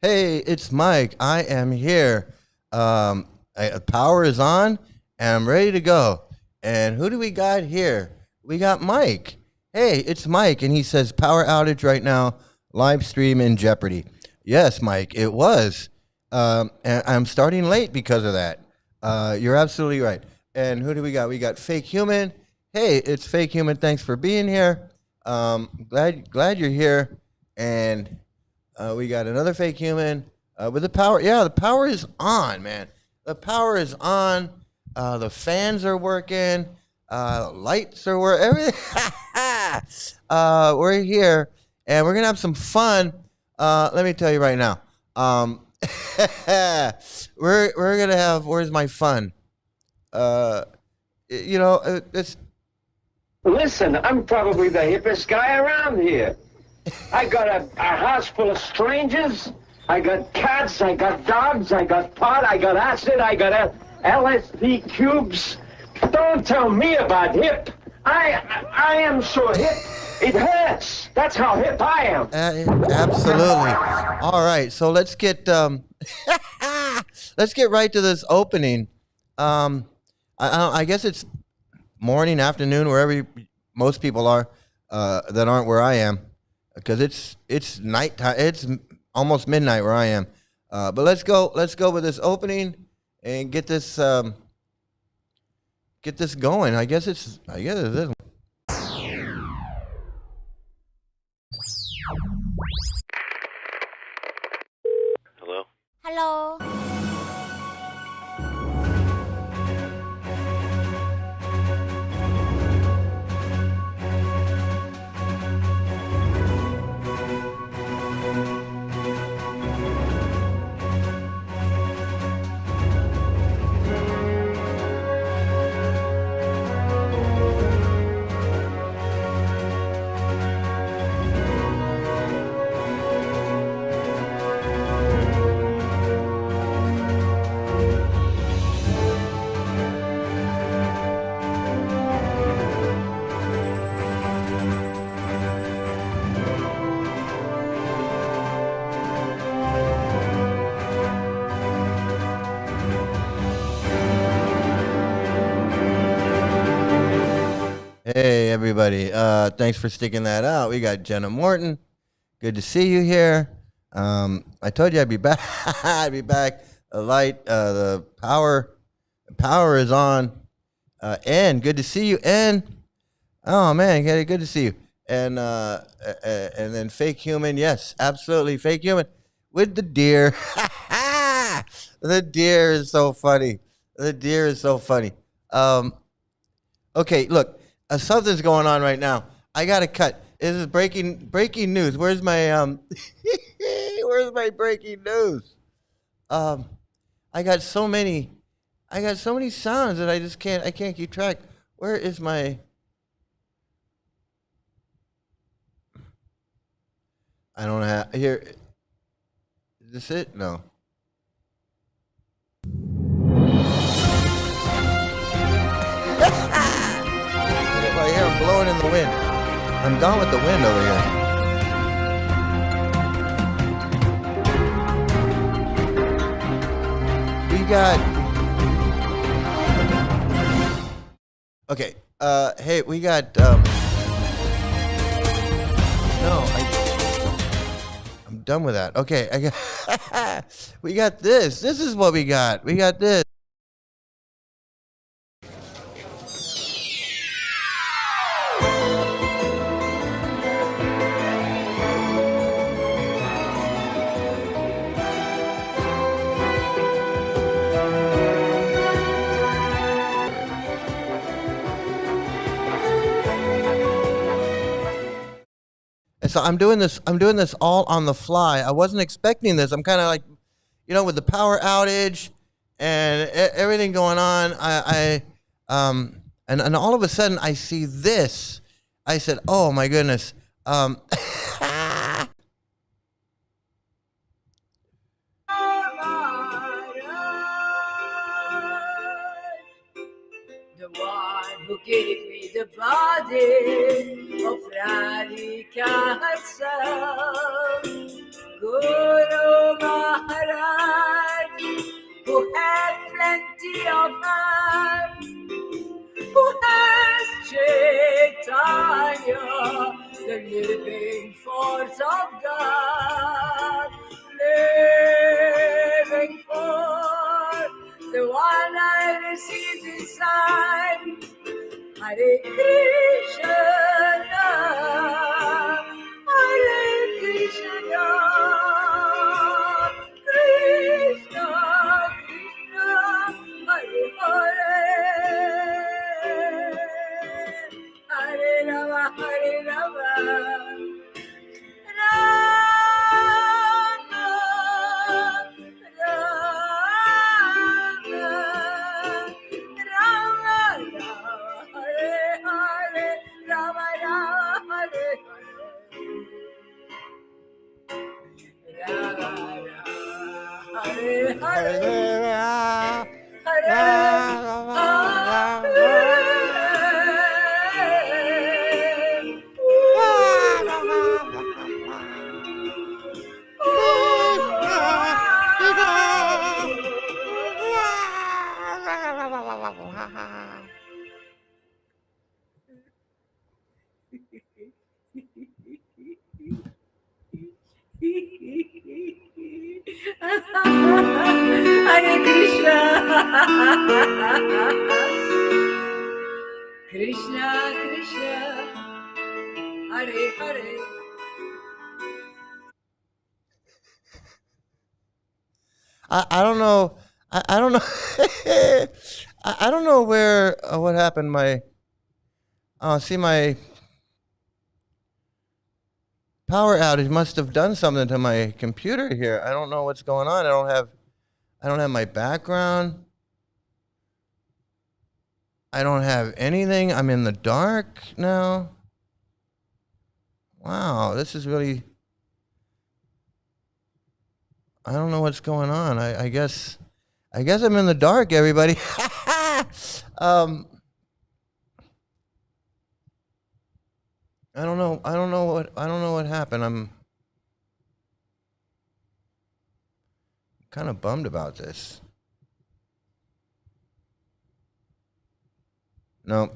Hey, it's Mike. I am here. Power is on, and I'm ready to go. And who do we got here? We got Mike. Hey, it's Mike, and he says power outage right now. Live stream in jeopardy. Yes, Mike, it was. And I'm starting late because of that. You're absolutely right. And who do we got? We got Fake Human. Hey, it's Fake Human. Thanks for being here. Glad you're here. And we got another fake human with the power. Yeah, the power is on, man. The power is on. The fans are working. Lights are working. Everything. We're here, and we're gonna have some fun. Let me tell you right now. We're gonna have. Where's my fun? Uh, it's Listen, I'm probably the hippest guy around here. I got a house full of strangers. I got cats, I got dogs, I got pot, I got acid, I got LSD cubes. Don't tell me about hip. I am so hip, it hurts. That's how hip I am. Absolutely. All right, so let's get let's get right to this opening. I guess it's morning, afternoon, most people are that aren't where I am, because it's nighttime. It's almost midnight where I am. But let's go with this opening and get this going. I guess it's this. Hello? Hello. Hey everybody, thanks for sticking that out. We got Jenna Morton. Good to see you here. I told you I'd be back. I'd be back. The power is on. And good to see you. And oh man, good to see you. And then Fake Human, yes, absolutely Fake Human with the deer. The deer is so funny. The deer is so funny. Okay, look, something's going on right now. I gotta cut. This is breaking news. Where's my where's my breaking news? I got so many sounds that I can't keep track. Where is my? I don't have here. Is this it? No. I hear them blowing in the wind. I'm gone with the wind over here. We got. Okay. Hey, we got. No, I'm done with that. Okay, we got this. This is what we got. We got this. So I'm doing this all on the fly. I wasn't expecting this. I'm kind of like, with the power outage and everything going on, and all of a sudden I see this. I said, "Oh my goodness." The one who gave me the body of Radhika herself, Guru higher, the living force of God, living force, the one I received inside. Hare Krishna, Hare Krishna, Krishna Krishna, Hare Hare, Hare Rama, Hare Rama, Rama, Rama, Rama, Hare Hare, Rama Rama, Hare Hare, Rama, Hare Hare, Hare Krishna, Krishna Krishna, Hare Hare. I don't know. I don't know. I don't know where what happened. See, my power outage must have done something to my computer here. I don't know what's going on. I don't have my background. I don't have anything. I'm in the dark now. Wow, this is really. I don't know what's going on. I guess I'm in the dark, everybody. I don't know. I don't know what happened. I'm kind of bummed about this. No,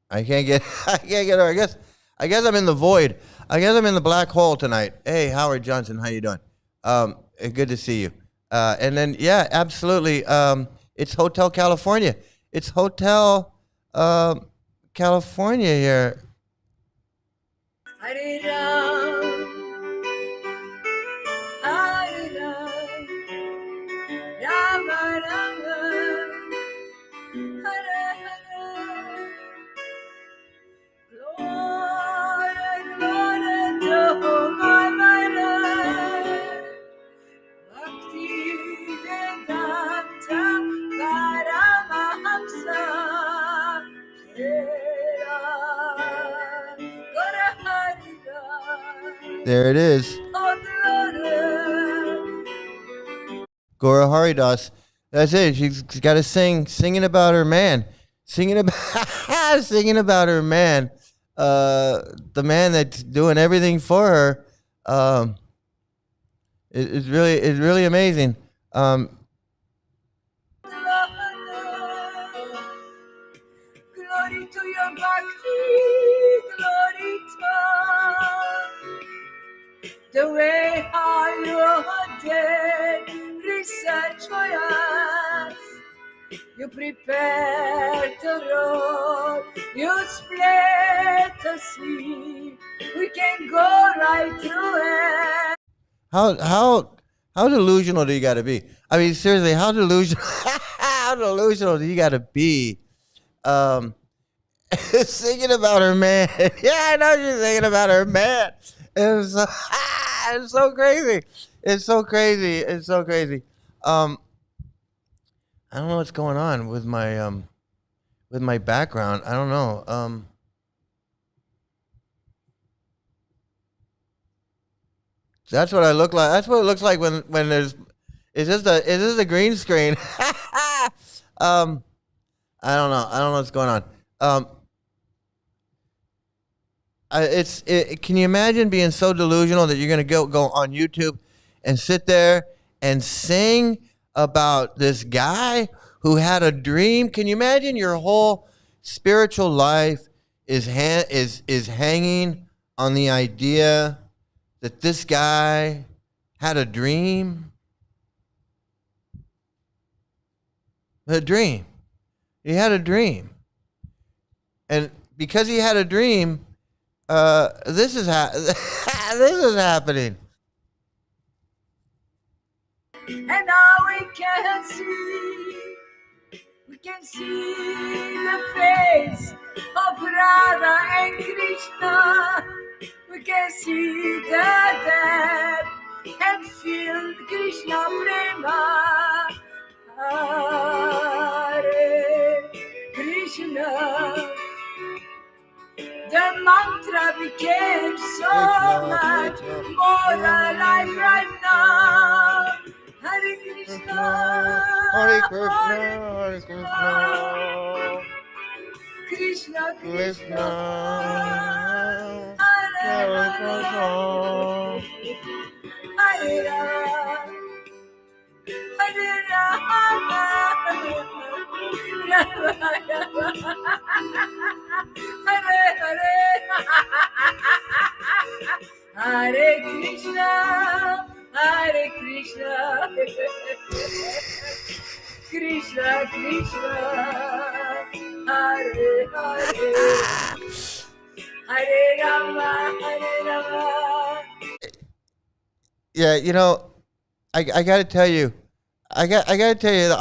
I can't get. I can't get her. I guess I'm in the void. I guess I'm in the black hole tonight. Hey, Howard Johnson, how you doing? Good to see you. And then yeah, absolutely. It's Hotel California. It's Hotel California here. Hare Ram, Hare Ram, Rama Rama, Hare Hare. Glory, glory to my Bhakti Vedanta Paramahamsa. There it is. Gora Haridas. That's it. She's got to singing about her man, singing about her man, the man that's doing everything for her. It's really amazing. Glory to your bhakti, glory to the way how you did research for us. You prepared the road, you split the sea. We can go right through it. How delusional do you got to be? I mean, seriously, how delusional? How delusional do you got to be? Singing about her man. Yeah, I know she's singing about her man. It's so, it's so crazy. It's so crazy. It's so crazy. I don't know what's going on with my background. I don't know. That's what I look like. That's what it looks like when there's. Is this a green screen? I don't know. I don't know what's going on. Can you imagine being so delusional that you're gonna go on YouTube and sit there and sing about this guy who had a dream? Can you imagine your whole spiritual life? is hanging on the idea that this guy had a dream. A dream. He had a dream. And because he had a dream, this is this is happening. And now we can see the face of Radha and Krishna. We can see the dead and feel Krishna prema. Hare Krishna. The mantra became so much more alive right now. Hare Krishna, Hare Krishna, Hare Krishna, Krishna Krishna, Hare Krishna. Hare Rama, Hare Rama, Hare Hare, Hare Krishna, Hare Krishna, Krishna Krishna, Hare Hare, Hare Rama, Hare Rama. Yeah, you know, I got to tell you, I got to tell you that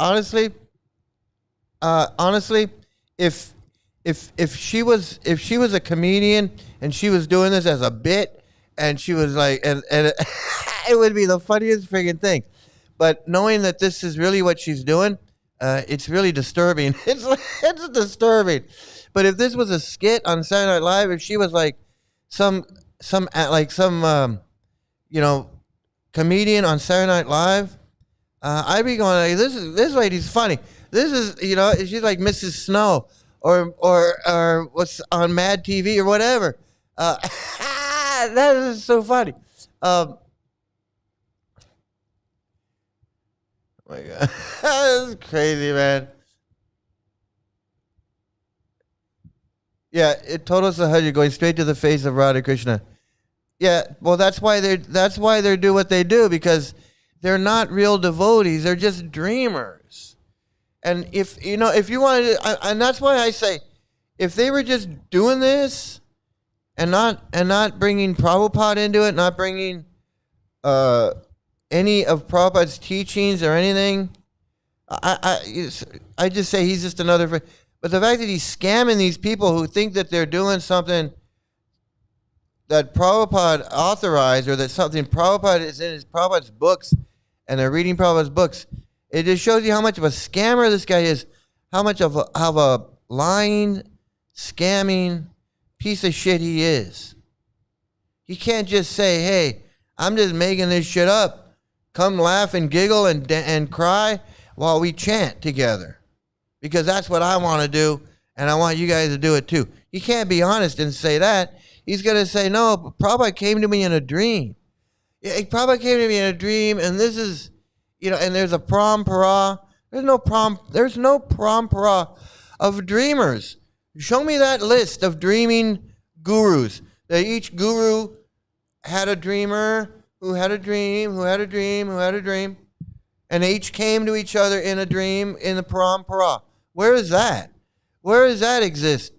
honestly, if she was a comedian and she was doing this as a bit and she was like and it would be the funniest friggin' thing. But knowing that this is really what she's doing, it's really disturbing. It's disturbing. But if this was a skit on Saturday Night Live, if she was like some you know, comedian on Saturday Night Live, I'd be going like, this lady's funny. This is, you know, she's like Mrs. Snow or what's on Mad TV or whatever. That is so funny. Oh my God, this is crazy, man. Yeah, it told us you're going straight to the face of Radha Krishna. Yeah, well, that's why they do what they do, because they're not real devotees. They're just dreamers. And if you wanted to, and that's why I say, if they were just doing this and not bringing Prabhupada into it, not bringing any of Prabhupada's teachings or anything, I just say he's just another. But the fact that he's scamming these people who think that they're doing something that Prabhupada authorized, or that something Prabhupada is in Prabhupada's books, and they're reading Prabhupada's books, it just shows you how much of a scammer this guy is, how much of a lying, scamming piece of shit he is. He can't just say, hey, I'm just making this shit up. Come laugh and giggle and cry while we chant together, because that's what I want to do, and I want you guys to do it too. He can't be honest and say that. He's going to say, no, Prabhupada came to me in a dream. Yeah, Prabhupada came to me in a dream, and this is, and there's a parampara. There's no parampara of dreamers. Show me that list of dreaming gurus. That each guru had a dreamer who had a dream, who had a dream, who had a dream. And they each came to each other in a dream in the parampara. Where is that? Where does that exist?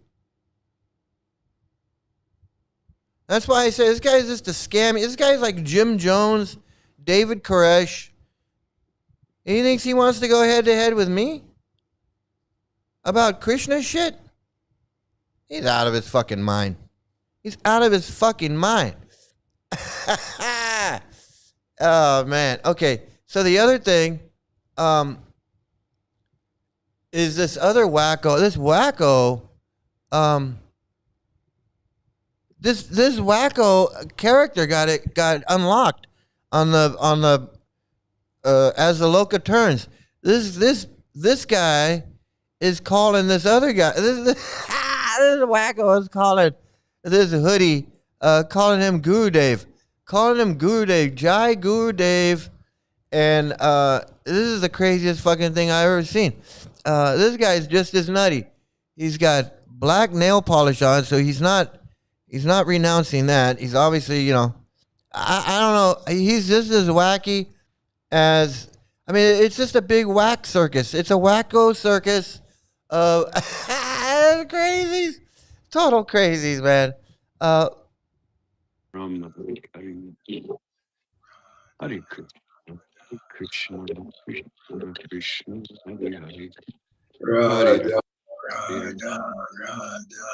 That's why I say this guy's just a scam. This guy's like Jim Jones, David Koresh. He thinks he wants to go head to head with me about Krishna shit? He's out of his fucking mind. He's out of his fucking mind. Oh, man. Okay, so the other thing is this other wacko. This wacko... This wacko character got unlocked on the as the loka turns. This guy is calling this other guy. This wacko is calling this hoodie, calling him Gurudev, Jai Gurudev, and this is the craziest fucking thing I've ever seen. This guy's just as nutty. He's got black nail polish on, so he's not renouncing that. He's obviously, I don't know. He's just as wacky as I mean. It's just a big whack circus. It's a wacko circus of crazies, total crazies, man. Uh, Ram Hare Krishna, Krishna Krishna, Hare Hare, Hare Radha, Hare Radha, Radha,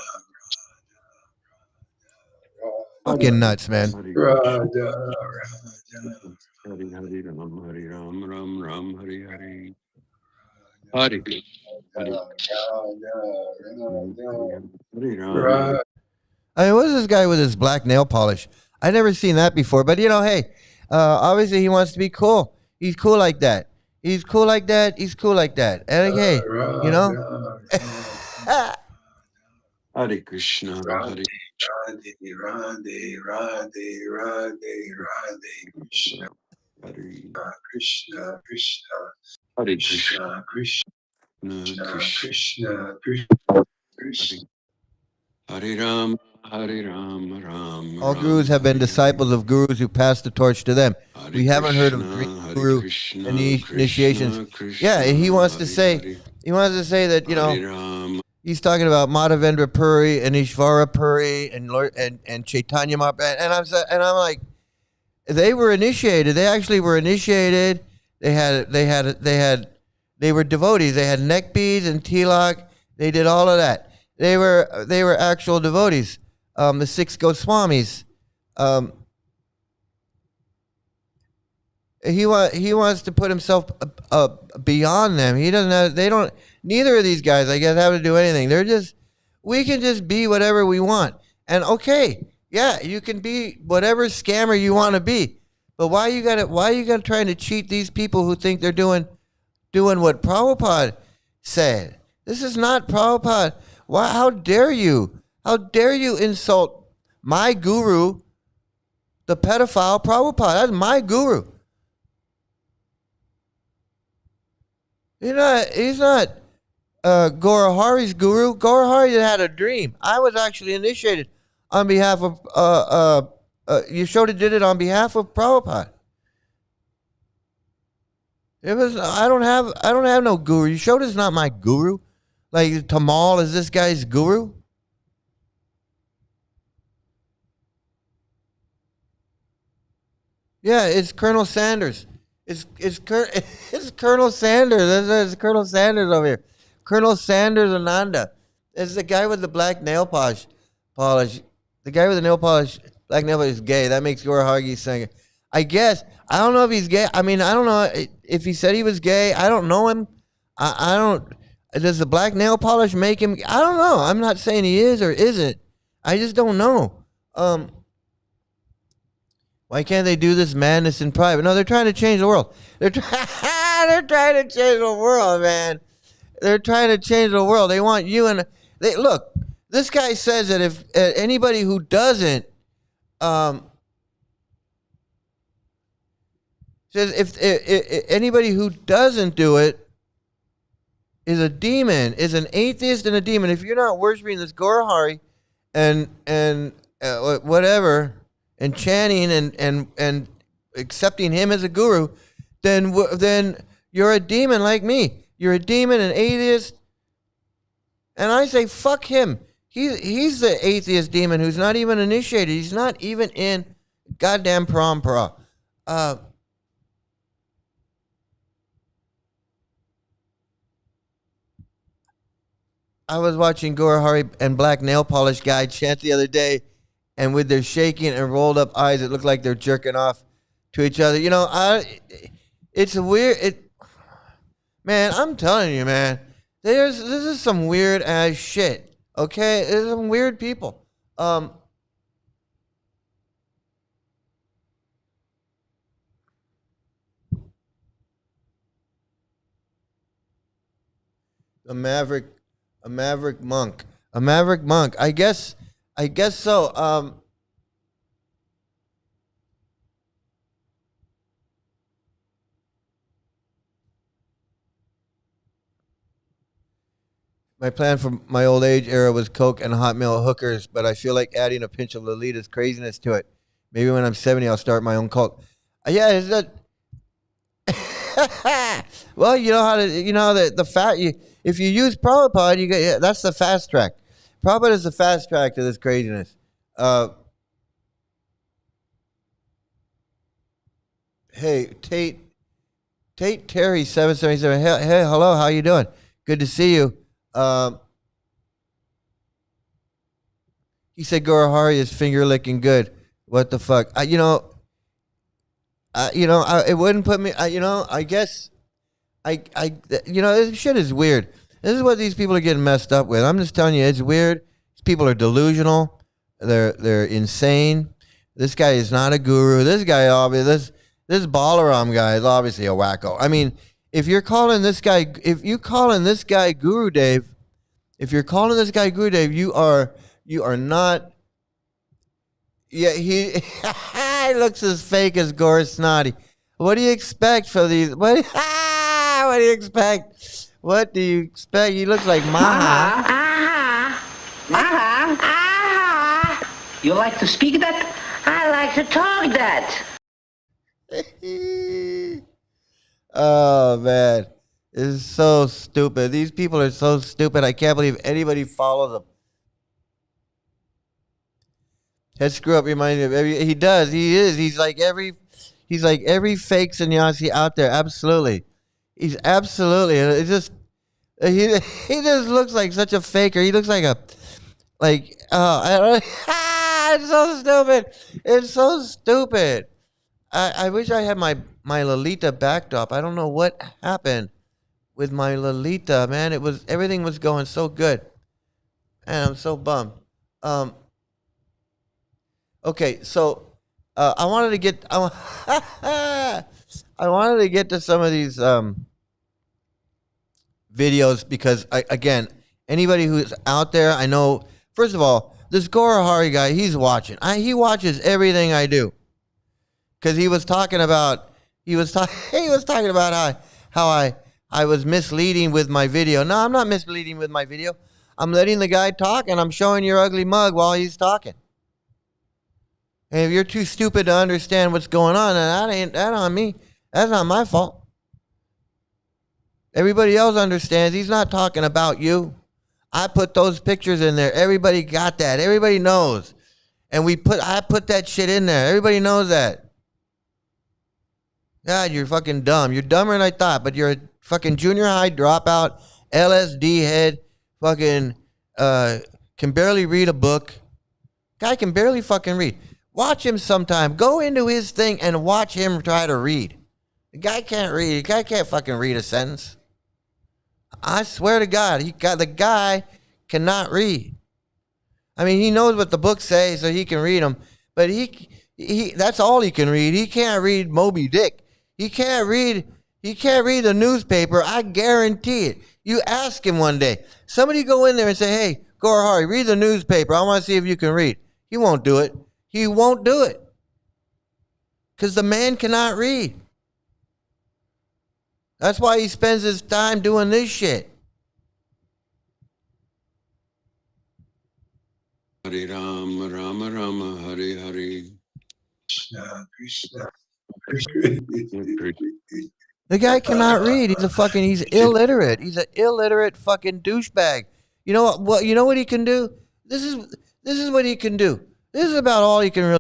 fucking nuts, man. Hare Radha, Hare Hare Ram, Ram Ram, Hare Hare, Hare Hare Ram. Radha. I mean, what's this guy with his black nail polish? I never seen that before. But hey, obviously he wants to be cool. He's cool like that. He's cool like that. He's cool like that. And hey, you know. Hare Krishna, Hare Radhe, Radhe, Radhe, Radhe, Radhe, Krishna, Hare Krishna, Krishna, Hare Krishna, Krishna, Krishna, Krishna, Krishna, Krishna. Hare Ram, Hare Ram, Ram All Ram. gurus have been disciples of gurus who passed the torch to them. Hare We haven't heard of Krishna, Green Hare Guru Krishna, initiations. Krishna, Krishna, Yeah, and he wants to Hare say Hare, that Hare Ram, he's talking about Madhavendra Puri and Ishvara Puri and and Chaitanya Mahaprabhu, and I'm like, they were initiated. They actually were initiated. They were devotees. They had neck beads and tilak. They did all of that. They were actual devotees. The six Goswamis. He wants to put himself beyond them. He doesn't have. They don't. Neither of these guys, I guess, have to do anything. We can just be whatever we want. And okay, yeah, you can be whatever scammer you want to be. But why you got trying to cheat these people who think they're doing what Prabhupada said? This is not Prabhupada. Why? How dare you? How dare you insult my guru, the pedophile Prabhupada? That's my guru. He's not Gaurahari's guru. Gaurahari had a dream. I was actually initiated on behalf of Yashoda did it on behalf of Prabhupada. It was I don't have no guru. Yashoda's not my guru. Like Tamal is this guy's guru. Yeah, it's Colonel Sanders. It's Colonel Sanders. There's Colonel Sanders over here. Colonel Sanders Ananda. It's the guy with the black nail polish. The guy with the black nail polish is gay. That makes Gora Hargi sing. I guess. I don't know if he's gay. I mean, I don't know if he said he was gay. I don't know him. I don't. Does the black nail polish make him? I don't know. I'm not saying he is or isn't. I just don't know. Why can't they do this madness in private? No, they're trying to change the world. They're trying to change the world, man. They're trying to change the world. They want you and they look. This guy says that if anybody who doesn't says if anybody who doesn't do it is a demon, is an atheist and a demon. If you're not worshiping this Gorahari and whatever and chanting and accepting him as a guru, then you're a demon like me. You're a demon, an atheist, and I say fuck him. He's the atheist demon who's not even initiated. He's not even in goddamn parampara. I was watching Gorahari and Black Nail Polish guy chant the other day, and with their shaking and rolled up eyes, it looked like they're jerking off to each other. It's a weird. Man, I'm telling you, man. This is some weird ass shit. Okay, there's some weird people. A maverick monk. I guess so. My plan for my old age era was Coke and hot meal hookers, but I feel like adding a pinch of Lolita's craziness to it. Maybe when I'm 70, I'll start my own cult. Yeah, is that? Well, you know how to, the fat. If you use Prabhupada, you get that's the fast track. Prabhupada is the fast track to this craziness. Hey, Tate Terry 777. Hey, hello, how you doing? Good to see you. He said Gorahari is finger licking good. What the fuck? It wouldn't put me. I guess. This shit is weird. This is what these people are getting messed up with. I'm just telling you, it's weird. These people are delusional. They're insane. This guy is not a guru. This guy, obviously, this Balaram guy is obviously a wacko. I mean, if you're calling this guy Guru Dave, you are not. Yeah, he looks as fake as Gore Snotty. What do you expect for these? What do you expect? What do you expect? He looks like Maha. You like to speak that? I like to talk that. Oh man, this is so stupid. These people are so stupid. I can't believe anybody follows them. Head screw up reminds me of every. He does. He is. He's like every fake sannyasi out there. Absolutely. He's absolutely. It's just he just looks like such a faker. He looks like I don't. It's so stupid. It's so stupid. I wish I had my Lolita backdrop. I don't know what happened with my Lolita, man. Everything was going so good, and I'm so bummed. Okay, so I wanted to get to some of these videos because again, anybody who's out there, I know. First of all, this Gorahari guy, he's watching. He watches everything I do because he was talking about how I was misleading with my video. No, I'm not misleading with my video. I'm letting the guy talk and I'm showing your ugly mug while he's talking. And if you're too stupid to understand what's going on, then that on me. That's not my fault. Everybody else understands. He's not talking about you. I put those pictures in there. Everybody got that. Everybody knows. And I put that shit in there. Everybody knows that. God, you're fucking dumb. You're dumber than I thought, but you're a fucking junior high dropout, LSD head, fucking can barely read a book. Guy can barely fucking read. Watch him sometime. Go into his thing and watch him try to read. The guy can't read. The guy can't fucking read a sentence. I swear to God, the guy cannot read. I mean, he knows what the books say, so he can read them. But he that's all he can read. He can't read Moby Dick. He can't read the newspaper. I guarantee it. You ask him one day. Somebody go in there and say, "Hey, Gorahari, read the newspaper. I want to see if you can read." He won't do it. He won't do it. Because the man cannot read. That's why he spends his time doing this shit. Hare Ram, Rama Rama, Hare Hare. Krishna. The guy cannot read. He's illiterate. He's an illiterate fucking douchebag. You know what? You know what he can do? This is what he can do. This is about all he can really.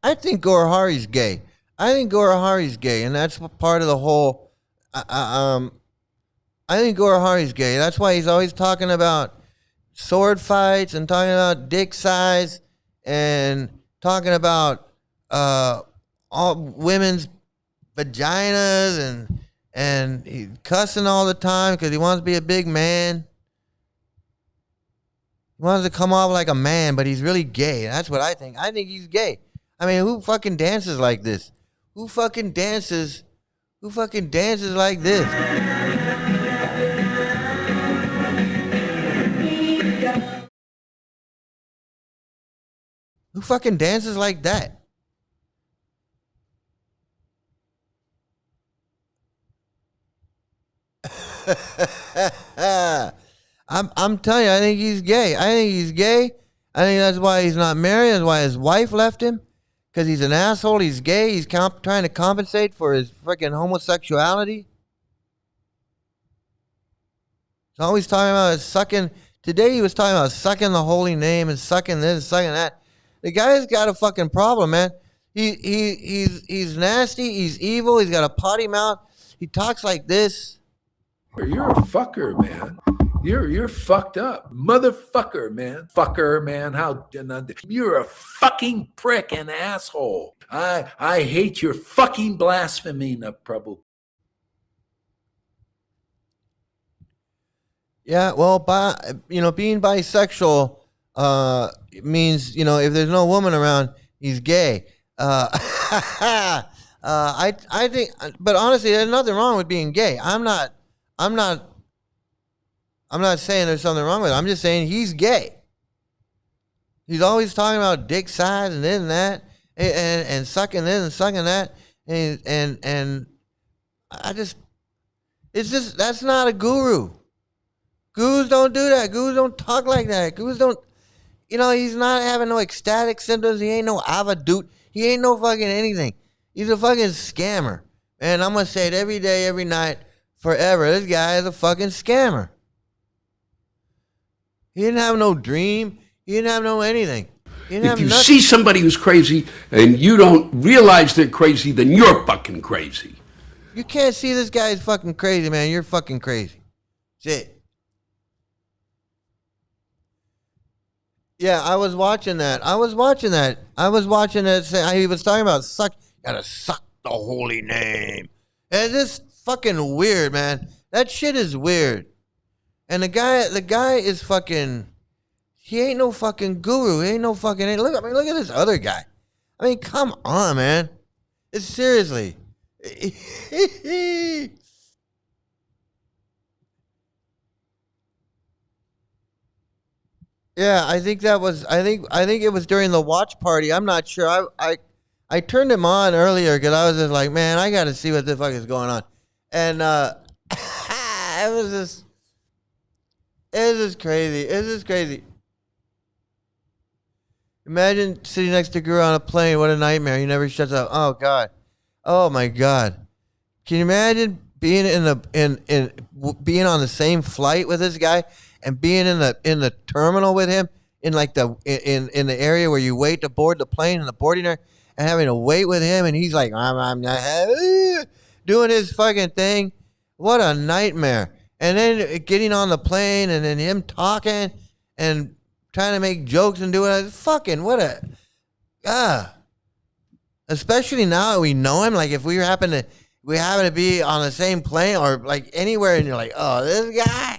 I think Gorahari's gay. I think Gorahari's gay, and that's part of the whole. I think Gorahari's gay. That's why he's always talking about sword fights and talking about dick size and talking about all women's vaginas and he's cussing all the time because he wants to be a big man. He wants to come off like a man, but he's really gay. That's what I think. I think he's gay. I mean, who fucking dances like this? Who fucking dances like this? Who fucking dances like that? I'm telling you, I think he's gay. I think that's why he's not married. That's why his wife left him. Because he's an asshole. He's gay. He's trying to compensate for his freaking homosexuality. He's always talking about sucking. Today he was talking about sucking the holy name and sucking this and sucking that. The guy's got a fucking problem, man. He's nasty. He's evil. He's got a potty mouth. He talks like this. You're a fucker, man. You're fucked up, motherfucker, man. Fucker, man. You're a fucking prick and asshole. I hate your fucking blasphemy, Prabhu. Yeah, well, being bisexual means, if there's no woman around, he's gay. I think, but honestly, there's nothing wrong with being gay. I'm not saying there's something wrong with it. I'm just saying he's gay. He's always talking about dick size and this and that, and sucking this and sucking that, and that's not a guru. Gurus don't do that. Gurus don't talk like that. Gurus don't, he's not having no ecstatic symptoms. He ain't no avadut. He ain't no fucking anything. He's a fucking scammer. And I'm going to say it every day, every night, forever. This guy is a fucking scammer. He didn't have no dream. He didn't have no anything. If you see somebody who's crazy and you don't realize they're crazy, then you're fucking crazy. You can't see this guy's fucking crazy, man. You're fucking crazy. That's it. Yeah, I was watching that. He was talking about gotta suck the holy name. And it's just weird, man. That shit is weird. And the guy is fucking, he ain't no fucking guru. He ain't no fucking, look at this other guy. I mean, come on, man. It's seriously. Yeah, I think it was during the watch party. I'm not sure. I turned him on earlier because I was just like, man, I got to see what the fuck is going on. And it was just crazy. It's just crazy. Imagine sitting next to Guru on a plane. What a nightmare. He never shuts up. Oh God. Oh my God. Can you imagine being being on the same flight with this guy? And being in the terminal with him, in the area where you wait to board the plane in the boarding area, and having to wait with him, and he's like, I'm doing his fucking thing. What a nightmare! And then getting on the plane, and then him talking and trying to make jokes and doing it. Fucking what a especially now that we know him. Like if we happen to be on the same plane or like anywhere, and you're like, oh, this guy.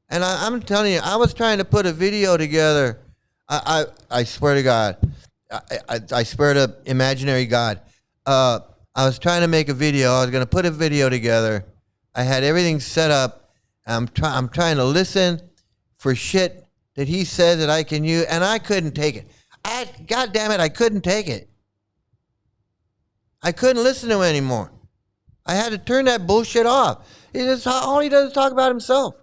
And I'm telling you, I was trying to put a video together. I swear to God. I swear to imaginary God. I was trying to make a video. I was going to put a video together. I had everything set up. I'm trying to listen for shit that he says that I can use, and I couldn't take it. God damn it, I couldn't take it. I couldn't listen to him anymore. I had to turn that bullshit off. All he does is talk about himself.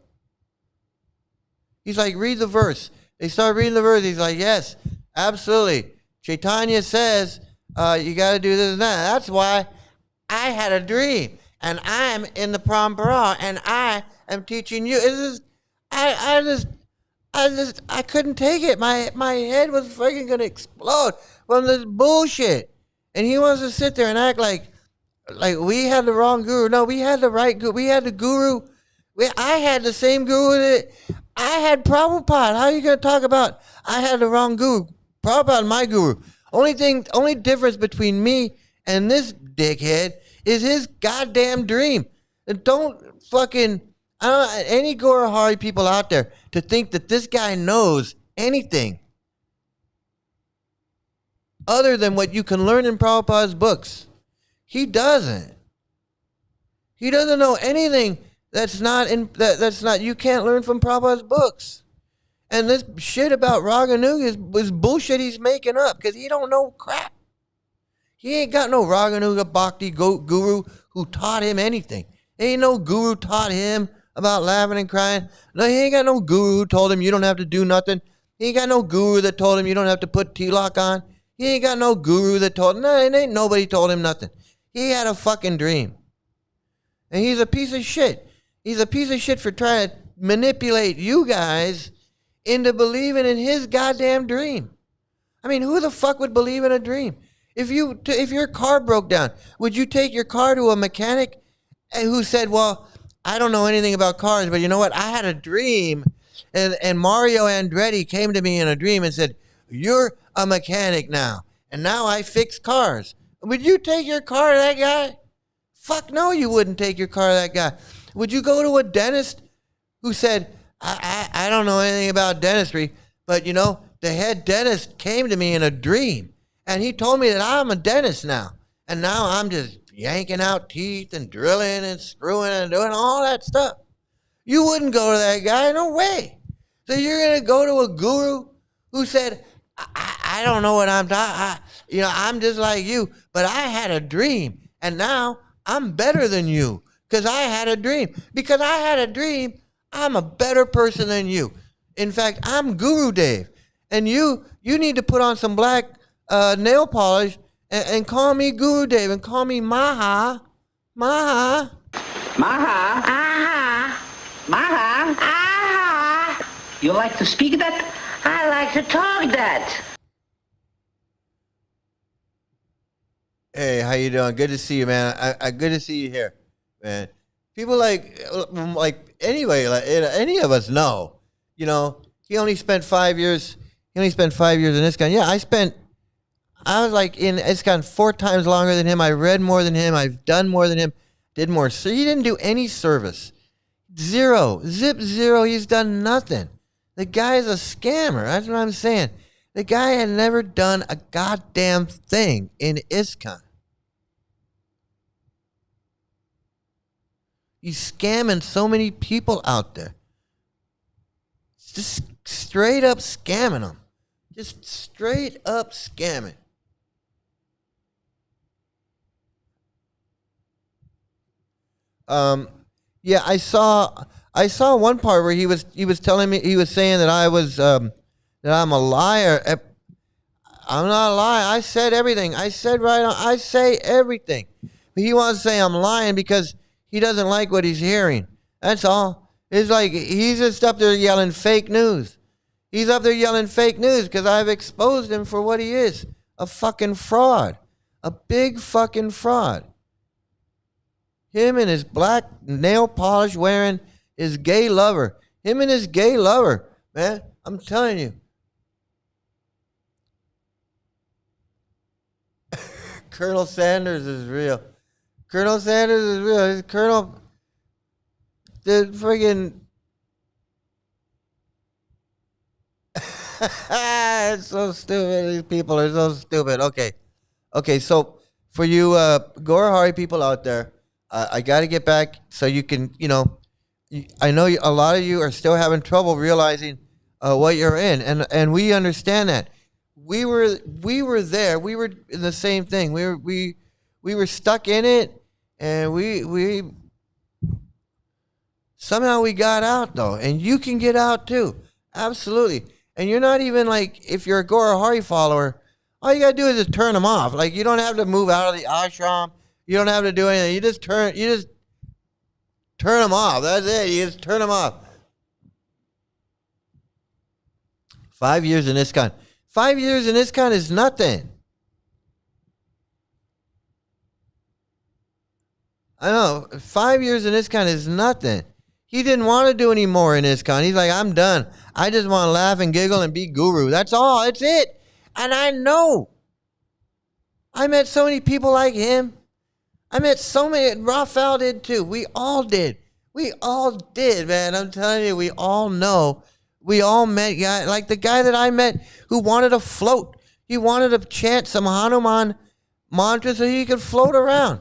He's like, read the verse. They start reading the verse. He's like, yes, absolutely. Chaitanya says you got to do this and that. That's why I had a dream, and I'm in the parampara, and I am teaching you. I couldn't take it. My head was freaking gonna explode from this bullshit. And he wants to sit there and act like we had the wrong guru. No, we had the right guru. We had the guru. I had the same guru that I had Prabhupada. How are you going to talk about I had the wrong guru? Prabhupada, my guru. Only difference between me and this dickhead is his goddamn dream. And don't fucking, I don't any Gorahari people out there to think that this guy knows anything other than what you can learn in Prabhupada's books. He doesn't. He doesn't know anything that's not you can't learn from Prabhupada's books. And this shit about Raganuga was bullshit he's making up because he don't know crap. He ain't got no Raganuga Bhakti guru who taught him anything. Ain't no guru taught him about laughing and crying. No, he ain't got no guru who told him you don't have to do nothing. He ain't got no guru that told him you don't have to put tilak on. He ain't got no guru that told him, no, it ain't nobody told him nothing. He had a fucking dream. And he's a piece of shit. He's a piece of shit for trying to manipulate you guys into believing in his goddamn dream. I mean, who the fuck would believe in a dream? If your car broke down, would you take your car to a mechanic who said, well, I don't know anything about cars, but you know what? I had a dream, and Mario Andretti came to me in a dream and said, you're a mechanic now, and now I fix cars. Would you take your car to that guy? Fuck no, you wouldn't take your car to that guy. Would you go to a dentist who said, I don't know anything about dentistry, but you know, the head dentist came to me in a dream, and he told me that I'm a dentist now, and now I'm just yanking out teeth and drilling and screwing and doing all that stuff. You wouldn't go to that guy, no way. So you're going to go to a guru who said, I don't know what I'm talking, I'm just like you, but I had a dream, and now I'm better than you because I had a dream. Because I had a dream, I'm a better person than you. In fact, I'm Guru Dave, and you need to put on some black nail polish and call me Guru Dave and call me Maha. Maha. Maha. Aha. Maha. Aha. You like to speak that? I like to talk that. Hey, how you doing? Good to see you, man. I good to see you here, man. People anyway, like any of us know, he only spent 5 years. He only spent 5 years in ISKCON. Yeah, I was like in ISKCON 4 times longer than him. I read more than him. I've done more than him. Did more. So he didn't do any service. Zero. Zip zero. He's done nothing. The guy is a scammer. That's what I'm saying. The guy had never done a goddamn thing in ISKCON. He's scamming so many people out there. Just straight up scamming them. Just straight up scamming. Yeah, I saw one part where he was telling me, he was saying that that I'm a liar. I'm not a liar. I said everything. I said right on. I say everything. But he wants to say I'm lying because he doesn't like what he's hearing. That's all. It's like he's just up there yelling fake news. He's up there yelling fake news because I've exposed him for what he is. A fucking fraud. A big fucking fraud. Him and his black nail polish wearing his gay lover. Him and his gay lover, man. I'm telling you. Colonel Sanders is real. Colonel Sanders is real. Colonel, the friggin'. It's so stupid. These people are so stupid. Okay. So for you Gorahari people out there, I got to get back so you can, I know a lot of you are still having trouble realizing what you're in, and we understand that. We were there. We were in the same thing. We were stuck in it, and we somehow we got out though, and you can get out too. Absolutely. And you're not even like, if you're a Gorahari follower, all you gotta do is just turn them off. Like, you don't have to move out of the ashram. You don't have to do anything. You just turn them off. That's it. You just turn them off. 5 years in ISKCON. 5 years in ISKCON is nothing. I know. 5 years in ISKCON is nothing. He didn't want to do any more in ISKCON. He's like, I'm done. I just want to laugh and giggle and be guru. That's all. That's it. And I know. I met so many people like him. I met so many. Raphael did too. We all did. We all did, man. I'm telling you, we all know. We all met guy like the guy that I met who wanted to float. He wanted to chant some Hanuman mantra so he could float around.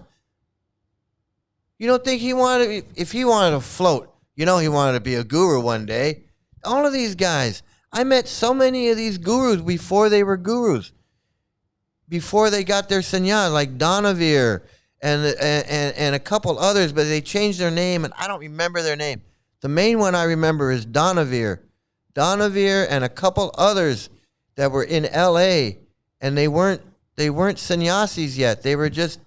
You don't think he wanted, if he wanted to float, he wanted to be a guru one day. All of these guys. I met so many of these gurus before they were gurus. Before they got their sannyas, like Donavir and a couple others, but they changed their name, and I don't remember their name. The main one I remember is Donavir. Donavir and a couple others that were in L.A., and they weren't sannyasis yet. They were just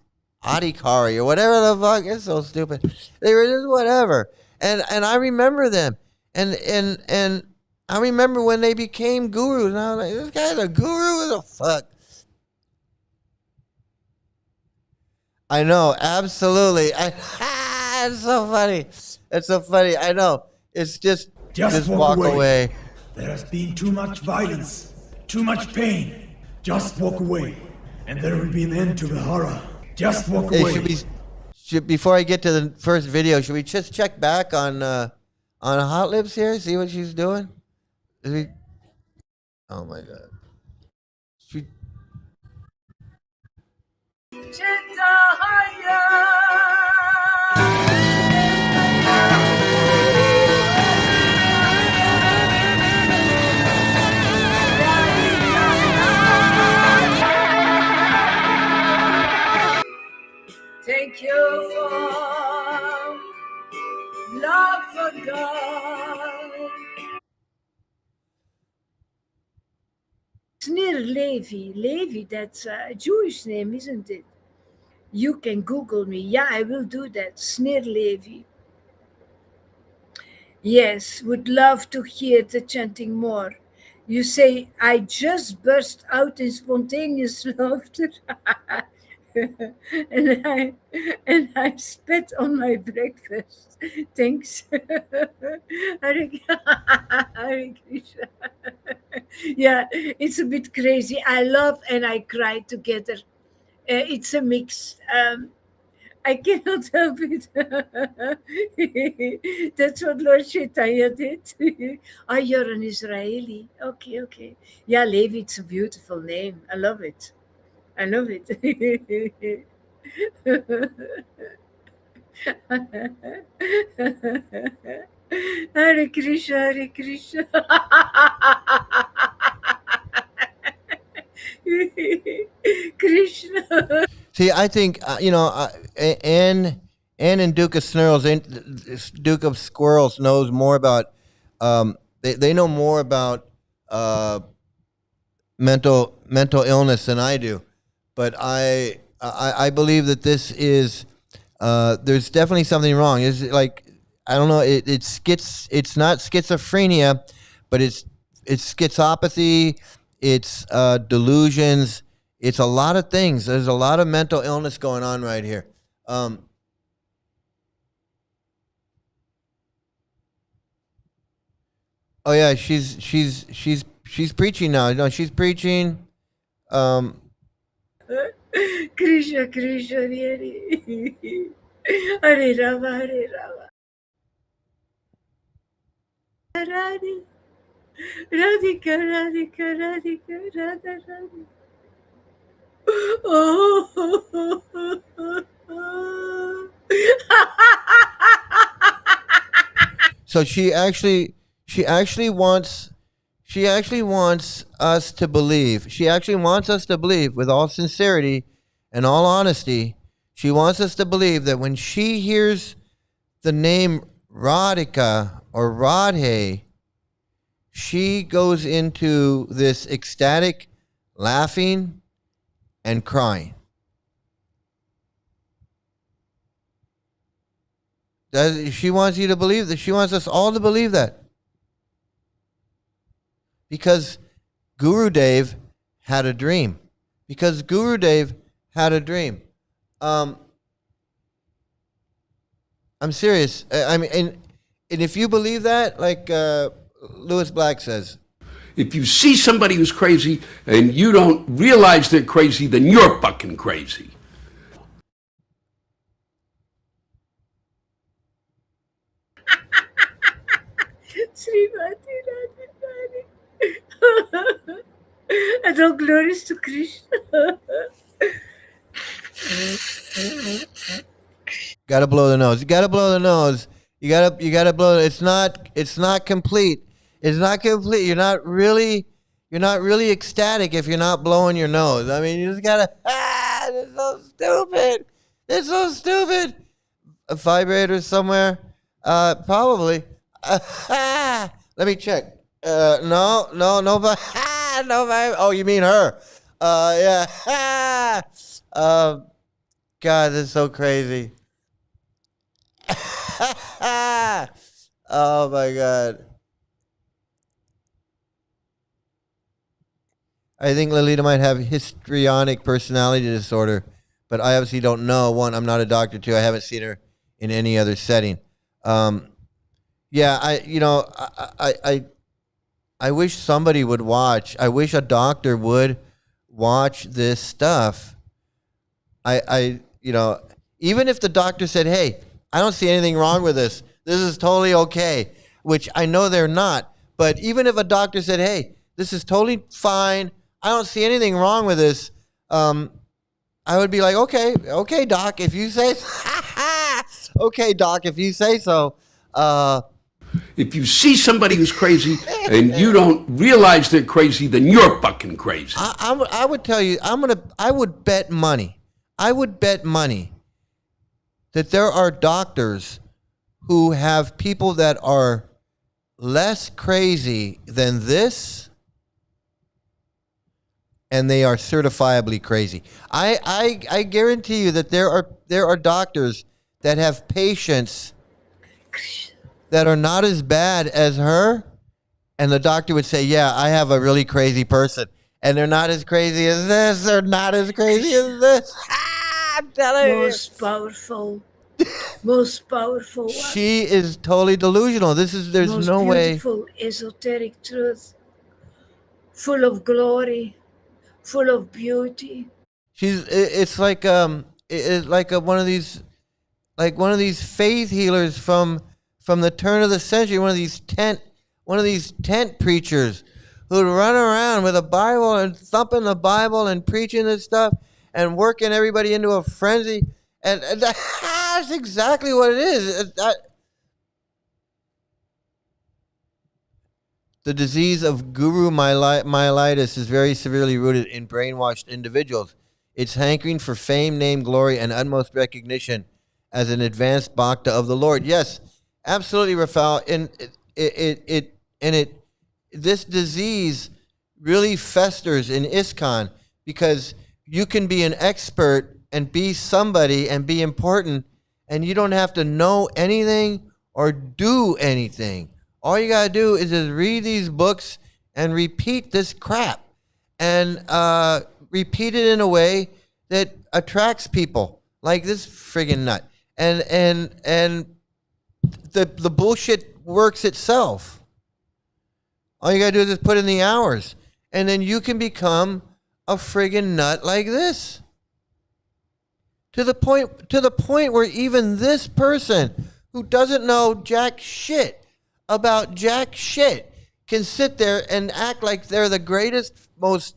adhikari or whatever the fuck. It's so stupid. They were just whatever. And I remember them. And I remember when they became gurus, and I was like, this guy's a guru? What the fuck? I know, absolutely. It's so funny. It's so funny. I know. It's just walk away. There has been too much violence, too much pain. Just walk away, and there will be an end to the horror. Just walk away. Before I get to the first video, should we just check back on Hot Lips here? See what she's doing? Oh my God. Thank you for love for God. Snir Levi, that's a Jewish name, isn't it? You can Google me. Yeah, I will do that. Snir Levi. Yes, would love to hear the chanting more. You say, I just burst out in spontaneous laughter. and I spat on my breakfast. Thanks. Hare Krishna. Yeah, it's a bit crazy. I laugh and I cry together. It's a mix. I cannot help it. That's what Lord Chaitanya did. Oh, you're an Israeli. Okay. Yeah, Levi, it's a beautiful name. I love it. Hare Krishna, Hare Krishna. Krishna. See, I think Anne and Duke of Squirrels knows more about. They know more about mental illness than I do, but I believe that this is there's definitely something wrong. It's like, I don't know. It's not schizophrenia, but it's schizopathy. It's delusions. It's a lot of things. There's a lot of mental illness going on right here. Oh yeah, she's preaching now. No, she's preaching. Krishna, Hare Hare Rama, Hare Rama. Radhika, Radhika, Radha, Radha. Oh. So she actually wants us to believe. She actually wants us to believe, with all sincerity and all honesty, she wants us to believe that when she hears the name Radhika or Radhe, she goes into this ecstatic laughing and crying. She wants you to believe that. She wants us all to believe that. Because Gurudev had a dream. I'm serious. I mean, and if you believe that, like Lewis Black says, If you see somebody who's crazy and you don't realize they're crazy, then you're fucking crazy. Srimati Radharani. And all glories to Krishna. Gotta blow the nose. You gotta blow the nose. You gotta blow. It's not complete. It's not complete. You're not really ecstatic if you're not blowing your nose. I mean, you just gotta. It's so stupid. It's so stupid. A vibrator somewhere? Probably. Let me check. No, no, no, no. Oh, you mean her? Yeah. God, this is so crazy. Oh my God. I think Lolita might have histrionic personality disorder, but I obviously don't know. One, I'm not a doctor. Two, I haven't seen her in any other setting. Yeah, I wish somebody would watch. I wish a doctor would watch this stuff. Even if the doctor said, "Hey, I don't see anything wrong with this. This is totally okay," which I know they're not. But even if a doctor said, "Hey, this is totally fine. I don't see anything wrong with this," I would be like, okay, doc, if you say, okay, doc, if you say so. If you see somebody who's crazy and you don't realize they're crazy, then you're fucking crazy. I would tell you, I would bet money. I would bet money that there are doctors who have people that are less crazy than this, and they are certifiably crazy. I guarantee you that there are doctors that have patients that are not as bad as her, and the doctor would say, "Yeah, I have a really crazy person, and they're not as crazy as this. They're not as crazy as this." I'm telling you. Most powerful one. She is totally delusional. There's most no way. Beautiful, esoteric truth, full of glory, full of beauty. It's like one of these faith healers from the turn of the century, one of these tent preachers who'd run around with a Bible and thumping the Bible and preaching this stuff and working everybody into a frenzy. And that's exactly what it is. The disease of guru myelitis is very severely rooted in brainwashed individuals. Its hankering for fame, name, glory, and utmost recognition as an advanced bhakta of the Lord. Yes, absolutely, Rafael. This disease really festers in ISKCON because you can be an expert and be somebody and be important, and you don't have to know anything or do anything. All you gotta do is just read these books and repeat this crap, and repeat it in a way that attracts people like this friggin' nut. And the bullshit works itself. All you gotta do is just put in the hours, and then you can become a friggin' nut like this. To the point where even this person who doesn't know jack shit about jack shit can sit there and act like they're the greatest, most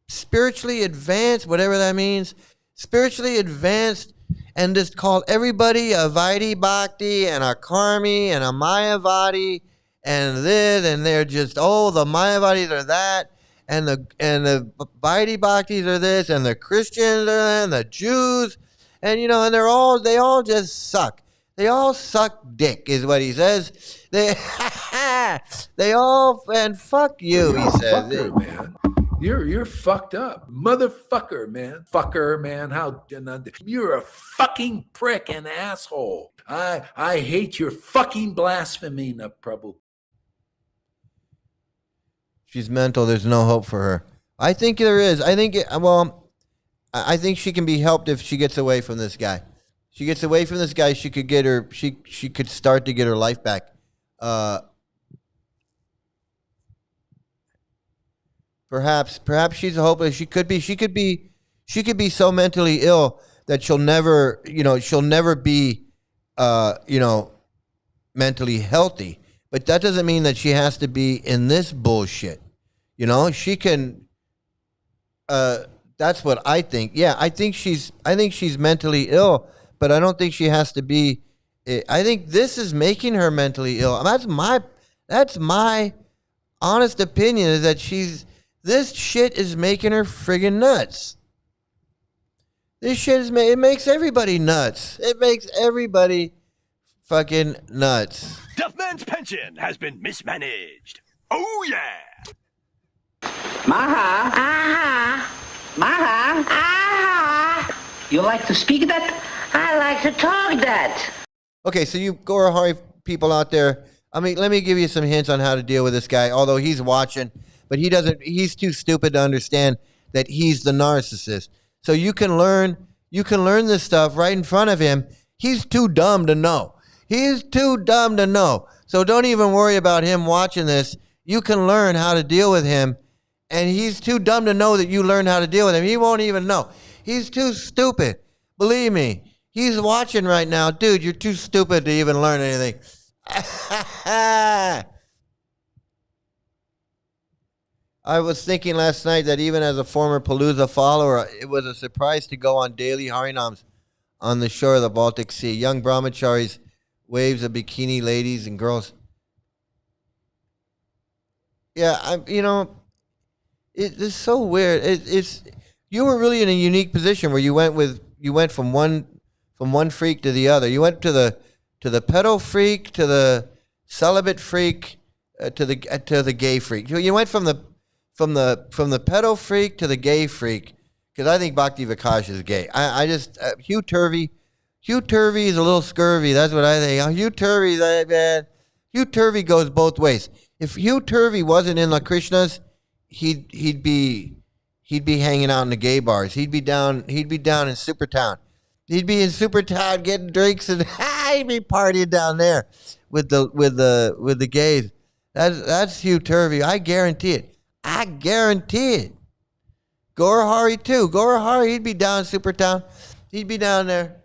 spiritually advanced, whatever that means, spiritually advanced, and just call everybody a Vaidhi Bhakti and a Karmi and a Mayavadi and this, and they're just, oh, the Mayavadis are that, and the Vaidhi Bhaktis are this, and the Christians are that, and the Jews, and and they all just suck. They all suck dick, is what he says. They all, and fuck you, he says. Fucker, man. You're fucked up. Motherfucker, man. Fucker, man. You're a fucking prick and asshole. I hate your fucking blasphemy, Prabhu. She's mental. There's no hope for her. I think there is. I think she can be helped if she gets away from this guy. She gets away from this guy, she could get her. She could start to get her life back. Perhaps she's hopeless. She could be so mentally ill that she'll never be mentally healthy. but that doesn't mean that she has to be in this bullshit. You know, she can. That's what I think. Yeah, I think she's mentally ill, but I don't think she has to be. I think this is making her mentally ill. That's my honest opinion, is that this shit is making her friggin' nuts. This shit it makes everybody nuts. It makes everybody fucking nuts. Deaf man's pension has been mismanaged. Oh yeah. Maha, aha, Maha, aha. You like to speak that? I like to talk that. Okay, so you Gorahari people out there, I mean, let me give you some hints on how to deal with this guy, although he's watching, but he's too stupid to understand that he's the narcissist. So you can learn this stuff right in front of him. He's too dumb to know. He's too dumb to know. So don't even worry about him watching this. You can learn how to deal with him, and he's too dumb to know that you learned how to deal with him. He won't even know. He's too stupid. Believe me. He's watching right now. Dude, you're too stupid to even learn anything. I was thinking last night that even as a former Palooza follower, it was a surprise to go on daily Harinams on the shore of the Baltic Sea. Young brahmacharis, waves of bikini ladies and girls. Yeah, it's so weird. You were really in a unique position where you went from one freak to the other. You went to the pedo freak, to the celibate freak, to the gay freak. You went from the pedo freak to the gay freak, because I think Bhakti Vikash is gay. Hugh Turvey is a little scurvy. That's what I think. Hugh Turvey, man. Hugh Turvey goes both ways. If Hugh Turvey wasn't in La Krishnas, he'd be hanging out in the gay bars. He'd be down in Supertown. He'd be in Supertown getting drinks, and he'd be partying down there with the gays. That's Hugh Turvey. I guarantee it. Gorahari too. Gorahari, he'd be down in Supertown. He'd be down there.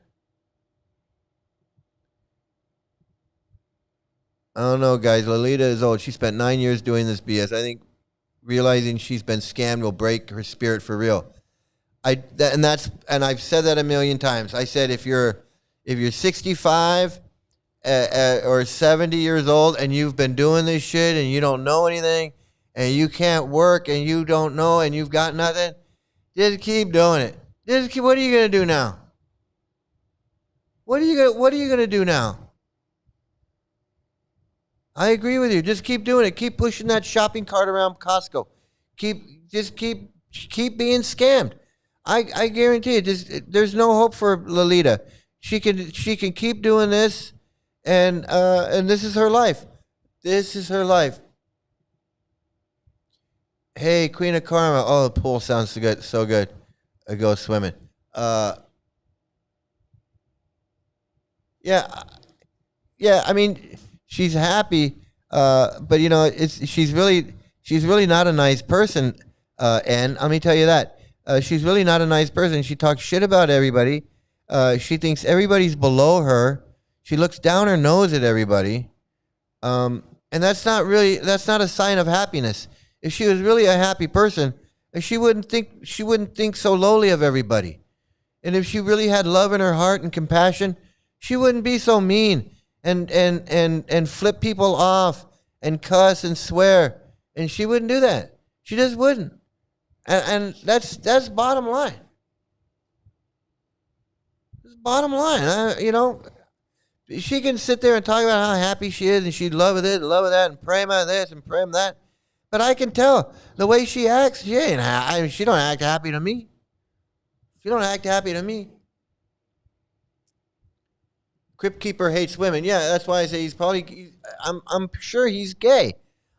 I don't know, guys. Lolita is old. She spent 9 years doing this BS. I think realizing she's been scammed will break her spirit for real. And I've said that a million times. I said if you're 65 or 70 years old and you've been doing this shit and you don't know anything and you can't work and you don't know and you've got nothing, just keep doing it. What are you gonna do now? What are you gonna do now? I agree with you. Just keep doing it. Keep pushing that shopping cart around Costco. Keep being scammed. I guarantee it. There's no hope for Lolita. She can keep doing this, and this is her life. This is her life. Hey, Queen of Karma. Oh, the pool sounds so good. I go swimming. Yeah. I mean, she's happy, but she's really not a nice person. And let me tell you that. She's really not a nice person. She talks shit about everybody. She thinks everybody's below her. She looks down her nose at everybody. And that's not a sign of happiness. If she was really a happy person, she wouldn't think so lowly of everybody. And if she really had love in her heart and compassion, she wouldn't be so mean and flip people off and cuss and swear. And she wouldn't do that. She just wouldn't. And that's bottom line. It's bottom line. She can sit there and talk about how happy she is and she'd love this, love that, and pray about this and pray about that. But I can tell the way she acts. She don't act happy to me. She don't act happy to me. Crypt Keeper hates women. Yeah, that's why I say I'm sure he's gay.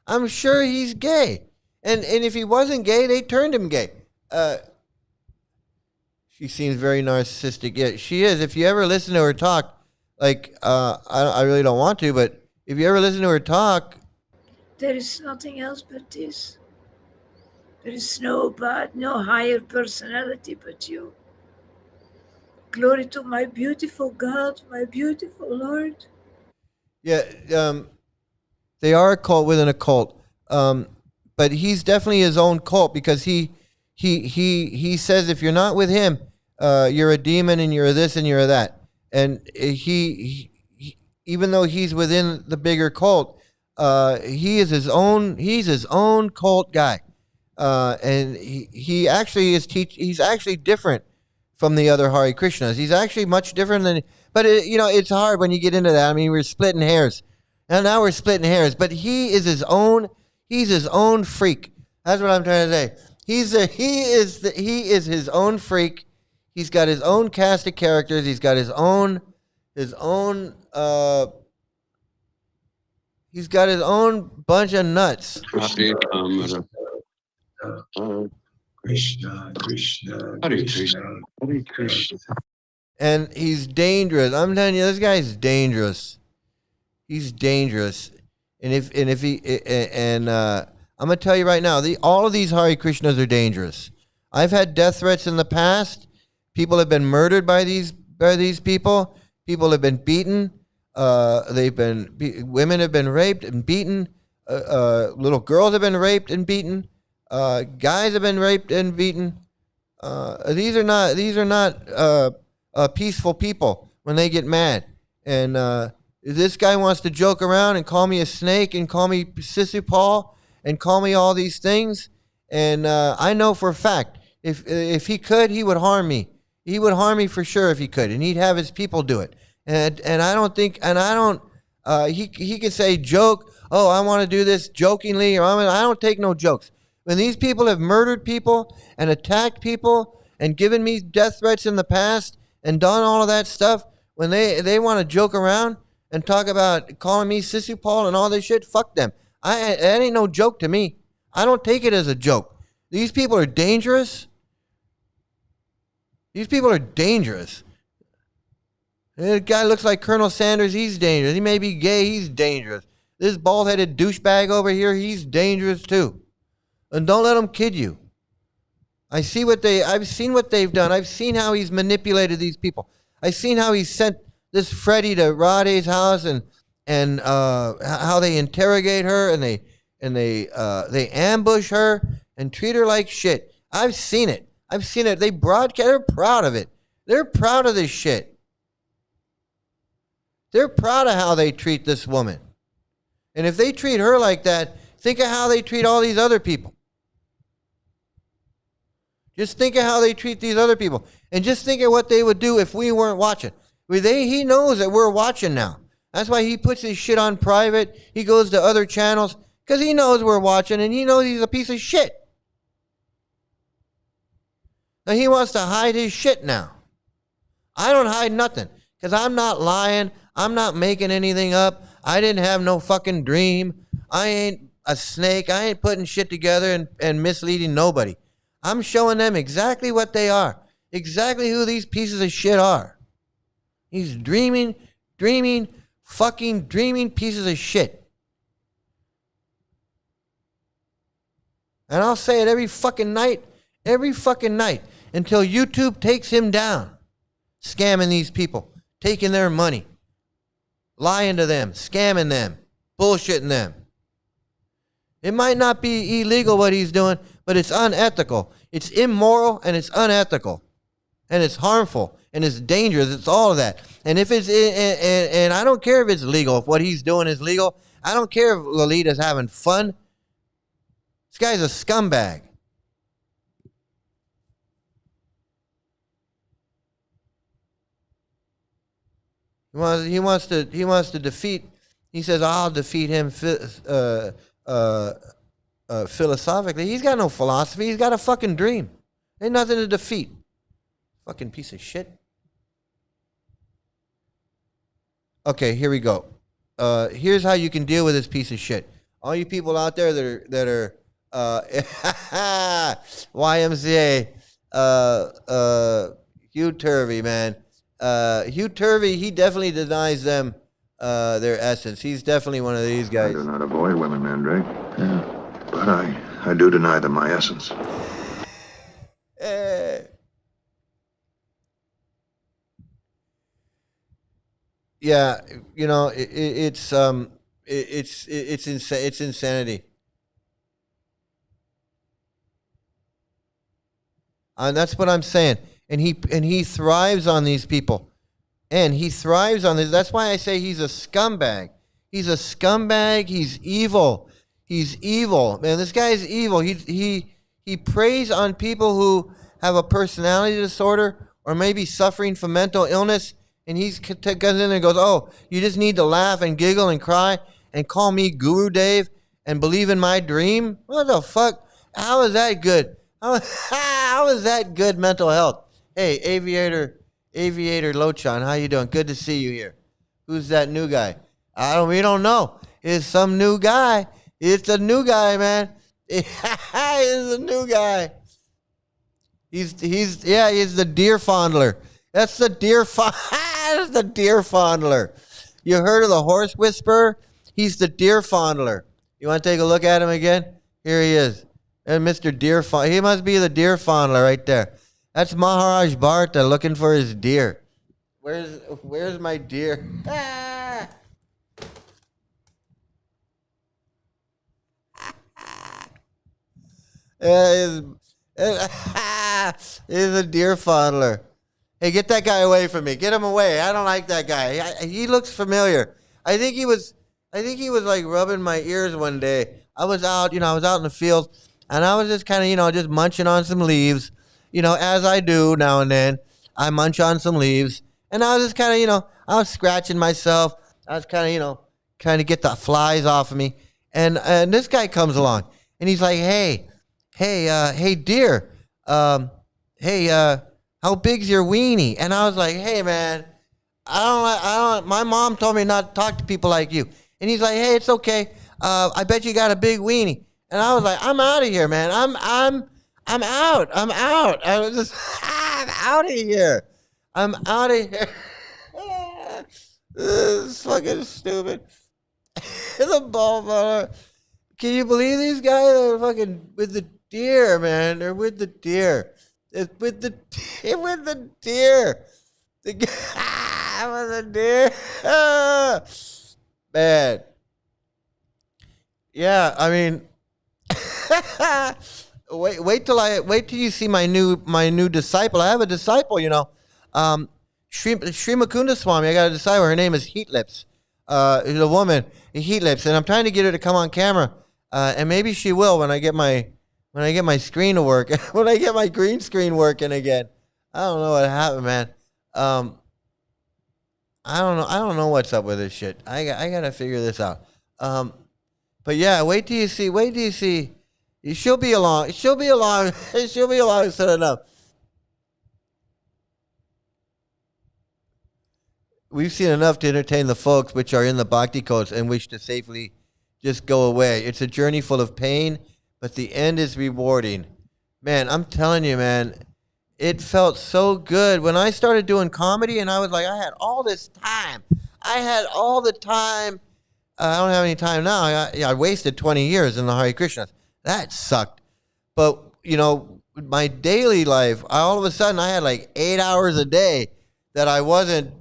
I'm sure he's gay. And if he wasn't gay, they turned him gay. She seems very narcissistic. Yeah, she is. If you ever listen to her talk, I really don't want to, but if you ever listen to her talk, There is nothing else but this. There is no higher personality but you. Glory to my beautiful God, my beautiful Lord. yeah, They are a cult within a cult. But he's definitely his own cult because he says if you're not with him, you're a demon and you're this and you're that. And he even though he's within the bigger cult, he's his own cult guy. And he actually he's actually different from the other Hare Krishnas. He's actually much different than, but it's hard when you get into that. I mean, we're splitting hairs. And now we're splitting hairs, but he's his own freak. That's what I'm trying to say. He is his own freak. He's got his own cast of characters. He's got his own he's got his own bunch of nuts. Krishna, Krishna, Krishna, Hare Krishna. And he's dangerous. I'm telling you, this guy's dangerous. He's dangerous. And I'm gonna tell you right now, all of these Hare Krishnas are dangerous. I've had death threats in the past. People have been murdered by these people. People have been beaten. Women have been raped and beaten. Little girls have been raped and beaten. Guys have been raped and beaten. These are not peaceful people when they get mad. And this guy wants to joke around and call me a snake and call me Sissy Paul and call me all these things. And I know for a fact, if he could, he would harm me. He would harm me for sure if he could, and he'd have his people do it. And I don't think, he could say joke, oh, I want to do this jokingly, or I don't take no jokes. When these people have murdered people and attacked people and given me death threats in the past and done all of that stuff, when they want to joke around and talk about calling me Sissy Paul and all this shit, fuck them. That ain't no joke to me. I don't take it as a joke. These people are dangerous. These people are dangerous. The guy looks like Colonel Sanders. He's dangerous. He may be gay. He's dangerous. This bald-headed douchebag over here, he's dangerous too. And don't let them kid you. I've seen what they've done. I've seen how he's manipulated these people. I've seen how he sent this Freddie to Rade's house and how they interrogate her and they ambush her and treat her like shit. I've seen it. They broadcast. They're proud of it. They're proud of this shit. They're proud of how they treat this woman. And if they treat her like that, think of how they treat all these other people. Just think of how they treat these other people. And just think of what they would do if we weren't watching. He knows that we're watching now. That's why he puts his shit on private. He goes to other channels because he knows we're watching and he knows he's a piece of shit. Now he wants to hide his shit now. I don't hide nothing because I'm not lying. I'm not making anything up. I didn't have no fucking dream. I ain't a snake. I ain't putting shit together and misleading nobody. I'm showing them exactly what they are. Exactly who these pieces of shit are. These dreaming pieces of shit. And I'll say it every fucking night, until YouTube takes him down. Scamming these people, taking their money, lying to them, scamming them, bullshitting them. It might not be illegal what he's doing, but it's unethical. It's immoral and it's unethical. And it's harmful and it's dangerous. It's all of that. And if it's and I don't care if it's legal, if what he's doing is legal. I don't care if Lolita's having fun. This guy's a scumbag. He wants to defeat. He says, "I'll defeat him philosophically." He's got no philosophy. He's got a fucking dream. Ain't nothing to defeat. Fucking piece of shit. Okay, here we go. Here's how you can deal with this piece of shit. All you people out there that are YMCA, Hugh Turvey, man. Hugh Turvey, he definitely denies them their essence. He's definitely one of these guys. I do not avoid women, Mandrake. Yeah. But I do deny them my essence. Yeah, it's It's insane. It's insanity. And that's what I'm saying. And he thrives on these people. And he thrives on this. That's why I say he's a scumbag. He's a scumbag. He's evil. He's evil. Man, this guy is evil. He preys on people who have a personality disorder or maybe suffering from mental illness. And he goes in and goes, oh, you just need to laugh and giggle and cry and call me Guru Dave and believe in my dream? What the fuck? How is that good? How is that good mental health? Hey, Aviator Lochan, how you doing? Good to see you here. Who's that new guy? We don't know. It's some new guy. It's a new guy, man. It's a new guy. He's the deer fondler. That's the deer That's the deer fondler. You heard of the horse whisperer? He's the deer fondler. You want to take a look at him again? Here he is. And Mr. Deer Fondler. He must be the deer fondler right there. That's Maharaj Bharta looking for his deer. Where's my deer? Ah! He's a deer fondler. Hey, get that guy away from me. Get him away. I don't like that guy. He looks familiar. I think he was like rubbing my ears one day. I was out in the field, and I was just kind of, just munching on some leaves, as I do now and then. I munch on some leaves, and I was just kind of, I was scratching myself. I was kind of, trying to get the flies off of me. And this guy comes along, and he's like, hey, dear, how big's your weenie? And I was like, hey, man, I don't, my mom told me not to talk to people like you. And he's like, hey, it's okay. I bet you got a big weenie. And I was like, I'm out of here, man. I'm out. I was just, I'm out of here. I'm out of here. This is fucking stupid. The ball baller. Can you believe these guys are fucking with the deer, man? They're with the deer. It's with the deer. With the deer. With the deer. Man. Yeah, I mean, wait till you see my new disciple. I have a disciple, Sri Mukunda Swami. I got a disciple. Her name is Heat Lips. She's a woman, Heat Lips, and I'm trying to get her to come on camera, and maybe she will when I get my screen to work, when I get my green screen working again. I don't know what happened, man. I don't know what's up with this shit. I gotta figure this out. But yeah, wait till you see. She'll be along soon enough. We've seen enough to entertain the folks which are in the bhakti codes and wish to safely just go away. It's a journey full of pain, but the end is rewarding. Man, I'm telling you, man, it felt so good when I started doing comedy, and I was like, I had all this time. I had all the time. I don't have any time now. I wasted 20 years in the Hare Krishnas. That sucked. But, my daily life, all of a sudden I had like 8 hours a day that I wasn't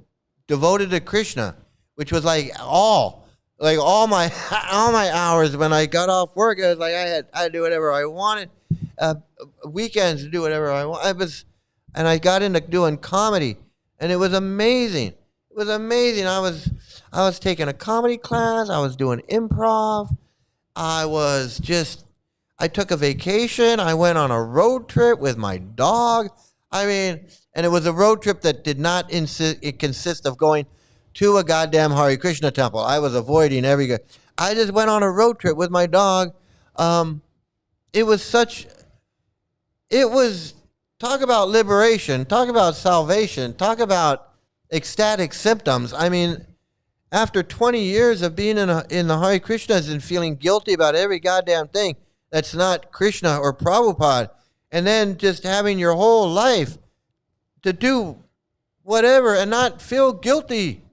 devoted to Krishna, which was like all my hours when I got off work. It was like I had to do whatever I wanted. Weekends to do whatever I want. And I got into doing comedy, and it was amazing. It was amazing. I was taking a comedy class. I was doing improv. I took a vacation. I went on a road trip with my dog. And it was a road trip that did not consist of going to a goddamn Hare Krishna temple. I was avoiding I just went on a road trip with my dog. Talk about liberation, talk about salvation, talk about ecstatic symptoms. After 20 years of being in the Hare Krishnas and feeling guilty about every goddamn thing that's not Krishna or Prabhupada, and then just having your whole life to do whatever and not feel guilty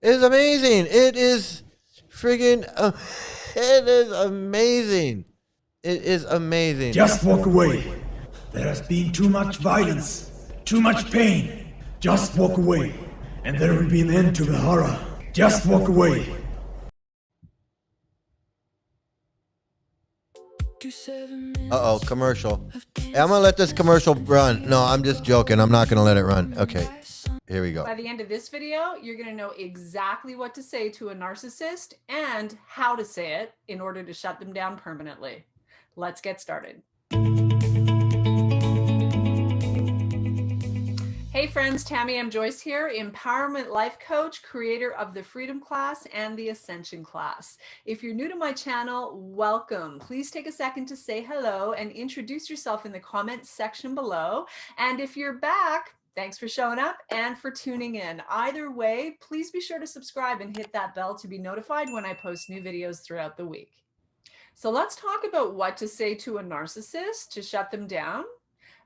is amazing. It is friggin' it is amazing. It is amazing. Just walk away. There has been too much violence, too much pain. Just walk away, and there will be an end to the horror. Just walk away. Uh-oh, commercial. Hey, I'm going to let this commercial run. No, I'm just joking. I'm not going to let it run. Okay, here we go. By the end of this video, you're going to know exactly what to say to a narcissist and how to say it in order to shut them down permanently. Let's get started. Hey friends, Tammy M. Joyce here, empowerment life coach, creator of the Freedom Class and the Ascension Class. If you're new to my channel, welcome. Please take a second to say hello and introduce yourself in the comments section below. And if you're back, thanks for showing up and for tuning in. Either way, please be sure to subscribe and hit that bell to be notified when I post new videos throughout the week. So let's talk about what to say to a narcissist to shut them down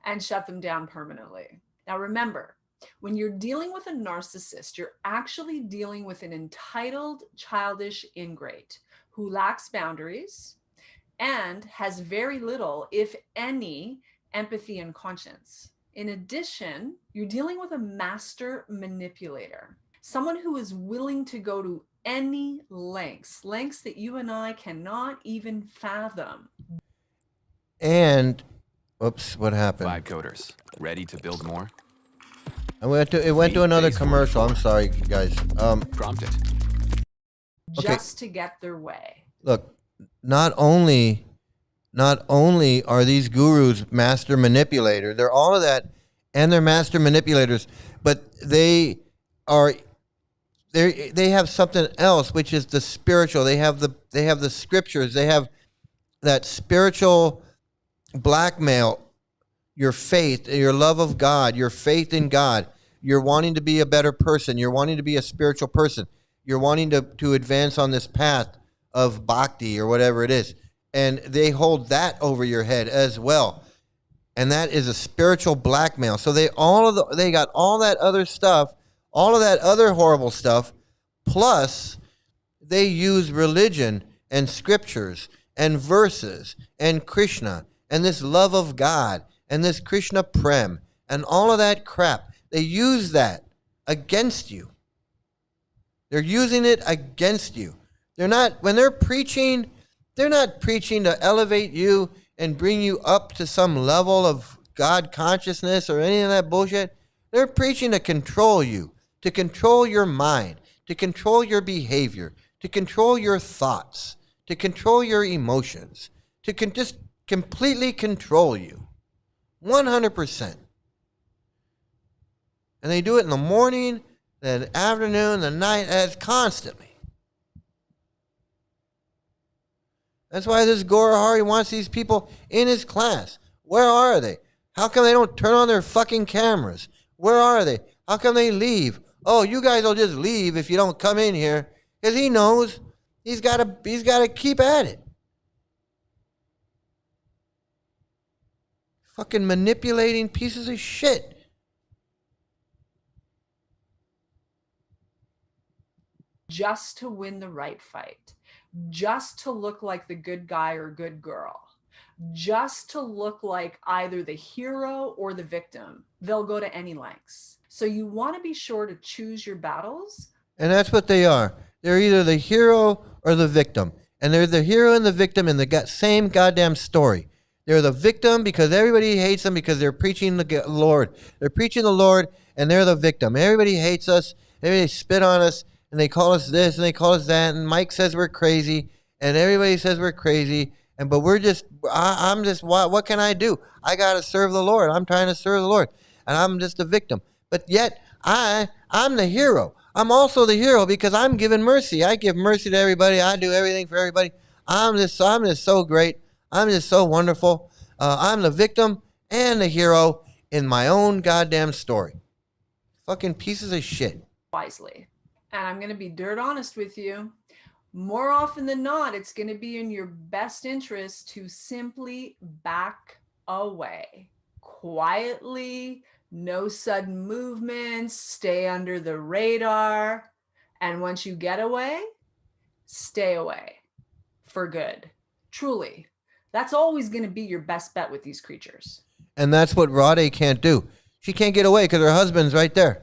and shut them down permanently. Now remember, when you're dealing with a narcissist, you're actually dealing with an entitled, childish ingrate who lacks boundaries and has very little, if any, empathy and conscience. In addition, you're dealing with a master manipulator, someone who is willing to go to any lengths that you and I cannot even fathom. And, oops, what happened? 5 coders, ready to build more? It went to another commercial. I'm sorry, guys. Prompted. Just to get their way. Look, not only are these gurus master manipulators, they're all of that, and they're master manipulators, but they have something else, which is the spiritual. They have the scriptures. They have that spiritual blackmail. Your faith, your love of God, your faith in God. You're wanting to be a better person. You're wanting to be a spiritual person. You're wanting to advance on this path of bhakti or whatever it is. And they hold that over your head as well. And that is a spiritual blackmail. So they got all that other stuff, all of that other horrible stuff, plus they use religion and scriptures and verses and Krishna and this love of God and this Krishna Prem, and all of that crap. They use that against you. They're using it against you. When they're preaching, they're not preaching to elevate you and bring you up to some level of God consciousness or any of that bullshit. They're preaching to control you, to control your mind, to control your behavior, to control your thoughts, to control your emotions, to just completely control you. 100%. And they do it in the morning, the afternoon, the night, as constantly. That's why this Guru Hari wants these people in his class. Where are they? How come they don't turn on their fucking cameras? Where are they? How come they leave? Oh, you guys will just leave if you don't come in here. Because he knows he's got to keep at it. Fucking manipulating pieces of shit. Just to win the right fight. Just to look like the good guy or good girl. Just to look like either the hero or the victim. They'll go to any lengths. So you want to be sure to choose your battles. And that's what they are. They're either the hero or the victim. And they're the hero and the victim in the same goddamn story. They're the victim because everybody hates them because they're preaching the Lord. They're preaching the Lord and they're the victim. Everybody hates us. Everybody spit on us and they call us this and they call us that. And Mike says we're crazy and everybody says we're crazy. But what can I do? I got to serve the Lord. I'm trying to serve the Lord and I'm just a victim. But yet I'm the hero. I'm also the hero because I'm giving mercy. I give mercy to everybody. I do everything for everybody. I'm just so great. I'm just so wonderful. I'm the victim and the hero in my own goddamn story. Fucking pieces of shit. Wisely. And I'm going to be dirt honest with you. More often than not, it's going to be in your best interest to simply back away. Quietly, no sudden movements, stay under the radar. And once you get away, stay away for good. Truly. That's always going to be your best bet with these creatures. And that's what Rade can't do. She can't get away because her husband's right there.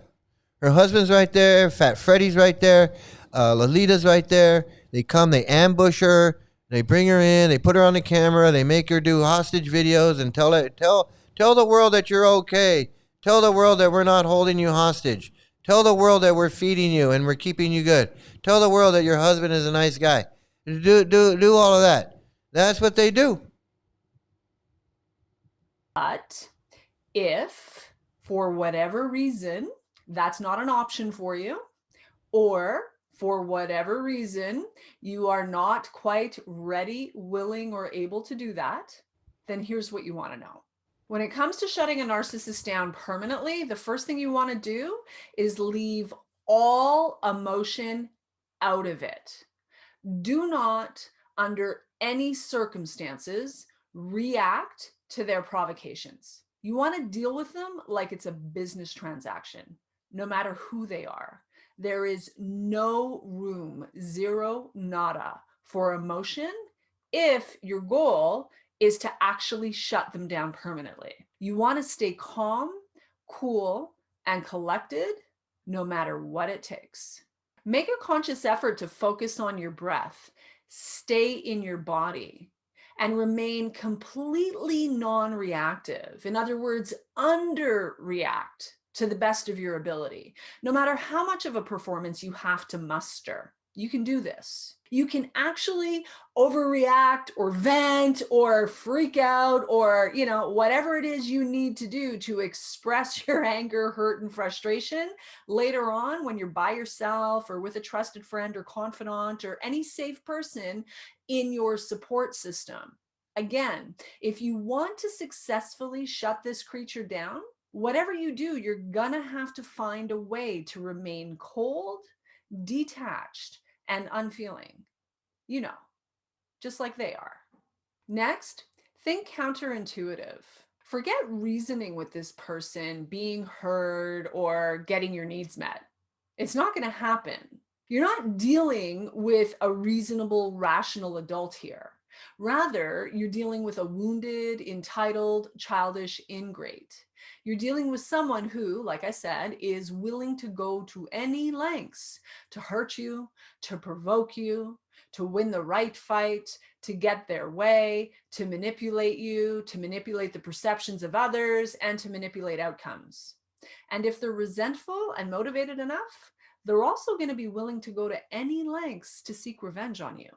Her husband's right there. Fat Freddy's right there. Lolita's right there. They come, they ambush her, they bring her in, they put her on the camera, they make her do hostage videos and tell the world that you're okay. Tell the world that we're not holding you hostage. Tell the world that we're feeding you and we're keeping you good. Tell the world that your husband is a nice guy. Do all of that. That's what they do. But if, for whatever reason, that's not an option for you, or for whatever reason, you are not quite ready, willing, or able to do that, then here's what you want to know. When it comes to shutting a narcissist down permanently, the first thing you want to do is leave all emotion out of it. Do not, under any circumstances, react to their provocations. You want to deal with them like it's a business transaction, no matter who they are. There is no room, zero, nada, for emotion if your goal is to actually shut them down permanently. You want to stay calm, cool, and collected, no matter what it takes. Make a conscious effort to focus on your breath, stay in your body, and remain completely non-reactive. In other words, underreact to the best of your ability. No matter how much of a performance you have to muster, you can do this. You can actually overreact or vent or freak out or, whatever it is you need to do to express your anger, hurt, and frustration later on when you're by yourself or with a trusted friend or confidant or any safe person in your support system. Again, if you want to successfully shut this creature down, whatever you do, you're gonna have to find a way to remain cold, detached, and unfeeling. Just like they are. Next, think counterintuitive. Forget reasoning with this person, being heard, or getting your needs met. It's not going to happen. You're not dealing with a reasonable, rational adult here. Rather, you're dealing with a wounded, entitled, childish ingrate. You're dealing with someone who, like I said, is willing to go to any lengths to hurt you, to provoke you, to win the right fight, to get their way, to manipulate you, to manipulate the perceptions of others, and to manipulate outcomes. And if they're resentful and motivated enough, they're also going to be willing to go to any lengths to seek revenge on you.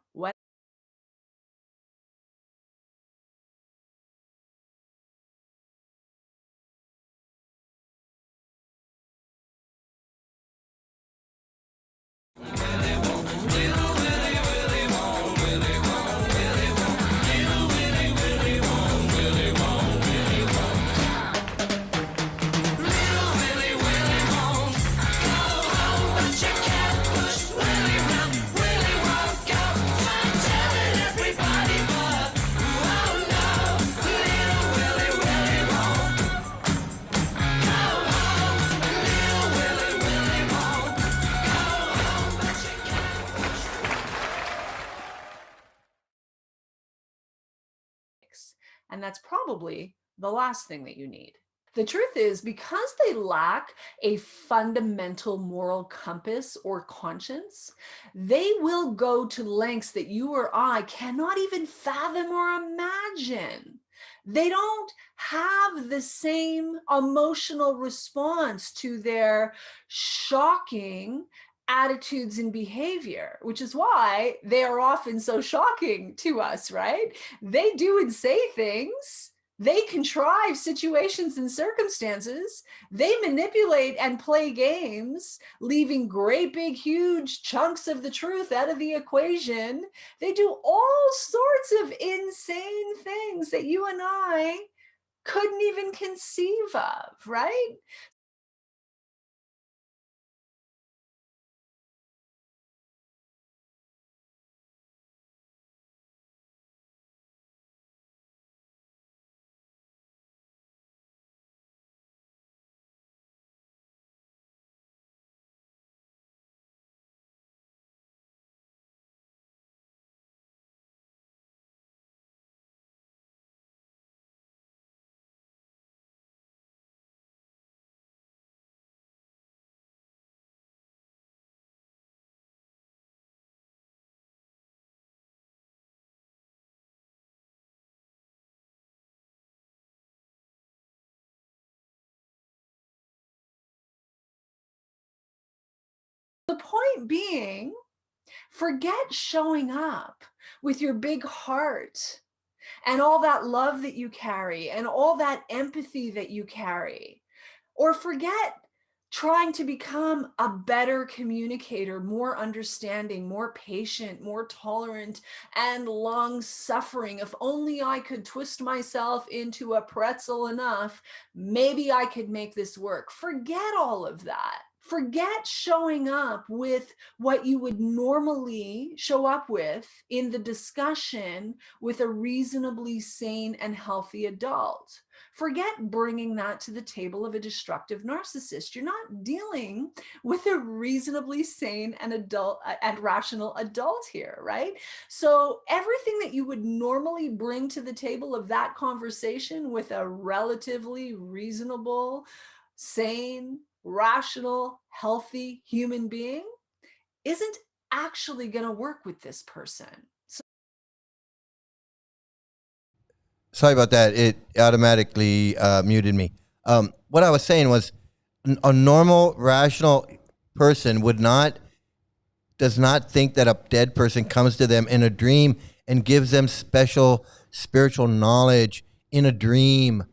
And that's probably the last thing that you need. The truth is, because they lack a fundamental moral compass or conscience, they will go to lengths that you or I cannot even fathom or imagine. They don't have the same emotional response to their shocking attitudes and behavior, which is why they are often so shocking to us, right? They do and say things. They contrive situations and circumstances. They manipulate and play games, leaving great big huge chunks of the truth out of the equation. They do all sorts of insane things that you and I couldn't even conceive of, right? The point being, forget showing up with your big heart and all that love that you carry and all that empathy that you carry. Or forget trying to become a better communicator, more understanding, more patient, more tolerant, and long-suffering. If only I could twist myself into a pretzel enough, maybe I could make this work. Forget all of that. Forget showing up with what you would normally show up with in the discussion with a reasonably sane and healthy adult. Forget bringing that to the table of a destructive narcissist. You're not dealing with a reasonably sane and adult and rational adult here, right? So everything that you would normally bring to the table of that conversation with a relatively reasonable, sane, rational, healthy human being isn't actually going to work with this person. Sorry about that. It automatically muted me. What I was saying was a normal, rational person does not think that a dead person comes to them in a dream and gives them special spiritual knowledge in a dream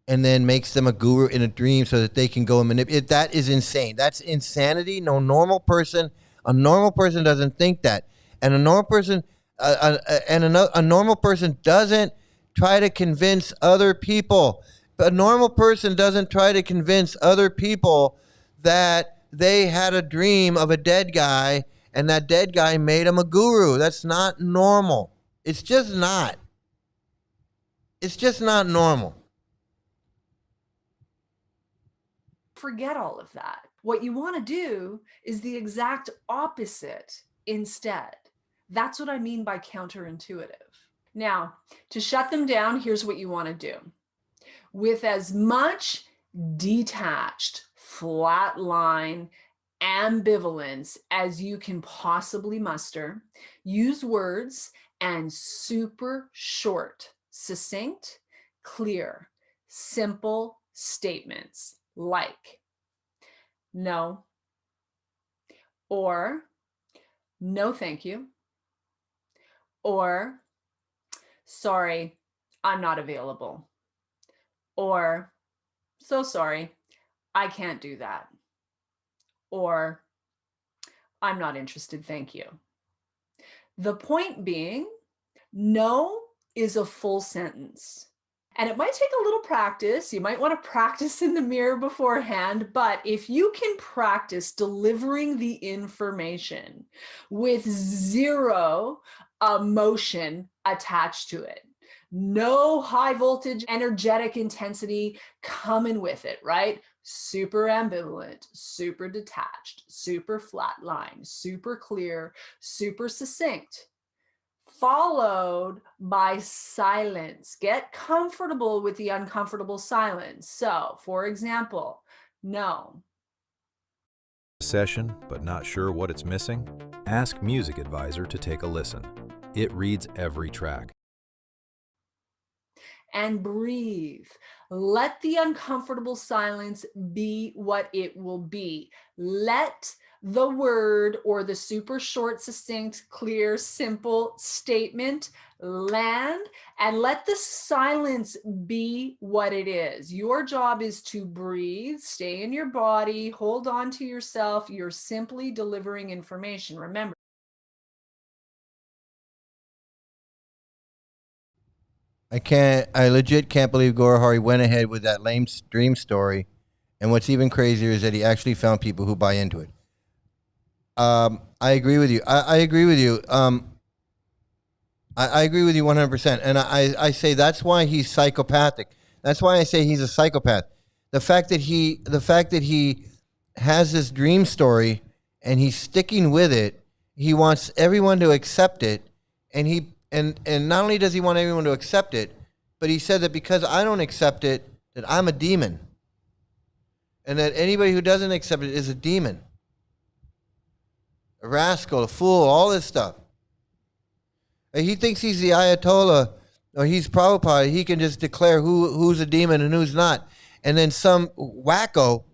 and then makes them a guru in a dream so that they can go and manipulate. That is insane. That's insanity. A normal person doesn't think that. And a normal person, a normal person doesn't try to convince other people. A normal person doesn't try to convince other people that they had a dream of a dead guy and that dead guy made him a guru. That's not normal. It's just not. It's just not normal. Forget all of that. What you want to do is the exact opposite instead. That's what I mean by counterintuitive. Now, to shut them down, here's what you want to do. With as much detached, flatline ambivalence as you can possibly muster, use words and super short, succinct, clear, simple statements like no, or no thank you, or sorry, I'm not available, or so sorry, I can't do that, or I'm not interested, thank you. The point being, no is a full sentence. And it might take a little practice. You might want to practice in the mirror beforehand, but if you can practice delivering the information with zero emotion attached to it, no high voltage energetic intensity coming with it, right? Super ambivalent, super detached, super flatline, super clear, super succinct, followed by silence. Get comfortable with the uncomfortable silence. So, for example, no. Session, but not sure what it's missing? Ask Music Advisor to take a listen. It reads every track. And breathe. Let the uncomfortable silence be what it will be. Let the word or the super short, succinct, clear, simple statement land, and let the silence be what it is. Your job is to breathe, stay in your body, hold on to yourself. You're simply delivering information. Remember. I legit can't believe Gorahari went ahead with that lame dream story. And what's even crazier is that he actually found people who buy into it. I agree with you. I agree with you. I agree with you 100%. And I say that's why he's psychopathic. That's why I say he's a psychopath. The fact that he has this dream story and he's sticking with it, he wants everyone to accept it, and not only does he want everyone to accept it, but he said that because I don't accept it, that I'm a demon. And that anybody who doesn't accept it is a demon. A rascal, a fool, all this stuff. And he thinks he's the Ayatollah, or he's Prabhupada. He can just declare who's a demon and who's not. And then some wacko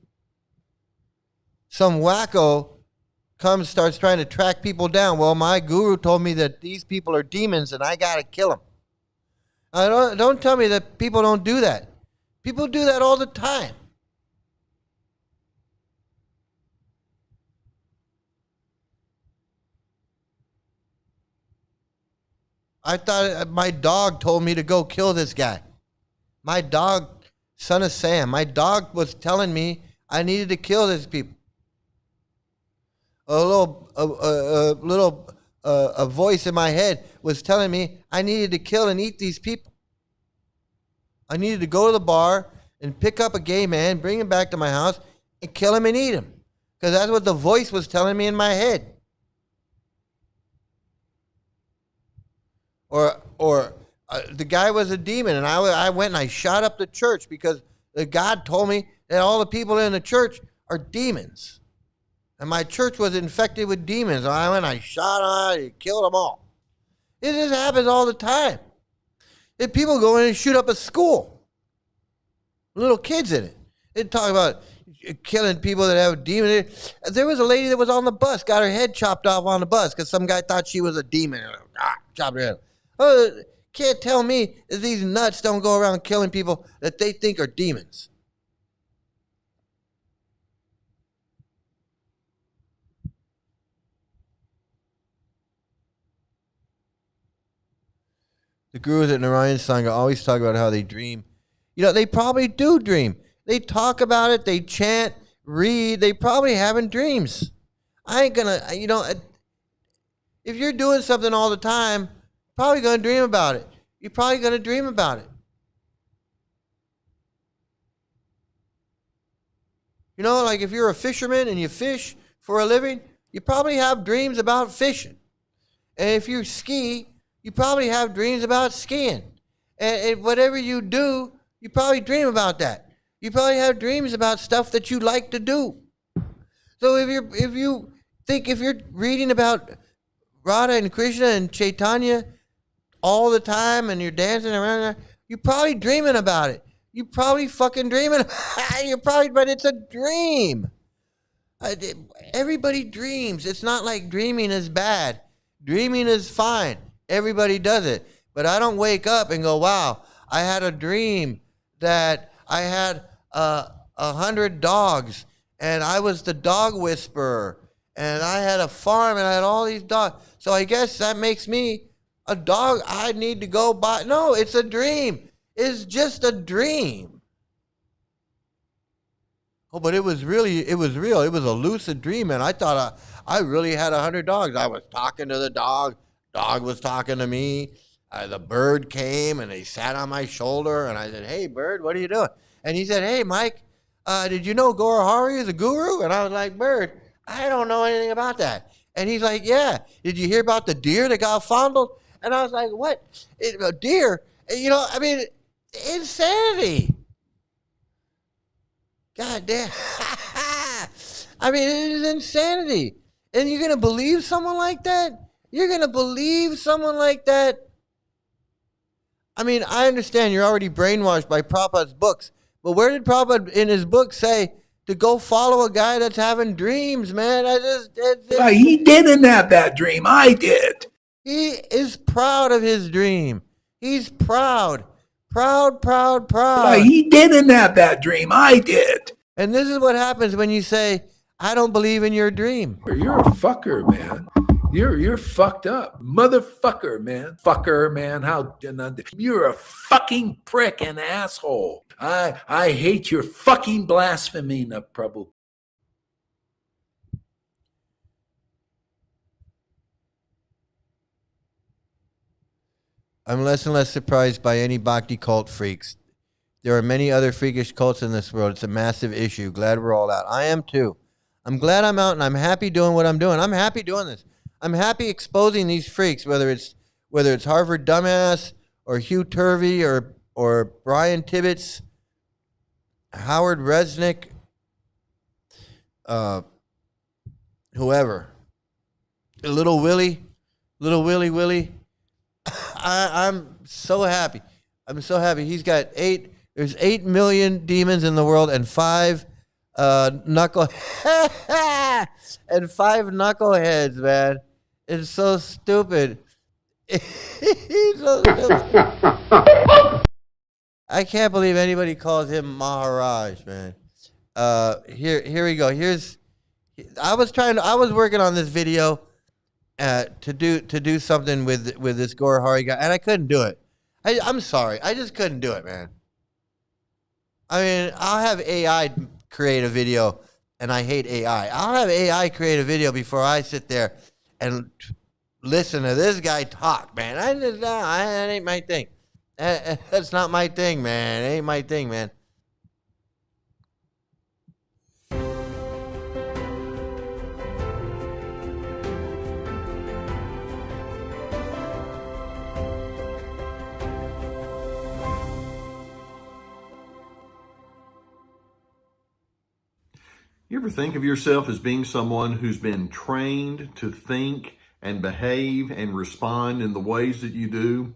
starts trying to track people down. Well, my guru told me that these people are demons and I got to kill them. Don't tell me that people don't do that. People do that all the time. I thought my dog told me to go kill this guy. My dog, son of Sam, my dog was telling me I needed to kill these people. A voice in my head was telling me I needed to kill and eat these people. I needed to go to the bar and pick up a gay man, bring him back to my house, and kill him and eat him. Because that's what the voice was telling me in my head. Or the guy was a demon, and I went and I shot up the church because God told me that all the people in the church are demons. And my church was infected with demons. And I went and I shot them, I killed them all. It just happens all the time. If people go in and shoot up a school, little kids in it. They talk about killing people that have demons. There was a lady that was on the bus, got her head chopped off on the bus because some guy thought she was a demon. Chopped her head. Oh, can't tell me that these nuts don't go around killing people that they think are demons. The gurus at Narayan Sangha always talk about how they dream. You know, they probably do dream. They talk about it, they chant, read, they probably having dreams. I ain't gonna, if you're doing something all the time, you're probably gonna dream about it. You're probably gonna dream about it. You know, like if you're a fisherman and you fish for a living, you probably have dreams about fishing. And if you ski, you probably have dreams about skiing. And whatever you do, you probably dream about that. You probably have dreams about stuff that you like to do. So if you're reading about Radha and Krishna and Chaitanya all the time and you're dancing around there, you're probably dreaming about it. You probably fucking dreaming. But it's a dream. Everybody dreams. It's not like dreaming is bad. Dreaming is fine. Everybody does it. But I don't wake up and go, wow, I had a dream that I had 100 dogs and I was the dog whisperer and I had a farm and I had all these dogs. So I guess that makes me a dog I need to go buy. No, it's a dream. It's just a dream. Oh, but it was real. It was a lucid dream, and I thought I really had 100 dogs. I was talking to the dog. Dog was talking to me. The bird came, and he sat on my shoulder, and I said, hey, bird, what are you doing? And he said, hey, Mike, did you know Gora Hari is a guru? And I was like, bird, I don't know anything about that. And he's like, yeah. Did you hear about the deer that got fondled? And I was like, what? A deer? Insanity. God damn. It is insanity. And you're going to believe someone like that? You're going to believe someone like that? I understand you're already brainwashed by Prabhupada's books, but where did Prabhupada in his book say to go follow a guy that's having dreams, man? He didn't have that dream. I did. He is proud of his dream. He's proud. Proud. He didn't have that dream. I did. And this is what happens when you say, I don't believe in your dream. You're a fucker, man. You're fucked up. Motherfucker, man. Fucker, man. You're a fucking prick and asshole. I hate your fucking blasphemy, Prabhu. I'm less and less surprised by any bhakti cult freaks. There are many other freakish cults in this world. It's a massive issue. Glad we're all out. I am too. I'm glad I'm out and I'm happy doing what I'm doing. I'm happy doing this. I'm happy exposing these freaks, whether it's Harvard dumbass or Hugh Turvey or Brian Tibbetts, Howard Resnick, whoever. Little Willie. I'm so happy. I'm so happy. He's got there's 8 million demons in the world and 5 knuckle and 5 knuckleheads, man. It's so stupid. He's so stupid. I can't believe anybody calls him Maharaj, man. Here we go. I was working on this video to do something with this Gore Hari guy, and I couldn't do it. I'm sorry, I just couldn't do it, man. I mean, I'll have AI create a video, and I hate AI. I'll have AI create a video before I sit there and listen to this guy talk, man. That ain't my thing. That's not my thing, man. It ain't my thing, man. You ever think of yourself as being someone who's been trained to think and behave and respond in the ways that you do?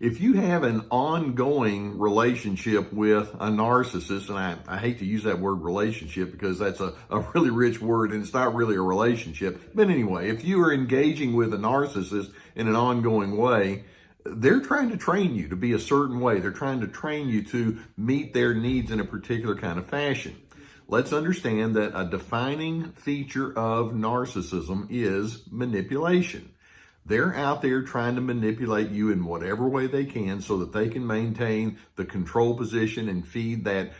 If you have an ongoing relationship with a narcissist, and I hate to use that word relationship because that's a really rich word and it's not really a relationship. But anyway, if you are engaging with a narcissist in an ongoing way, they're trying to train you to be a certain way. They're trying to train you to meet their needs in a particular kind of fashion. Let's understand that a defining feature of narcissism is manipulation. They're out there trying to manipulate you in whatever way they can so that they can maintain the control position and feed that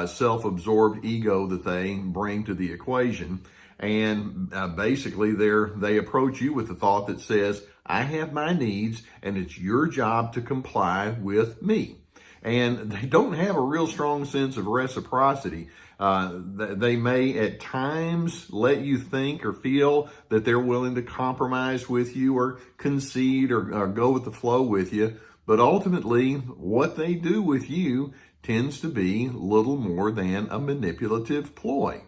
self-absorbed ego that they bring to the equation. And basically, they approach you with the thought that says, I have my needs and it's your job to comply with me. And they don't have a real strong sense of reciprocity. They may at times let you think or feel that they're willing to compromise with you or concede or go with the flow with you. But ultimately, what they do with you tends to be little more than a manipulative ploy.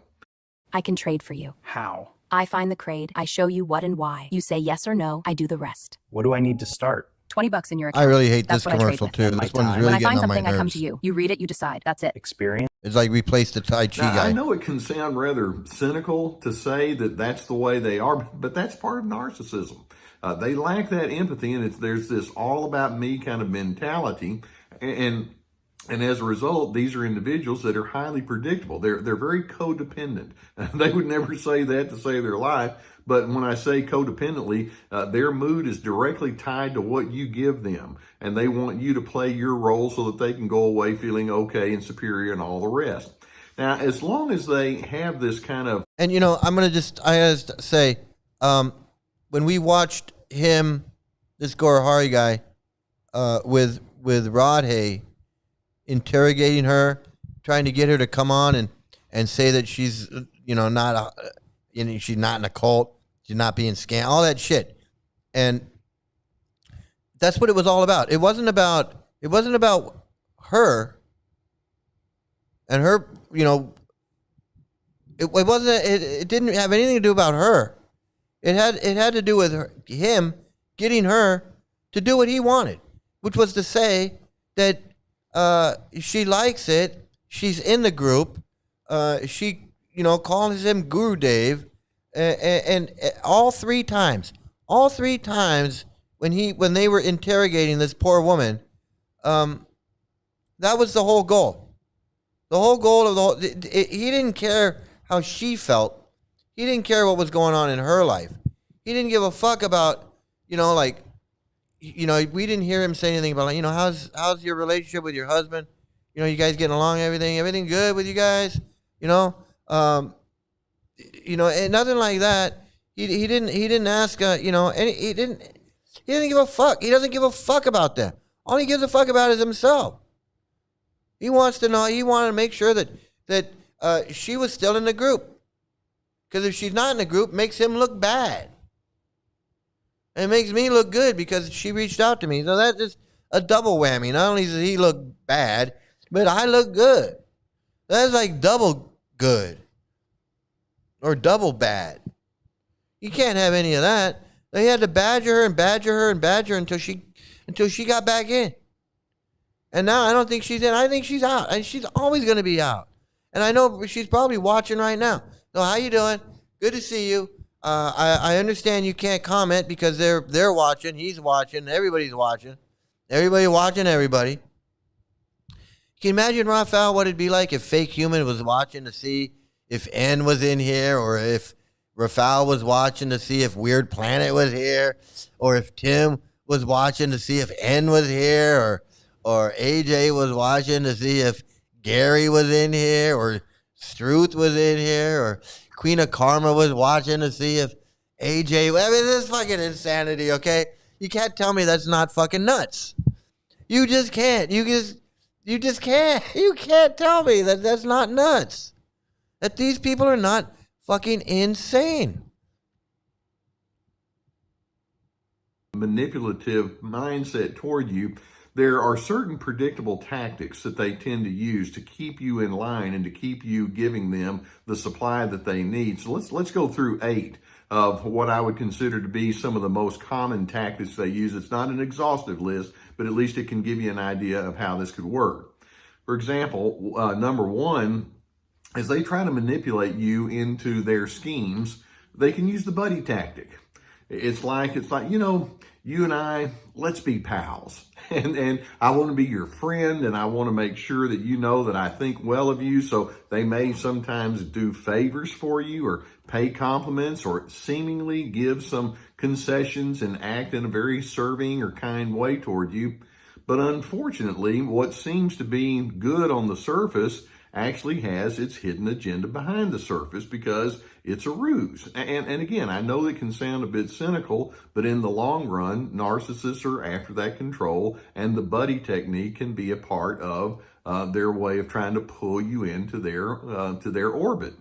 I can trade for you. How? I find the crate, I show you what and why. You say yes or no, I do the rest. What do I need to start? $20 in your account. I really hate That's this what I trade commercial with. too. This one's really When I getting find on my something, I come nerves. to you. You read it, you decide. That's it. Experience. It's like replace the Tai Chi Now, guy. I know it can sound rather cynical to say that that's the way they are, but that's part of narcissism. They lack that empathy, and there's this all about me kind of mentality, and as a result, these are individuals that are highly predictable. They're very codependent. They would never say that to save their life, but when I say codependently, their mood is directly tied to what you give them, and they want you to play your role so that they can go away feeling okay and superior and all the rest. Now, as long as they have this kind of... And, I gotta say, when we watched him, this Gore Hari guy, with Radhe, interrogating her, trying to get her to come on and say that she's, not she's not in a cult, she's not being scammed, all that shit. And that's what it was all about. It wasn't about her and her, it didn't have anything to do about her. It had to do with him getting her to do what he wanted, which was to say that she likes it. She's in the group. She, calls him Guru Dev, and all three times when they were interrogating this poor woman, that was the whole goal. The whole goal of he didn't care how she felt. He didn't care what was going on in her life. He didn't give a fuck about, we didn't hear him say anything about, how's your relationship with your husband? You guys getting along, everything good with you guys? And nothing like that. He didn't ask, he didn't give a fuck. He doesn't give a fuck about that. All he gives a fuck about is himself. He wants to know, he wanted to make sure that she was still in the group. Because if she's not in the group, it makes him look bad. And it makes me look good because she reached out to me. So that's just a double whammy. Not only does he look bad, but I look good. That's like double good. Or double bad. You can't have any of that. They had to badger her and badger her and badger her until she got back in. And now I don't think she's in. I think she's out. And she's always going to be out. And I know she's probably watching right now. So how you doing? Good to see you. I understand you can't comment because they're watching. He's watching. Everybody's watching. Everybody watching everybody. Can you imagine, Raphael, what it'd be like if Fake Human was watching to see if N was in here, or if Raphael was watching to see if Weird Planet was here, or if Tim was watching to see if N was here, or AJ was watching to see if Gary was in here, or Struth was in here, or Queen of Karma was watching to see if AJ. I mean, this is fucking insanity, okay? You can't tell me that's not fucking nuts. You just can't. You just can't. You can't tell me that that's not nuts. That these people are not fucking insane. Manipulative mindset toward you, there are certain predictable tactics that they tend to use to keep you in line and to keep you giving them the supply that they need. So let's go through 8 of what I would consider to be some of the most common tactics they use. It's not an exhaustive list, but at least it can give you an idea of how this could work. For example, number 1 is they try to manipulate you into their schemes. They can use the buddy tactic. It's like, you know, you and I, let's be pals. And I want to be your friend, and I want to make sure that you know that I think well of you. So they may sometimes do favors for you, or pay compliments, or seemingly give some concessions and act in a very serving or kind way toward you. But unfortunately, what seems to be good on the surface actually has its hidden agenda behind the surface, because it's a ruse. And again, I know it can sound a bit cynical, but in the long run, narcissists are after that control, and the buddy technique can be a part of their way of trying to pull you into their orbit.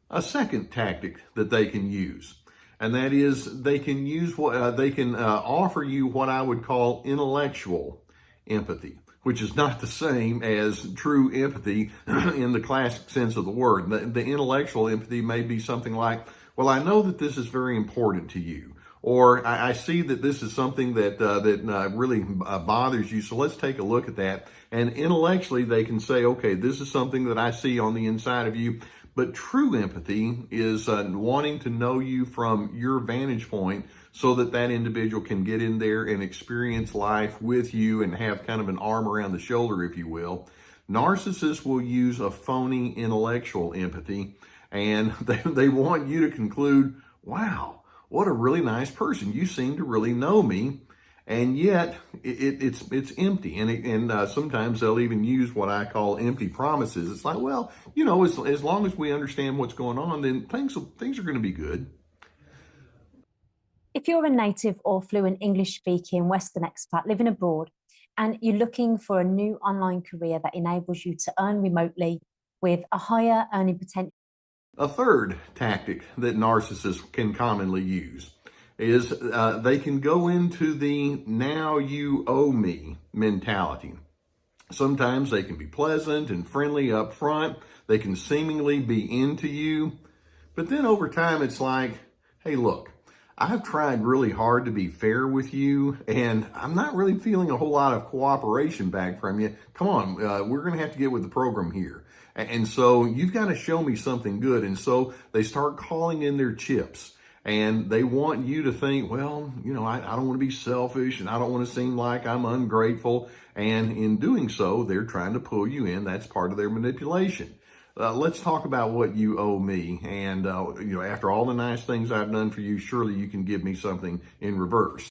A second tactic that they can use, and that is they can use offer you what I would call intellectual empathy, which is not the same as true empathy in the classic sense of the word. The intellectual empathy may be something like, well, I know that this is very important to you, or I see that this is something that really bothers you, so let's take a look at that. And intellectually, they can say, okay, this is something that I see on the inside of you. But true empathy is wanting to know you from your vantage point, so that that individual can get in there and experience life with you and have kind of an arm around the shoulder, if you will. Narcissists will use a phony intellectual empathy, and they want you to conclude, wow, what a really nice person. You seem to really know me. And yet it's empty. And sometimes they'll even use what I call empty promises. It's like, well, you know, as long as we understand what's going on, then things are going to be good. If you're a native or fluent English-speaking Western expat living abroad, and you're looking for a new online career that enables you to earn remotely with a higher earning potential. A third tactic that narcissists can commonly use is they can go into the now you owe me mentality. Sometimes they can be pleasant and friendly up front. They can seemingly be into you. But then over time, it's like, hey, look, I've tried really hard to be fair with you, and I'm not really feeling a whole lot of cooperation back from you. Come on, we're going to have to get with the program here. And so you've got to show me something good. And so they start calling in their chips, and they want you to think, well, you know, I don't want to be selfish, and I don't want to seem like I'm ungrateful. And in doing so, they're trying to pull you in. That's part of their manipulation. Let's talk about what you owe me. And, you know, after all the nice things I've done for you, surely you can give me something in reverse.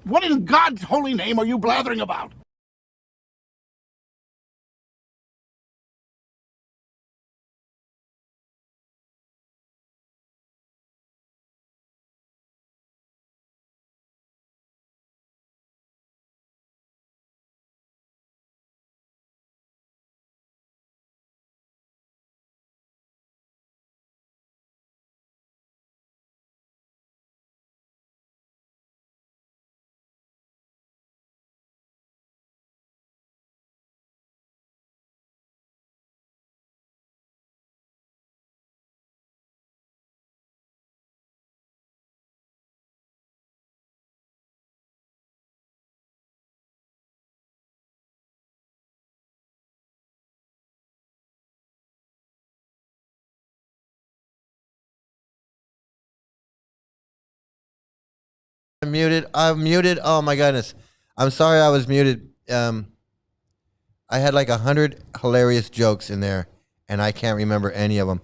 What in God's holy name are you blathering about? I'm muted. I'm muted. Oh my goodness. I'm sorry I was muted. I had like 100 hilarious jokes in there, and I can't remember any of them.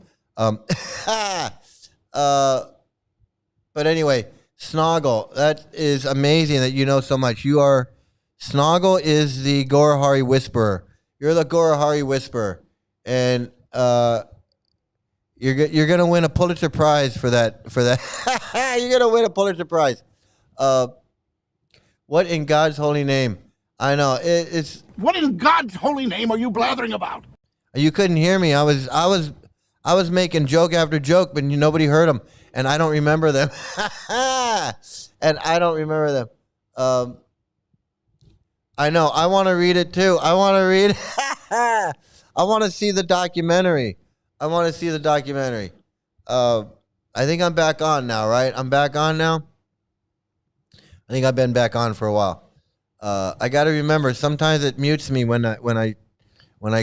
But anyway, Snoggle. That is amazing that you know so much. Snoggle is the Gorahari Whisperer. You're the Gorahari Whisperer, and you're gonna win a Pulitzer Prize for that. You're gonna win a Pulitzer Prize. What in God's holy name? I know it's. What in God's holy name are you blathering about? You couldn't hear me. I was making joke after joke, but nobody heard them, and I don't remember them. And I don't remember them. I know. I want to read it too. I want to read. I want to see the documentary. I think I'm back on now, right? I'm back on now. I think I've been back on for a while. I got to remember, sometimes it mutes me when I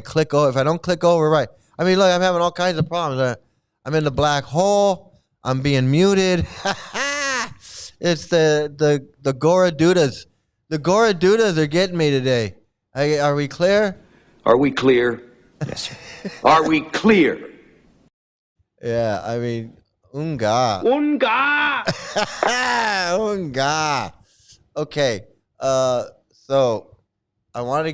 click over. If I don't click over, right. I mean, look, I'm having all kinds of problems. I'm in the black hole. I'm being muted. It's the Gora Dudas. The Gora Dudas are getting me today. Are we clear? Are we clear? Yes, sir. Are we clear? Yeah, I mean, Unga. Unga. Okay. So I hope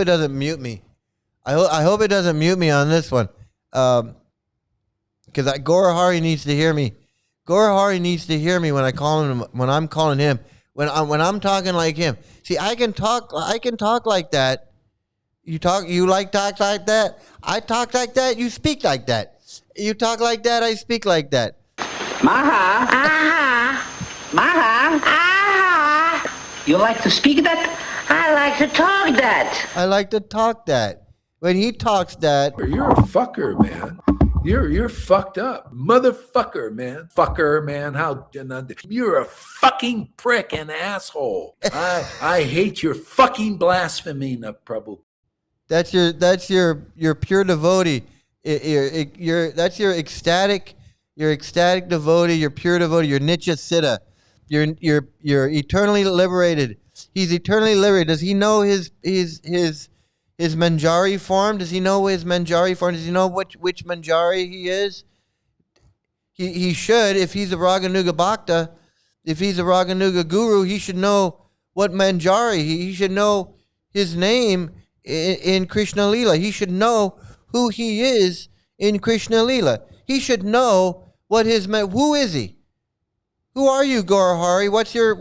it doesn't mute me. I hope it doesn't mute me on this one. Because Gorahari needs to hear me. Gorahari needs to hear me when I'm calling him. When I'm talking like him. See, I can talk like that. You like talk like that? I talk like that, you speak like that. You talk like that, I speak like that. Maha, aha, maha, aha. You like to speak that? I like to talk that. I like to talk that. When he talks that. You're a fucker, man. You're fucked up. Motherfucker, man. Fucker, man. You're a fucking prick and asshole. I hate your fucking blasphemy, Prabhu. That's your pure devotee. That's your ecstatic devotee, your pure devotee, your Nitya Siddha. You're eternally liberated. He's eternally liberated. Does he know his Manjari form? Does he know his Manjari form? Does he know which Manjari he is? He should. If he's a Raganuga Bhakta, if he's a Raganuga Guru, he should know what Manjari. He should know his name in Krishna Lila. He should know who he is in Krishna Lila. He should know who is he? Who are you, Gorahari? What's your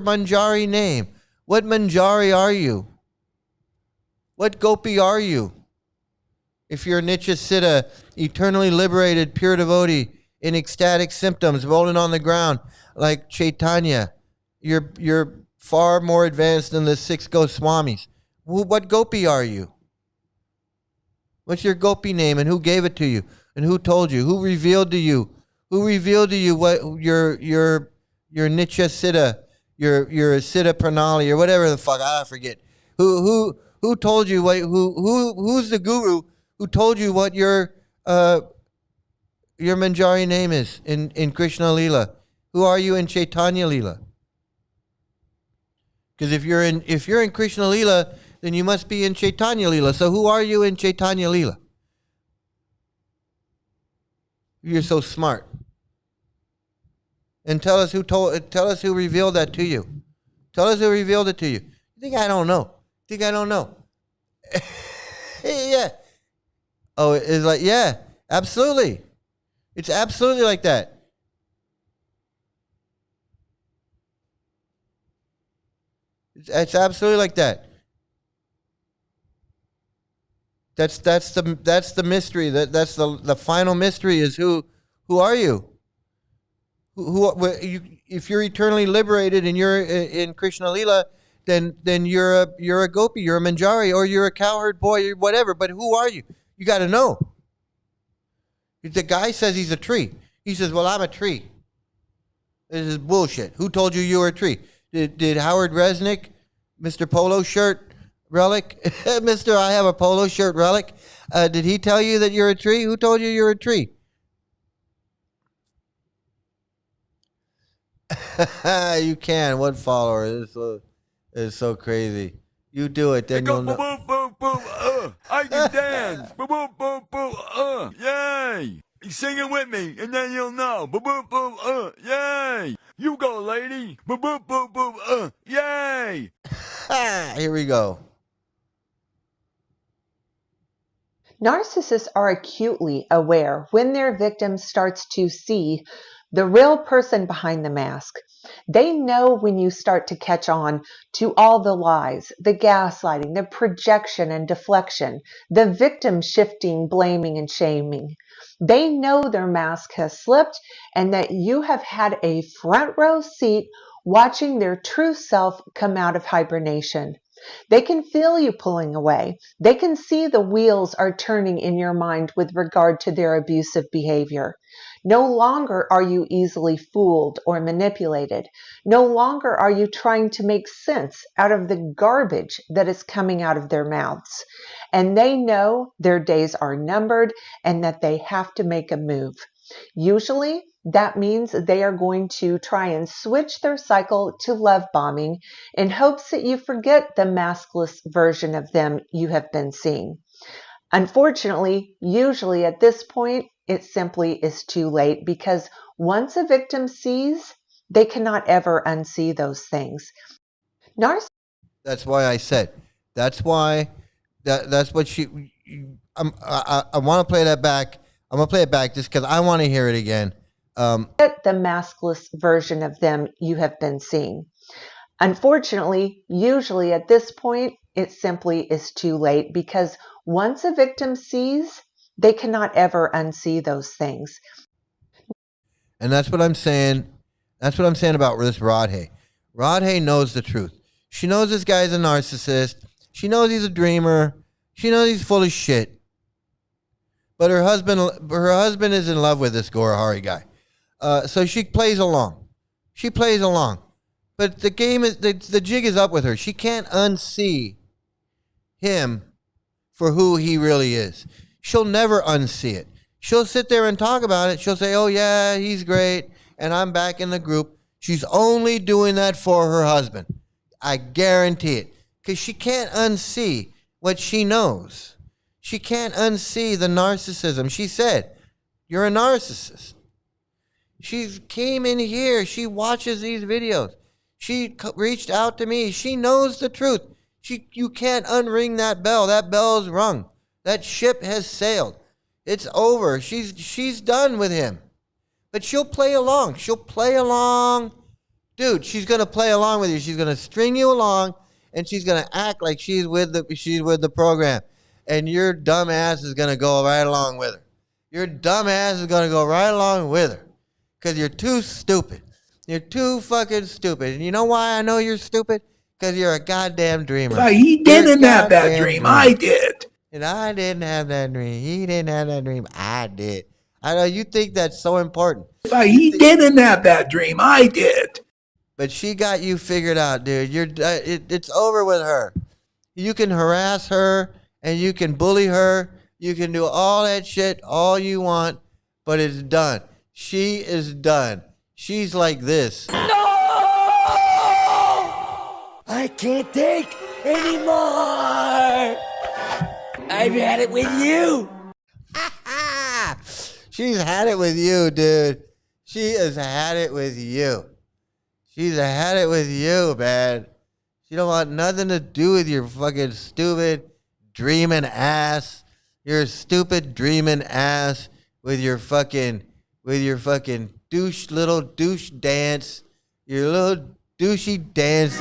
Manjari name? What Manjari are you? What Gopi are you? If you're Nitya Siddha, eternally liberated, pure devotee, in ecstatic symptoms, rolling on the ground like Chaitanya, you're far more advanced than the 6 Goswamis. What Gopi are you? What's your Gopi name, and who gave it to you, and who told you? Who revealed to you? Who revealed to you what your Nitya Siddha, your Siddha Pranali, or whatever the fuck, I forget. Who told you who's the guru who told you what your Manjari name is in Krishna Lila? Who are you in Chaitanya Lila? Because if you're in Krishna Lila, then you must be in Chaitanya Lila. So who are you in Chaitanya Lila? You're so smart. and tell us who revealed that to you. Tell us who revealed it to you. You think I don't know? Think I don't know? Yeah. Oh, it's like, yeah, absolutely. It's absolutely like that. It's absolutely like that. That's the mystery. That's the final mystery is who are you? If you're eternally liberated and you're in Krishna Lila, then you're a gopi, you're a manjari, or you're a cowherd boy, or whatever. But who are you? You got to know. The guy says he's a tree. He says, "Well, I'm a tree." This is bullshit. Who told you were a tree? Did Howard Resnick, Mr. Polo Shirt Relic, Mr. I have a polo shirt relic? Did he tell you that you're a tree? Who told you you're a tree? You can. One follower is so crazy. You do it, then you'll know. Boom, boom, boom, I can dance. Boom, boom, boom, boom, yay. Sing it with me, and then you'll know. Boom, boom, boom, yay. You go, lady. Boom, boom, boom, boom, yay. Here we go. Narcissists are acutely aware when their victim starts to see the real person behind the mask. They know when you start to catch on to all the lies, the gaslighting, the projection and deflection, the victim shifting, blaming and shaming. They know their mask has slipped and that you have had a front row seat watching their true self come out of hibernation. They can feel you pulling away. They can see the wheels are turning in your mind with regard to their abusive behavior. No longer are you easily fooled or manipulated. No longer are you trying to make sense out of the garbage that is coming out of their mouths. And they know their days are numbered and that they have to make a move. Usually, that means they are going to try and switch their cycle to love bombing in hopes that you forget the maskless version of them you have been seeing. Unfortunately, usually at this point, it simply is too late because once a victim sees, they cannot ever unsee those things. That's why I said. That's why. That's what she. I want to play that back. I'm gonna play it back just because I want to hear it again. The maskless version of them you have been seeing. Unfortunately, usually at this point, it simply is too late because once a victim sees, they cannot ever unsee those things. And that's what I'm saying. That's what I'm saying about this Radhe. Radhe knows the truth. She knows this guy's a narcissist. She knows he's a dreamer. She knows he's full of shit. But her husband is in love with this Gorahari guy. So she plays along. She plays along. But the game is, the jig is up with her. She can't unsee him for who he really is. She'll never unsee it. She'll sit there and talk about it. She'll say, oh yeah, he's great, and I'm back in the group. She's only doing that for her husband. I guarantee it. Because she can't unsee what she knows. She can't unsee the narcissism. She said, you're a narcissist. She came in here. She watches these videos. She reached out to me. She knows the truth. You can't unring that bell. That bell is rung. That ship has sailed. It's over. She's done with him. But she'll play along. She'll play along. Dude, she's going to play along with you. She's going to string you along, and she's going to act like she's with the program. And your dumb ass is going to go right along with her. Your dumb ass is going to go right along with her. Because you're too stupid. You're too fucking stupid. And you know why I know you're stupid? Because you're a goddamn dreamer. He didn't have that dream. I did. And I didn't have that dream. He didn't have that dream. I did. I know you think that's so important. He didn't have that dream. I did. But she got you figured out, dude. It's over with her. You can harass her and you can bully her. You can do all that shit all you want, but it's done. She is done. She's like this. No! I can't take anymore. I've had it with you. She's had it with you, dude. She has had it with you. She's had it with you, man. She don't want nothing to do with your fucking stupid dreaming ass. Your stupid dreaming ass with your fucking douche little douche dance. Your little douchey dance.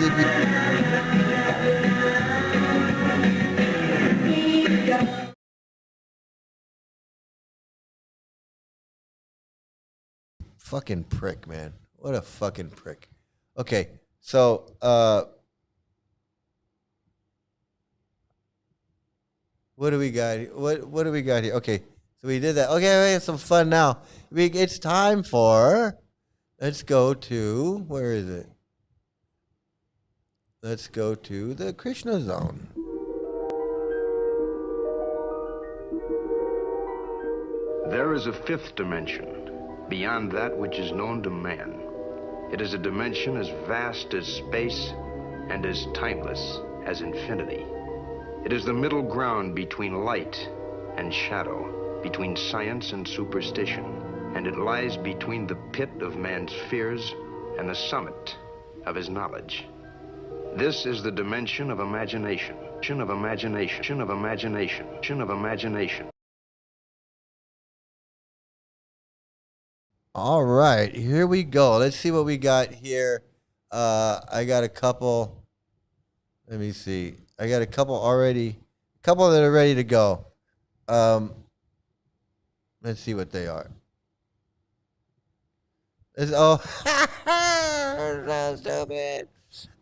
Fucking prick, man. What a fucking prick. Okay, so what do we got? What do we got here? Okay, so we did that. Okay, we have some fun now. It's time for. Let's go to where is it? Let's go to the Krishna zone. There is a fifth dimension, beyond that which is known to man. It is a dimension as vast as space and as timeless as infinity. It is the middle ground between light and shadow, between science and superstition, and it lies between the pit of man's fears and the summit of his knowledge. This is the dimension of imagination, of imagination, of imagination, of imagination. All right, here we go. Let's see what we got here. I got a couple. Let me see. I got a couple already. A couple that are ready to go. Let's see what they are. So stupid.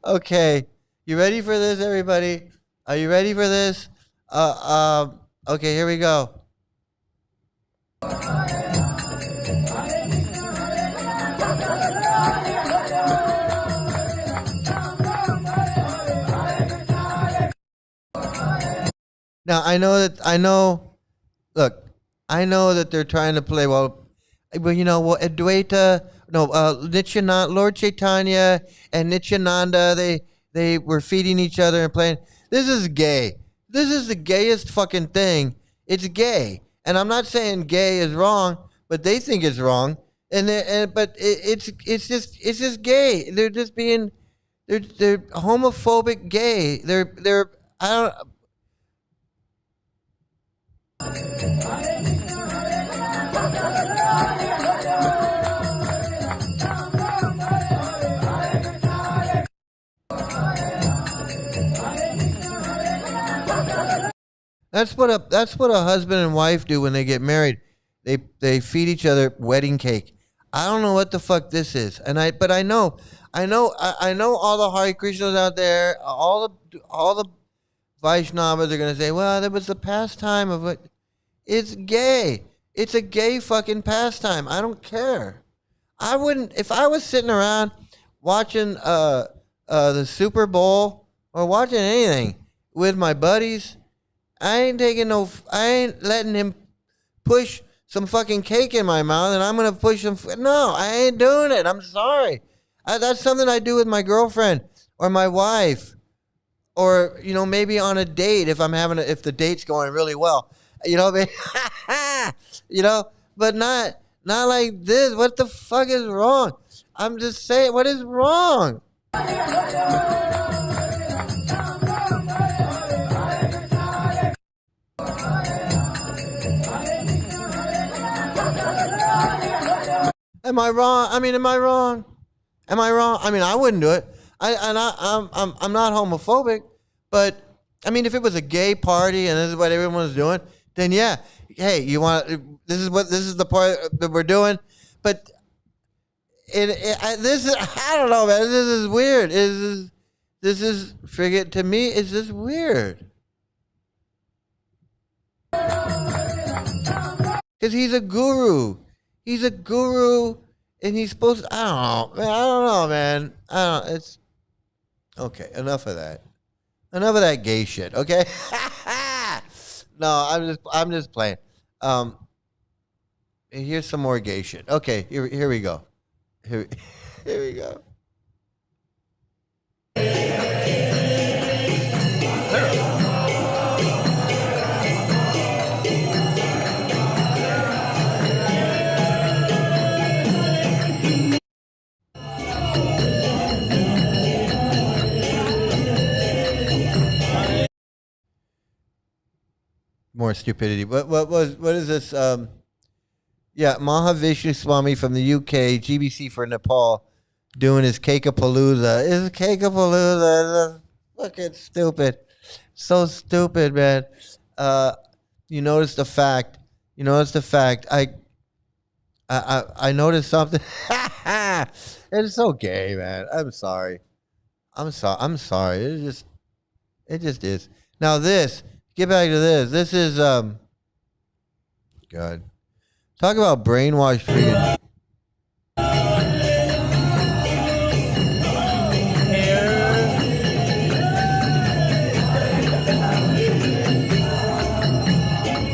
Okay, you ready for this, everybody? Are you ready for this? Okay, here we go. Now I know look, I know that they're trying to play Advaita, Nityananda, Lord Chaitanya and Nityananda, they were feeding each other and playing. This is gay. This is the gayest fucking thing. It's gay. And I'm not saying gay is wrong, but they think it's wrong. But it's just gay. They're just being they're homophobic gay. They're I don't. That's what a husband and wife do when they get married. They feed each other wedding cake. I don't know what the fuck this is, but I know all the Hare Krishnas out there, all the Vaishnavas are gonna say, well, that was the pastime of it. It's gay. It's a gay fucking pastime. I don't care. I wouldn't if I was sitting around watching the Super Bowl or watching anything with my buddies. I ain't letting him push some fucking cake in my mouth and I'm going to push him. No, I ain't doing it. I'm sorry. That's something I do with my girlfriend or my wife or, maybe on a date if the date's going really well, but not like this. What the fuck is wrong? I'm just saying, what is wrong? Am I wrong? Am I wrong? I wouldn't do it. I'm not homophobic, but if it was a gay party and this is what everyone was doing, then yeah, hey, this is the part that we're doing, but this is I don't know, man. This is weird. To me, it's just weird. Because he's a guru. He's a guru, and he's supposed to, I don't know, man. It's, okay, enough of that. Enough of that gay shit, okay? No, I'm just playing. Here's some more gay shit. Okay, here we go. Here we go. more stupidity. What is this? Yeah, Mahavishnu Swami from the UK, GBC for Nepal, doing his Cakapalooza. Is Cakapalooza fucking stupid? So stupid, man. You notice the fact. You notice the fact. I noticed something. It's so gay, man. I'm sorry. I'm sorry. I'm sorry. It just is. Now this. Get back to this. This is God. Talk about brainwashed freaking.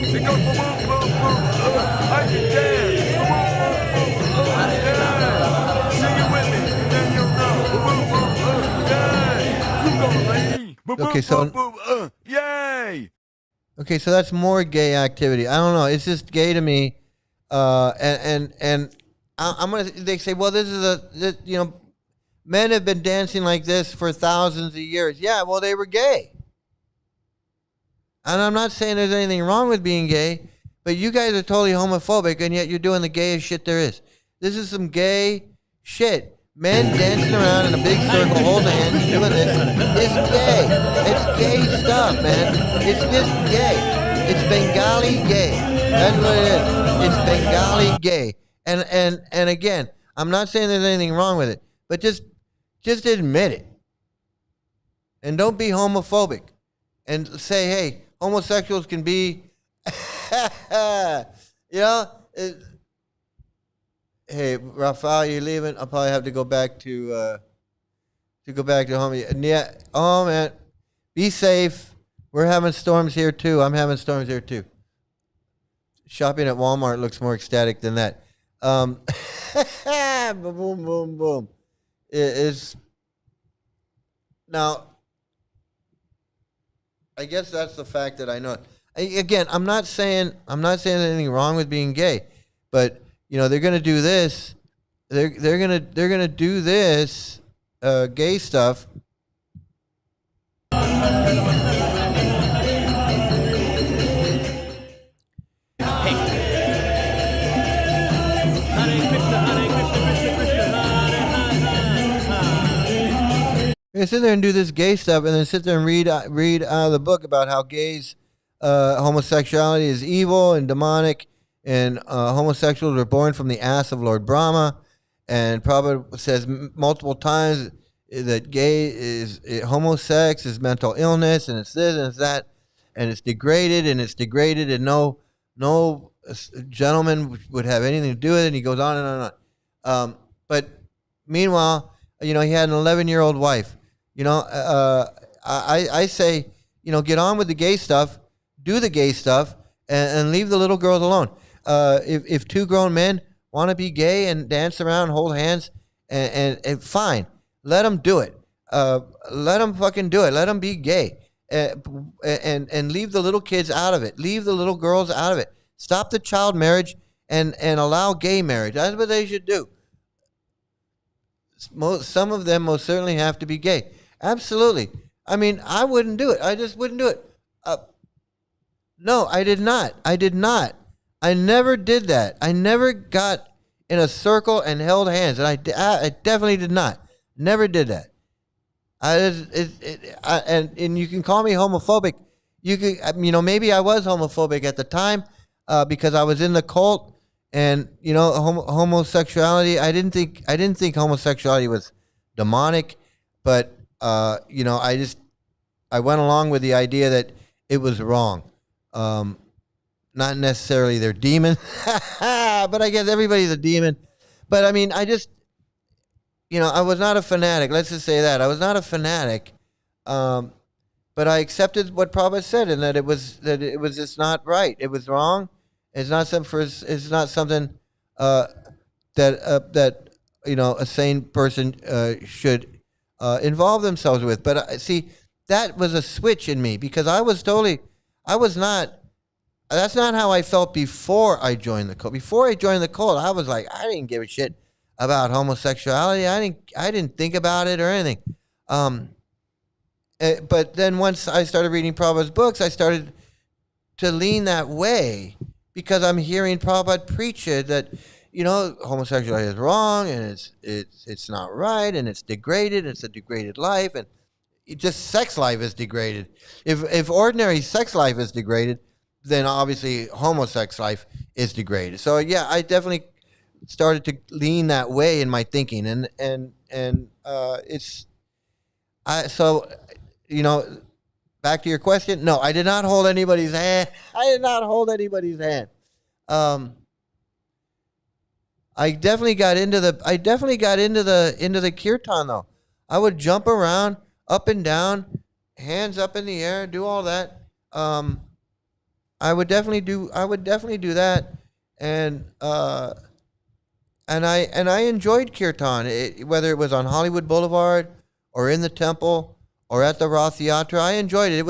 It goes boom, boom, boom, boom. I can dance. Yeah. Sing it with me, and then you'll know. Boom, boom, yeah. You go, lady. Boom, Okay, so boom, boom, yay. okay, so that's more gay activity. I don't know. It's just gay to me. And I'm gonna. They say, well, men have been dancing like this for thousands of years. Yeah, well, they were gay. And I'm not saying there's anything wrong with being gay, but you guys are totally homophobic, and yet you're doing the gayest shit there is. This is some gay shit. Men dancing around in a big circle, holding hands, doing this. It's gay. It's gay stuff, man. It's just gay. It's Bengali gay. That's what it is. It's Bengali gay. And again, I'm not saying there's anything wrong with it, but just admit it. And don't be homophobic. And say, hey, homosexuals can be, hey, Rafael, you leaving? I'll probably have to go back to home. Yeah. Oh man, be safe. We're having storms here too. I'm having storms here too. Shopping at Walmart looks more ecstatic than that. Boom, boom, boom. It's now. I guess that's the fact that I know it. Again, I'm not saying anything wrong with being gay, but they're gonna do this. They're gonna do this gay stuff. They sit there and do this gay stuff, and then sit there and read out of the book about how gays, homosexuality is evil and demonic, and homosexuals were born from the ass of Lord Brahma, and Prabhupada says multiple times that homosex is mental illness, and it's this and it's that, and it's degraded, and no gentleman would have anything to do with it, and he goes on and on and on. But meanwhile, he had an 11-year-old wife. I say, get on with the gay stuff, do the gay stuff, and leave the little girls alone. If two grown men want to be gay and dance around, hold hands, and fine, let them do it. Let them fucking do it. Let them be gay, and leave the little kids out of it. Leave the little girls out of it. Stop the child marriage and allow gay marriage. That's what they should do. Some of them most certainly have to be gay. Absolutely. I mean, I wouldn't do it. I just wouldn't do it. No, I did not. I never did that. I never got in a circle and held hands, and I definitely did not. Never did that. And you can call me homophobic. You can, maybe I was homophobic at the time because I was in the cult. And homosexuality. I didn't think homosexuality was demonic, but I went along with the idea that it was wrong. Not necessarily they're demons, but I guess everybody's a demon. But I mean, I was not a fanatic. Let's just say that I was not a fanatic. But I accepted what Prabhupada said, and that it was just not right. It was wrong. It's not something that a sane person should involve themselves with. But see, that was a switch in me because that's not how I felt before I joined the cult. Before I joined the cult, I was like, I didn't give a shit about homosexuality. I didn't think about it or anything. But then once I started reading Prabhupada's books, I started to lean that way because I'm hearing Prabhupada preach it that, homosexuality is wrong and it's not right and it's degraded. It's a degraded life and just sex life is degraded. If ordinary sex life is degraded, then obviously homosex life is degraded. So yeah, I definitely started to lean that way in my thinking, and back to your question. No, I did not hold anybody's hand. I did not hold anybody's hand. I definitely got into the kirtan though. I would jump around up and down, hands up in the air, do all that. I would definitely do that, and I enjoyed kirtan, whether it was on Hollywood Boulevard or in the temple or at the Rath Yatra. I enjoyed it. It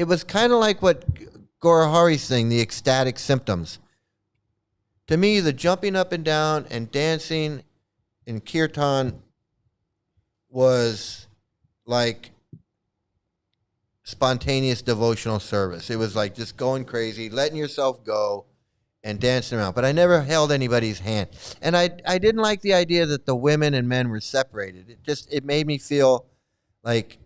was kind of like what Gaurahari's thing, the ecstatic symptoms. To me, the jumping up and down and dancing in kirtan was like spontaneous devotional service. It was like just going crazy, letting yourself go and dancing around. But I never held anybody's hand. And I didn't like the idea that the women and men were separated. It made me feel like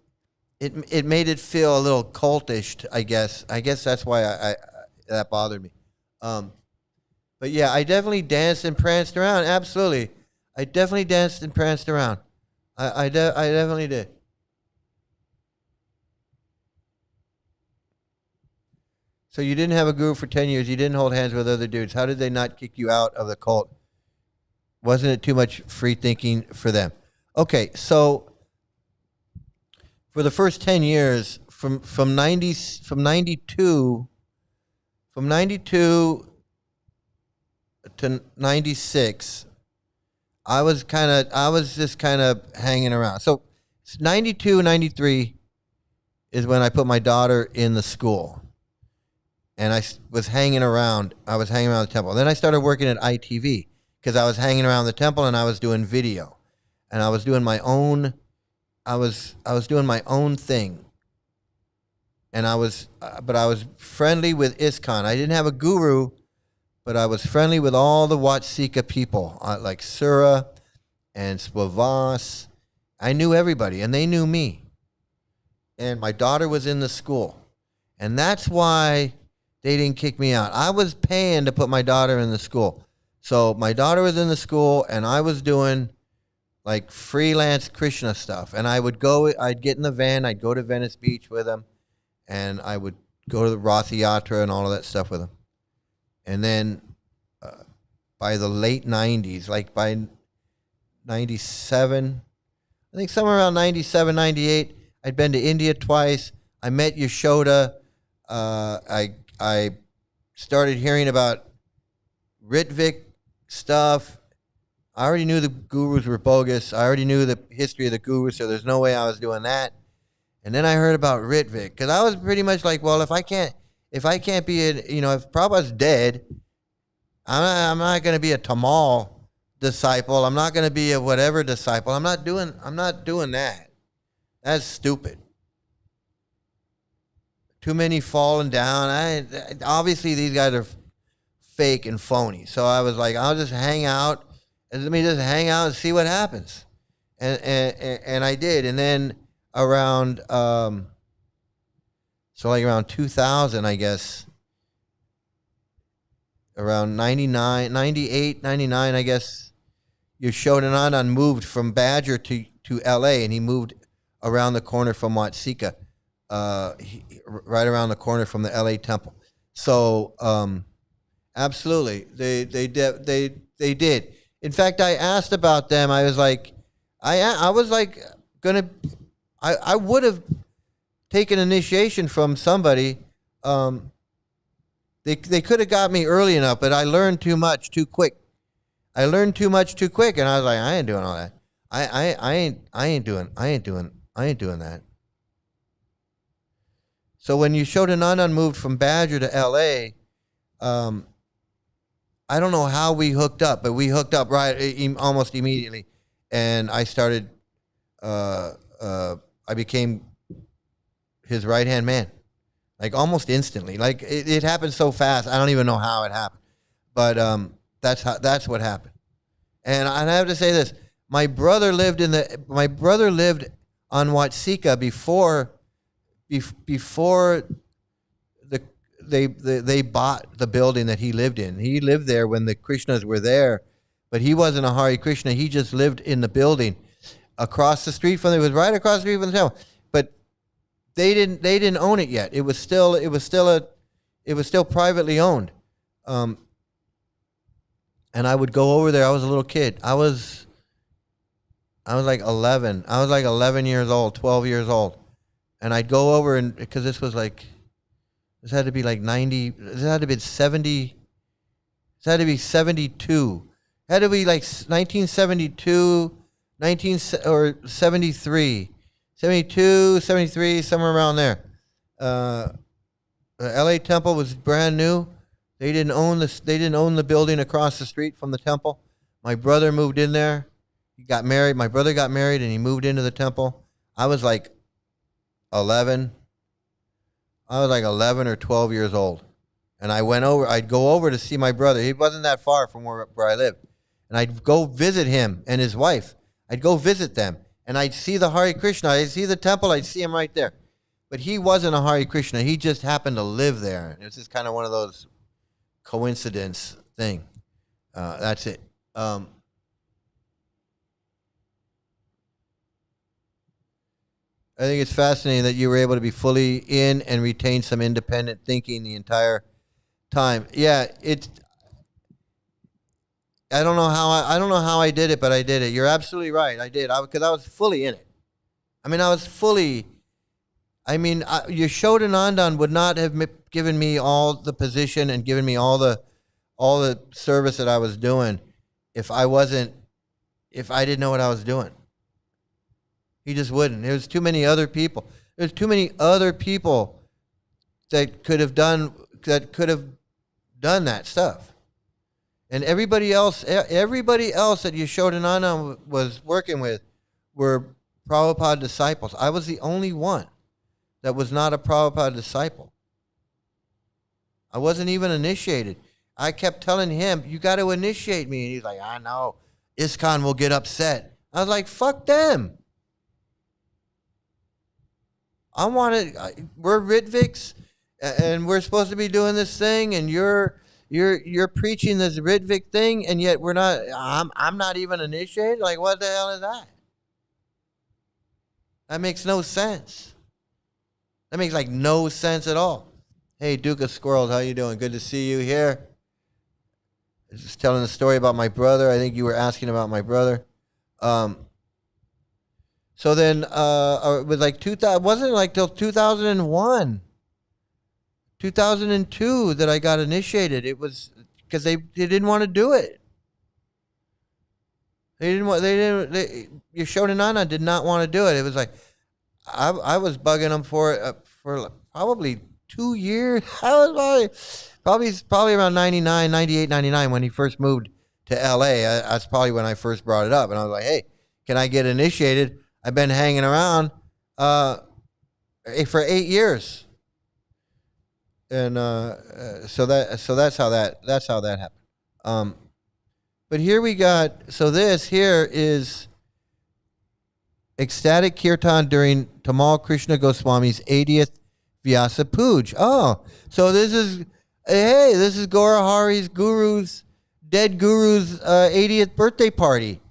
it made it feel a little cultish, I guess. I guess that's why I that bothered me. But yeah, I definitely danced and pranced around. Absolutely. I definitely danced and pranced around. I definitely did. So you didn't have a guru for 10 years. You didn't hold hands with other dudes. How did they not kick you out of the cult? Wasn't it too much free thinking for them? Okay, so for the first 10 years, from 92 to 96, I was just kind of hanging around. So 92, 93 is when I put my daughter in the school. And I was hanging around. I was hanging around the temple. Then I started working at ITV because I was hanging around the temple and I was doing video, and I was doing my own. I was doing my own thing. And but I was friendly with ISKCON. I didn't have a guru, but I was friendly with all the Vatsika people, like Sura and Swavas. I knew everybody, and they knew me. And my daughter was in the school, and that's why they didn't kick me out. I was paying to put my daughter in the school. So my daughter was in the school, and I was doing like freelance Krishna stuff. And I'd get in the van, I'd go to Venice Beach with them, and I would go to the Rath Yatra and all of that stuff with them. And then by the late 90s, like by 97, I think somewhere around 97, 98, I'd been to India twice. I met Yashoda. I started hearing about Ritvik stuff. I already knew the gurus were bogus. I already knew the history of the gurus, so there's no way I was doing that. And then I heard about Ritvik, because I was pretty much like, well, if I can't be if Prabhupada's dead, I'm not going to be a Tamal disciple. I'm not going to be a whatever disciple. I'm not doing that. That's stupid. Too many falling down. Obviously, these guys are fake and phony. So I was like, I'll just hang out. And let me just hang out and see what happens. And I did. And then around, around 2000, I guess, around 99, 98, 99, I guess, Yashodanandan moved from Badger to L.A., and he moved around the corner from Watsika. Right around the corner from the LA temple. So, absolutely, they did. In fact, I asked about them. I was like, I would have taken initiation from somebody. They could have got me early enough, but I learned too much too quick. And I was like, I ain't doing all that. I ain't doing that. So when Yashodanandan moved from Badger to L.A., I don't know how we hooked up, but we hooked up almost immediately. And I started, I became his right-hand man. like almost instantly. Like it happened so fast. I don't even know how it happened, but that's what happened. And I have to say this: my brother lived on Watsika before they bought the building that he lived in. He lived there when the Krishnas were there, but he wasn't a Hare Krishna. He just lived in the building across the street from it. Was right across the street from the temple. But they didn't own it yet. It was still privately owned. And I would go over there. I was a little kid. I was like 11. I was like 11 years old, 12 years old. And I'd go over, and because this had to be like 90, this had to be 70, this had to be 72. It had to be like 1972, or 73. 72, 73, somewhere around there. The LA temple was brand new. They didn't own the building across the street from the temple. My brother moved in there. He got married. My brother got married and he moved into the temple. I was like 11. I was like 11 or 12 years old. And I'd go over to see my brother. He wasn't that far from where I lived. And I'd go visit him and his wife. I'd go visit them. And I'd see the Hare Krishna. I'd see the temple. I'd see him right there. But he wasn't a Hare Krishna. He just happened to live there. It was just kind of one of those coincidence thing. That's it. I think it's fascinating that you were able to be fully in and retain some independent thinking the entire time. Yeah, I don't know how I did it, but I did it. You're absolutely right. I did. Because I was fully in it. I mean, Yashodanandan would not have given me all the position and given me all the service that I was doing if I didn't know what I was doing. He just wouldn't. There's too many other people. There's too many other people that could have done that stuff. And everybody else that Yashodananda was working with were Prabhupada disciples. I was the only one that was not a Prabhupada disciple. I wasn't even initiated. I kept telling him, you got to initiate me. And he's like, I know. ISKCON will get upset. I was like, fuck them. We're Ritviks, and we're supposed to be doing this thing, and you're preaching this Ritvik thing, and yet I'm not even initiated? Like, what the hell is that? That makes no sense. That makes like no sense at all. Hey, Duke of Squirrels, how you doing? Good to see you here. I was just telling the story about my brother. I think you were asking about my brother. So then it was like 2000. Wasn't it like till 2001, 2002 that I got initiated? It was because they didn't want to do it. Yashodananda did not want to do it. It was like I was bugging them for probably 2 years. I was probably around 99, 98, 99 when he first moved to LA. That's probably when I first brought it up, and I was like, "Hey, can I get initiated?" I've been hanging around for 8 years, and so that's how that happened. But here we got, so this here is ecstatic kirtan during Tamal Krishna Goswami's 80th Vyasa Puj. Oh, so this is Gaura Hari's dead guru's 80th birthday party.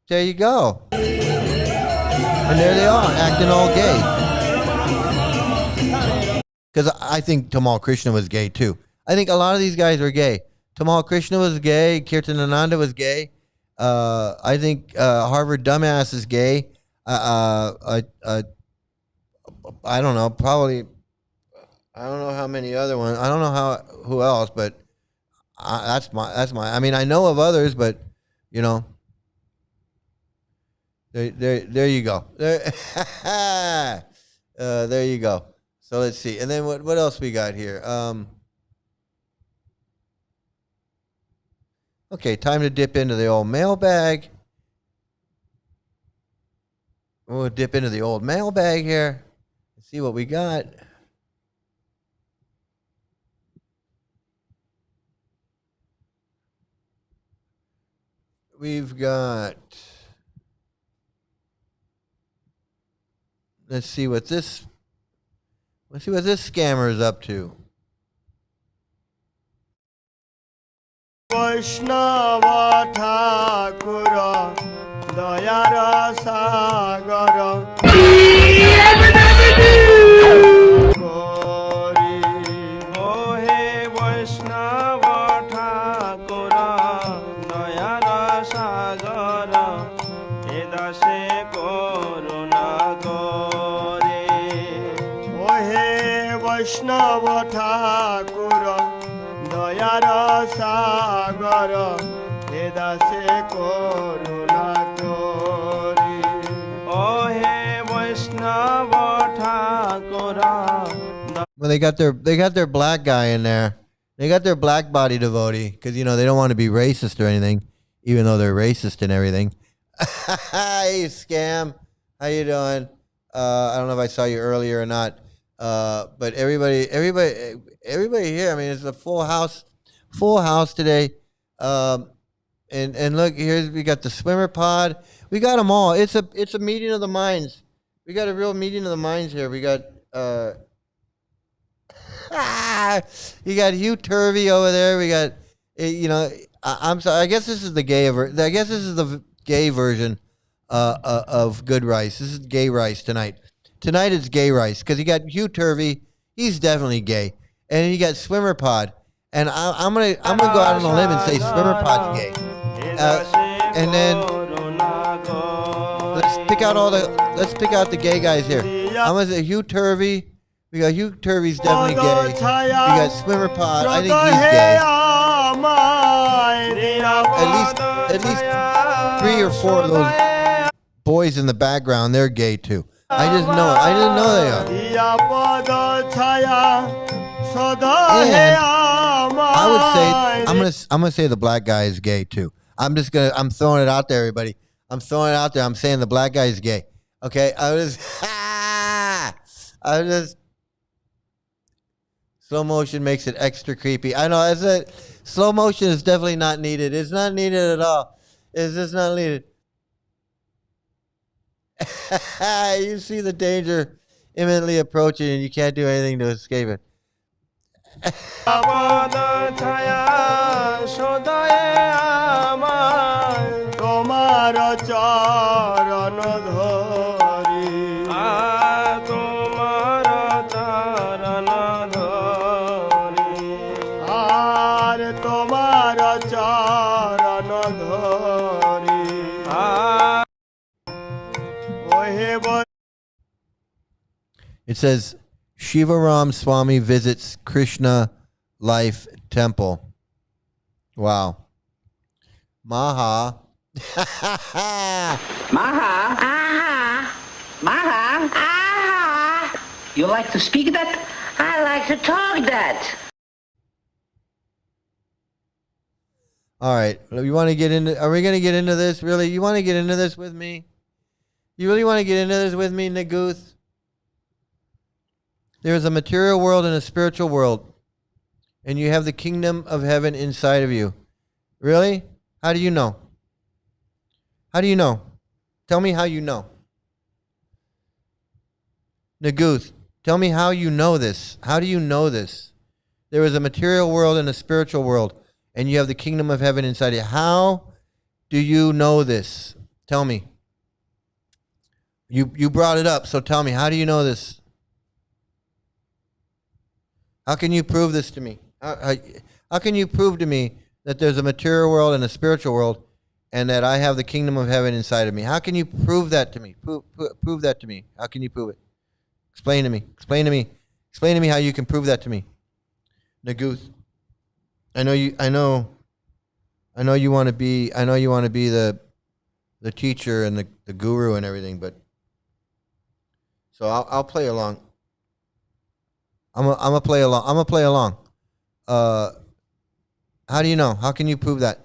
There you go. And there they are, acting all gay. Because I think Tamal Krishna was gay too. I think a lot of these guys were gay. Tamal Krishna was gay. Kirtanananda was gay. I think Harvard Dumbass is gay. I don't know. Probably. I don't know how many other ones. I don't know who else, but that's my. I mean, I know of others, but you know. There you go. There you go. So let's see. And then what else we got here? Okay, time to dip into the old mailbag. We'll dip into the old mailbag here. Let's see what we got. We've got. Let's see what this. Let's see what this scammer is up to. Vaishnava Thakura Dayara Sagara Oh He Vaishnava Thakura Dayara Sagara Edase Koruna Kore Oh He Vaishnava Thakura Dayara Sagara Edase Koruna Kori Oh He Vaishnava Thakura. Well, they got their black guy in there. They got their black body devotee because they don't want to be racist or anything, even though they're racist and everything. Hey, scam, how you doing? I don't know if I saw you earlier or not, but everybody here. I mean, it's a full house today. And look, we got the swimmer pod. We got them all. It's a meeting of the minds. We got a real meeting of the minds here. We got you got Hugh Turvey over there. We got I'm sorry. I guess this is the gay version of good rice. This is gay rice tonight. Tonight is gay rice because you got Hugh Turvey. He's definitely gay, and then you got swimmer pod. And I'm gonna go out on a limb and say swimmer pod's gay. And then let's pick out the gay guys here. I'm gonna say Hugh Turvey. We got Hugh Turvey's definitely gay. We got swimmer pod. I think he's gay. At least 3 or 4 of those boys in the background, they're gay too. I didn't know they are. And I would say I'm gonna say the black guy is gay too. I'm throwing it out there, everybody. I'm throwing it out there. I'm saying the black guy is gay. Okay, I was just slow motion makes it extra creepy. I know that's it. Slow motion is definitely not needed. It's not needed at all. It's just not needed. You see the danger imminently approaching, and you can't do anything to escape it. It says Shivaram Swami visits Krishna Life Temple. Wow. Maha. Maha. Aha. Maha. Aha. You like to speak that? I like to talk that. All right. You want to get into? Are we going to get into this? Really? You want to get into this with me? You really want to get into this with me, Naguth? There is a material world and a spiritual world, and you have the kingdom of heaven inside of you. Really? How do you know? How do you know? Tell me how you know. Naguth, tell me how you know this. How do you know this? There is a material world and a spiritual world, and you have the kingdom of heaven inside you. How do you know this? Tell me. You brought it up, so tell me. How do you know this? How can you prove this to me? How can you prove to me that there's a material world and a spiritual world and that I have the kingdom of heaven inside of me? How can you prove that to me? Prove that to me. How can you prove it? Explain to me. Explain to me. Explain to me how you can prove that to me. Naguth. I know you want to be the teacher and the guru and everything, but so I'll play along. I'm gonna play along. I'm gonna play along. How do you know? How can you prove that?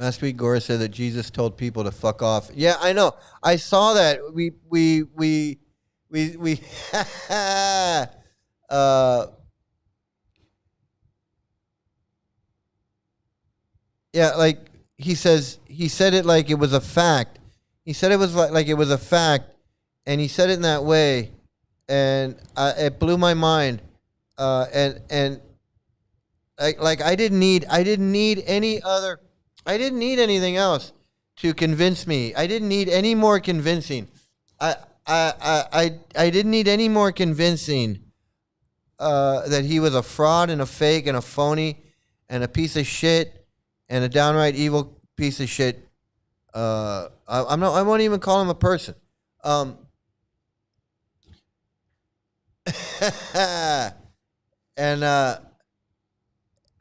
Last week, Gora said that Jesus told people to fuck off. Yeah, I know. I saw that. We yeah, like he said it like it was a fact. He said it was like it was a fact, and he said it in that way, and it blew my mind. And like I didn't need anything else to convince me. I didn't need any more convincing. I didn't need any more convincing that he was a fraud and a fake and a phony and a piece of shit and a downright evil piece of shit. I won't even call him a person. And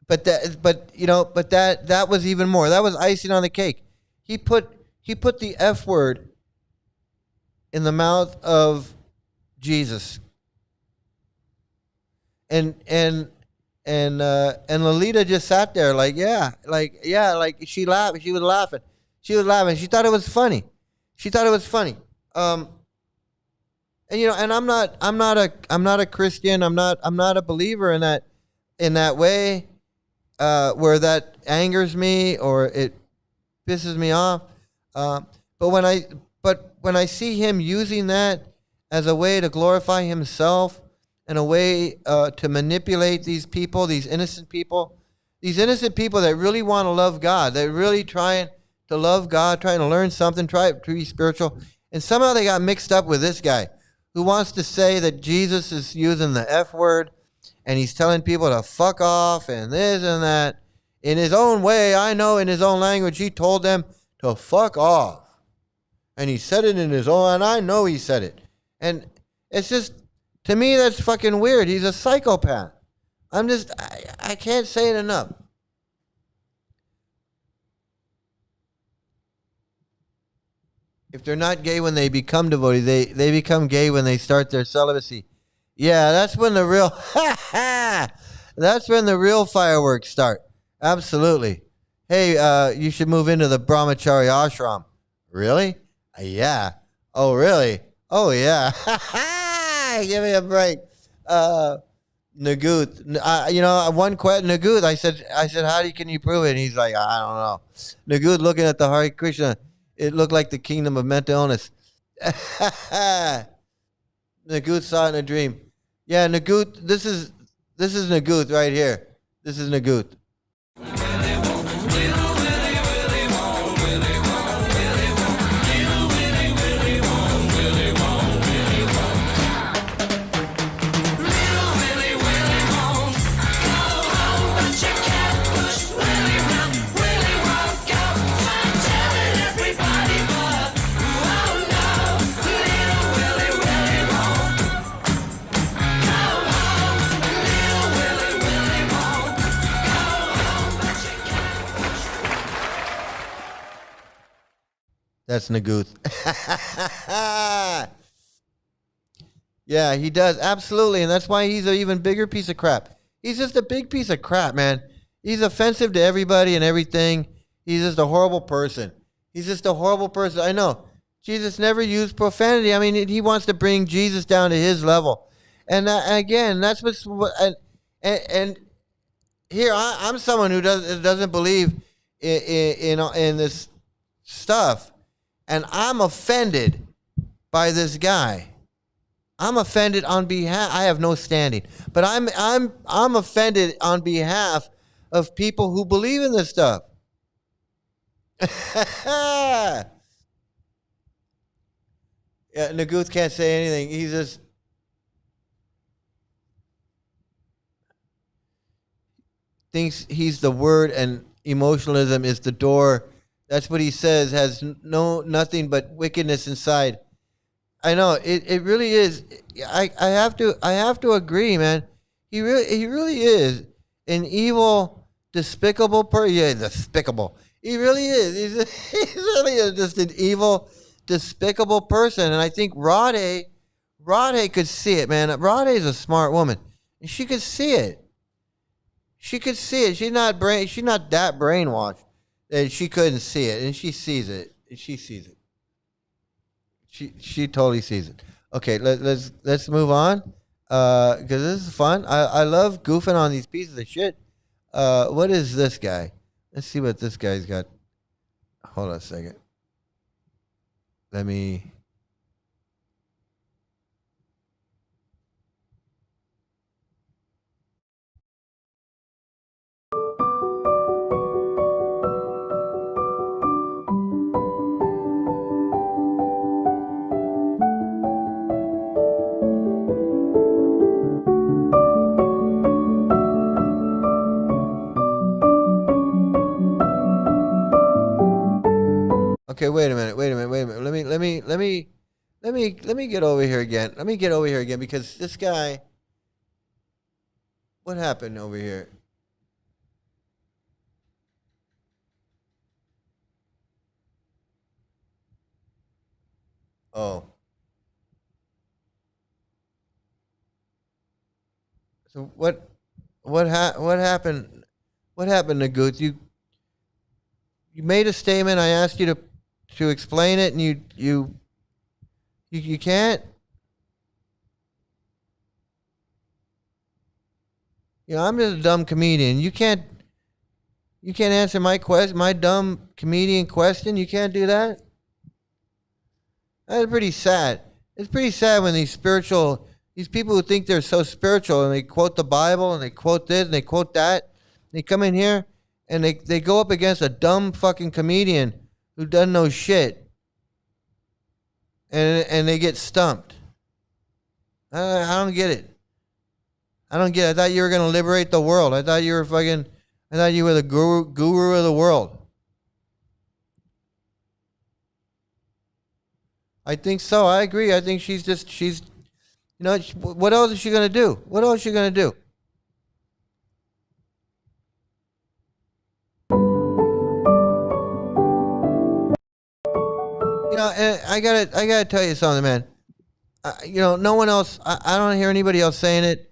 but that was even more. That was icing on the cake. He put the F word in the mouth of Jesus. And Lolita just sat there like she laughed. She was laughing. She thought it was funny. And I'm not a Christian. I'm not a believer in that way, where that angers me or it pisses me off. But when I see him using that as a way to glorify himself and a way to manipulate these people, these innocent people that really want to love God, they're really trying to love God, trying to learn something, try to be spiritual, and somehow they got mixed up with this guy who wants to say that Jesus is using the F word and he's telling people to fuck off and this and that. In his own way, I know in his own language, he told them to fuck off. And he said it in his own, and I know he said it. And it's just, to me, that's fucking weird. He's a psychopath. I can't say it enough. If they're not gay when they become devotees, they become gay when they start their celibacy. Yeah, that's when the real fireworks start. Absolutely. Hey, you should move into the brahmachari ashram. Really? Yeah. Oh, really? Oh, yeah. Give me a break. Naguth. One question, Naguth, I said, can you prove it? And he's like, I don't know. Naguth looking at the Hare Krishna, it looked like the kingdom of mental illness. Naguth saw it in a dream. Yeah, Naguth, this is Naguth right here. This is Naguth. That's Naguth. Yeah, he does. Absolutely. And that's why he's an even bigger piece of crap. He's just a big piece of crap, man. He's offensive to everybody and everything. He's just a horrible person. I know. Jesus never used profanity. I mean, he wants to bring Jesus down to his level. And again, that's and here I'm someone who doesn't believe in this stuff. And I'm offended by this guy. I'm offended on behalf. I have no standing, but I'm offended on behalf of people who believe in this stuff. Yeah, Naguth can't say anything. He just thinks he's the word, and emotionalism is the door. That's what he says, has nothing but wickedness inside. I know, it really is. I have to agree, man. He really is an evil, despicable person. Yeah, despicable. He really is. He really is just an evil, despicable person. And I think Radhe could see it, man. Radhe is a smart woman. And she could see it. She's not that brainwashed. And she couldn't see it, and she sees it. She sees it. She totally sees it. Okay, let's move on. Because this is fun. I love goofing on these pieces of shit. What is this guy? Let's see what this guy's got. Hold on a second. Let me. Okay, wait a minute. Let me get over here again. Let me get over here again because this guy. What happened over here? Oh. So what happened? What happened, Naguth? You made a statement. I asked you to explain it, and you can't. You know, I'm just a dumb comedian. You can't answer my dumb comedian question. You can't do that. That's pretty sad. It's pretty sad when these people who think they're so spiritual and they quote the Bible and they quote this and they quote that, they come in here and they go up against a dumb fucking comedian who doesn't know shit, and they get stumped. I don't get it. I don't get it. I thought you were going to liberate the world. I thought you were the guru of the world. I think so. I agree. I think she's what else is she going to do? What else is she going to do? You know, and I gotta tell you something, man. No one else. I don't hear anybody else saying it.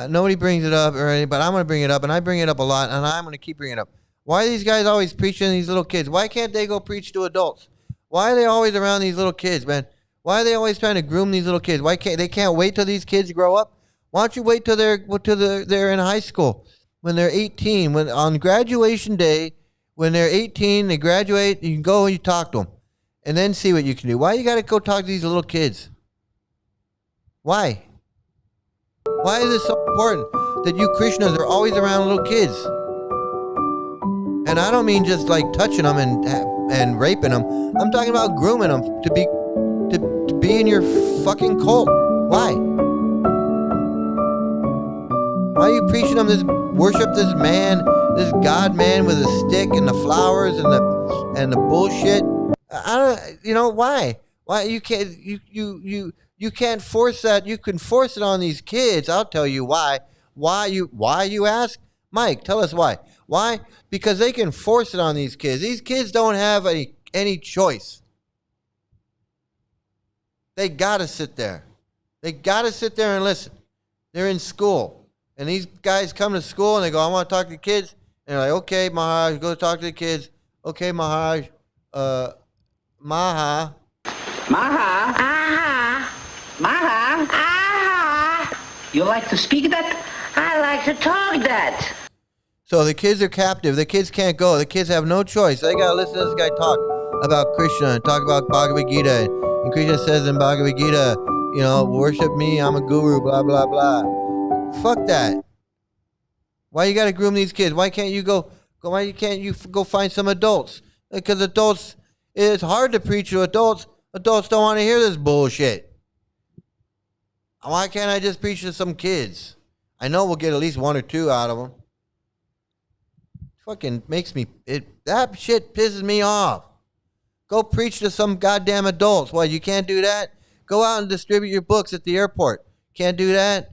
Nobody brings it up or anything, but I'm going to bring it up, and I bring it up a lot, and I'm going to keep bringing it up. Why are these guys always preaching to these little kids? Why can't they go preach to adults? Why are they always around these little kids, man? Why are they always trying to groom these little kids? Why can't they wait till these kids grow up? Why don't you wait till they're in high school, when they're 18, when on graduation day, when they're 18, they graduate, you can go and you talk to them, and then see what you can do. Why you got to go talk to these little kids? Why? Why is it so important that you Krishnas are always around little kids? And I don't mean just like touching them and raping them. I'm talking about grooming them to be in your fucking cult. Why? Why are you preaching them worship this man, this God man with a stick and the flowers and the bullshit? I don't. Why? Why you can't you can't force that. You can force it on these kids. I'll tell you why. Why you ask? Mike, tell us why. Why? Because they can force it on these kids. These kids don't have any choice. They got to sit there. They got to sit there and listen. They're in school. And these guys come to school and they go, I want to talk to the kids. And they're like, okay, Maharaj, go talk to the kids. Okay, Maharaj. Maha. You like to speak that? I like to talk that. So the kids are captive. The kids can't go. The kids have no choice. They got to listen to this guy talk about Krishna and talk about Bhagavad Gita. And Krishna says in Bhagavad Gita, worship me, I'm a guru, blah, blah, blah. Fuck that. Why you got to groom these kids? Why can't you why can't you go find some adults? Because adults, it's hard to preach to adults. Adults don't want to hear this bullshit. Why can't I just preach to some kids? I know we'll get at least one or two out of them. Fucking makes me, that shit pisses me off. Go preach to some goddamn adults. Why, you can't do that? Go out and distribute your books at the airport. Can't do that?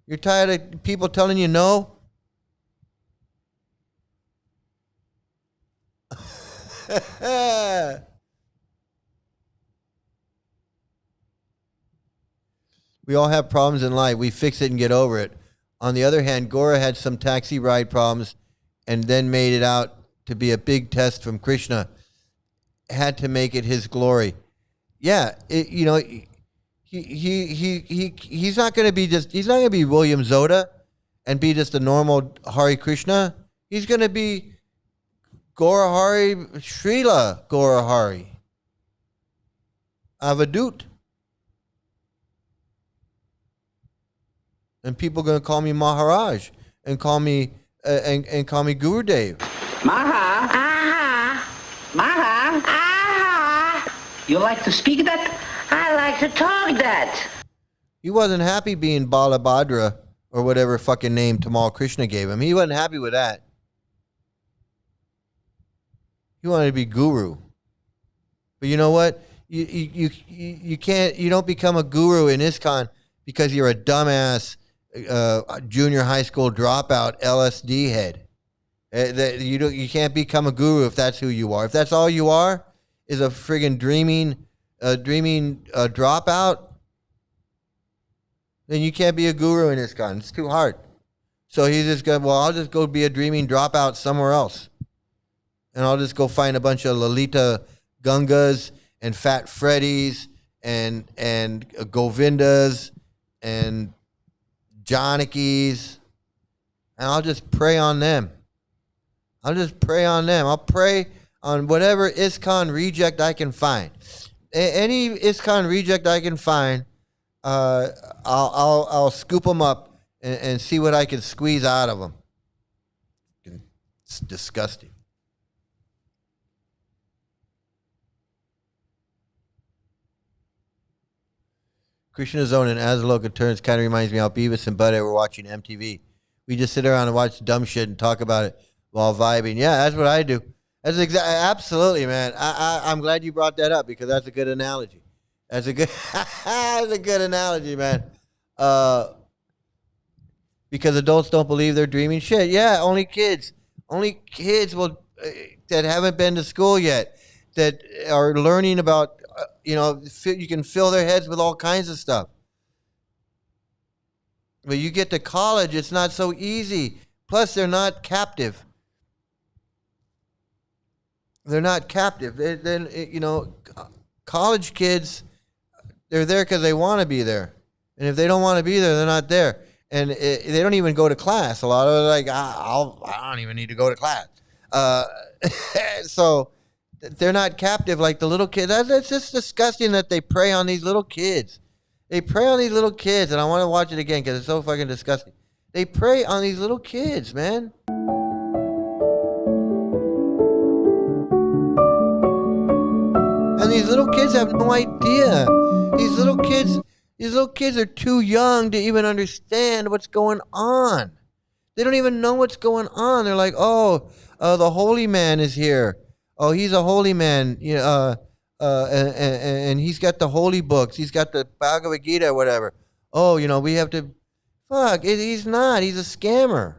You're tired of people telling you no? We all have problems in life. We fix it and get over it. On the other hand, Gora had some taxi ride problems, and then made it out to be a big test from Krishna, had to make it his glory. Yeah, he's not going to be he's not going to be William Zoda and be just a normal Hare Krishna. He's going to be Gaurahari, Srila Gaurahari, Avadut. And people are going to call me Maharaj and call me Gurudev. Maha, aha, Maha, aha. You like to speak that? I like to talk that. He wasn't happy being Balabhadra or whatever fucking name Tamal Krishna gave him. He wasn't happy with that. He wanted to be guru. But you know what? You can't. You don't become a guru in ISKCON because you're a dumbass junior high school dropout LSD head. You can't become a guru if that's who you are. If that's all you are, is a friggin' dreaming dropout, then you can't be a guru in ISKCON. It's too hard. So he just go, well, I'll just go be a dreaming dropout somewhere else. And I'll just go find a bunch of Lalita Gungas and Fat Freddies and Govindas and Janakis. And I'll just pray on them. I'll pray on whatever ISKCON reject I can find. Any ISKCON reject I can find, I'll scoop them up and see what I can squeeze out of them. It's disgusting. Krishna Zone and Asaloka Turns kind of reminds me how Beavis and Butthead were watching MTV. We just sit around and watch dumb shit and talk about it while vibing. Yeah, that's what I do. That's absolutely, man. I'm glad you brought that up because that's a good analogy. That's a good analogy, man. Because adults don't believe they're dreaming shit. Yeah, only kids will that haven't been to school yet, that are learning about. You can fill their heads with all kinds of stuff. But you get to college, it's not so easy. Plus, they're not captive. College kids, they're there because they want to be there. And if they don't want to be there, they're not there. And they don't even go to class. A lot of them are like, I don't even need to go to class. So they're not captive like the little kids. That's just disgusting that they prey on these little kids. They prey on these little kids, and I want to watch it again because it's so fucking disgusting. They prey on these little kids, man. And these little kids have no idea. These little kids are too young to even understand what's going on. They don't even know what's going on. They're like, the holy man is here. Oh, he's a holy man, and he's got the holy books. He's got the Bhagavad Gita or whatever. Oh, we have to. Fuck, he's not. He's a scammer.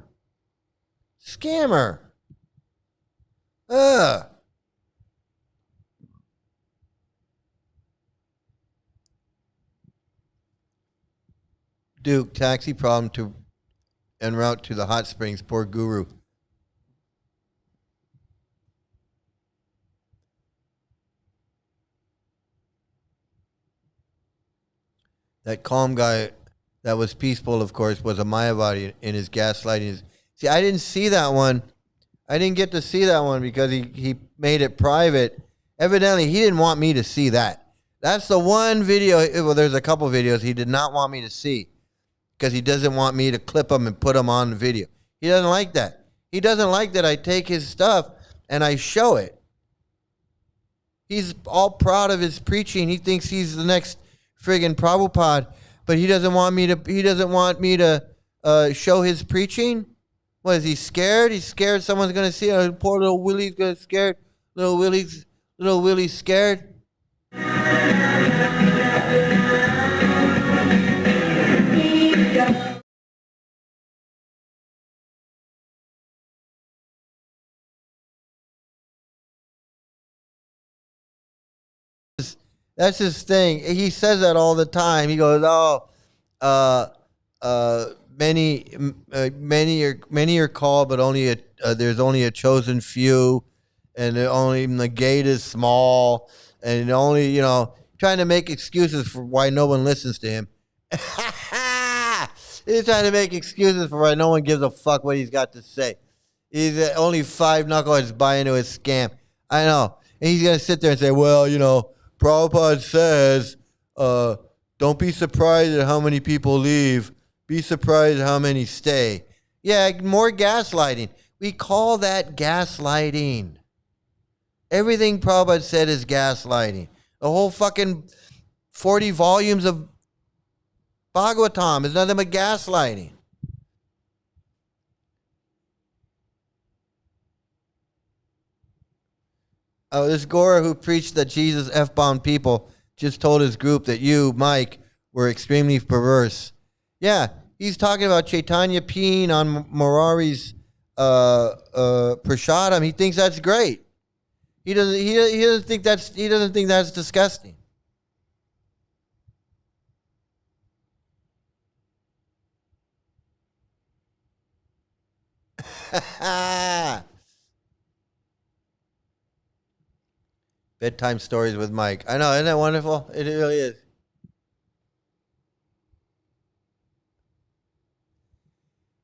Ugh. Duke, taxi problem en route to the hot springs. Poor guru. That calm guy that was peaceful, of course, was a Mayavadi in his gaslighting. See, I didn't see that one. I didn't get to see that one because he made it private. Evidently, he didn't want me to see that. That's the one video. Well, there's a couple videos he did not want me to see because he doesn't want me to clip them and put them on the video. He doesn't like that. He doesn't like that I take his stuff and I show it. He's all proud of his preaching. He thinks he's the next friggin' Prabhupada, but he doesn't want me to show his preaching. What is he scared? He's scared someone's gonna see it. Poor little Willie's gonna scared. Little Willie's scared. That's his thing. He says that all the time. He goes, many are called, but there's only a chosen few, and the gate is small, and only trying to make excuses for why no one listens to him. He's trying to make excuses for why no one gives a fuck what he's got to say. He's only 5 knuckleheads buy into his scam. I know. And he's going to sit there and say, well, Prabhupada says, don't be surprised at how many people leave. Be surprised at how many stay. Yeah, more gaslighting. We call that gaslighting. Everything Prabhupada said is gaslighting. The whole fucking 40 volumes of Bhagavatam is nothing but gaslighting. This Gora who preached that Jesus F-bombed people just told his group that you, Mike, were extremely perverse. Yeah, he's talking about Chaitanya peeing on Murari's prashadam. He thinks that's great. He doesn't think that's disgusting. Bedtime stories with Mike. I know, isn't that wonderful? It really is.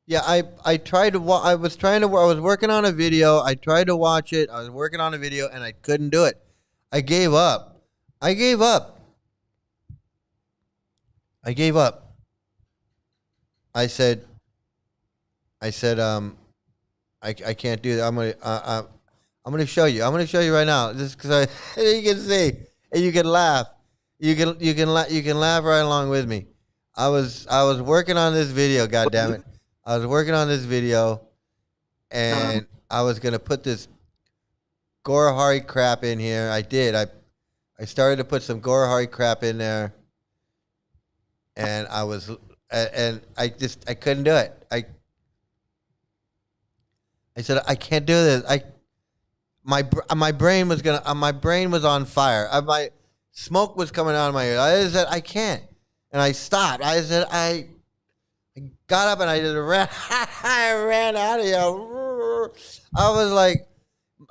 Yeah, I tried to. I was working on a video. I tried to watch it. I was working on a video and I couldn't do it. I gave up. I said, I can't do that. I'm gonna show you. I'm gonna show you right now, just because you can see and you can laugh. You can laugh right along with me. I was working on this video. God damn it! I was working on this video, and I was gonna put this Gorahari crap in here. I did. I started to put some Gorahari crap in there, and I couldn't do it. I said I can't do this. My brain was on fire. My smoke was coming out of my ear. I said I can't, and I stopped. I said I got up and I just ran. I ran out of here. I was like,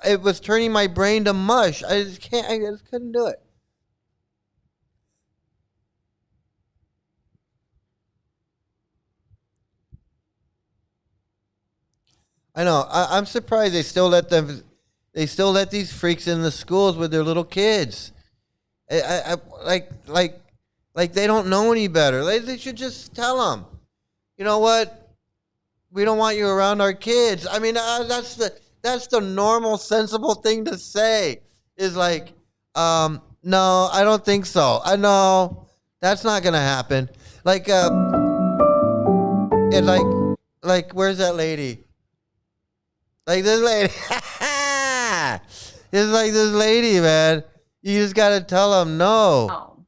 it was turning my brain to mush. I just couldn't do it. I know. I'm surprised they still let these freaks in the schools with their little kids. Like they don't know any better. They should just tell them, you know what? We don't want you around our kids. I mean, that's the normal, sensible thing to say. Is like, no, I don't think so. I know that's not gonna happen. Like, it's like, where's that lady? Like this lady. It's like this lady, man. You just got to tell them no.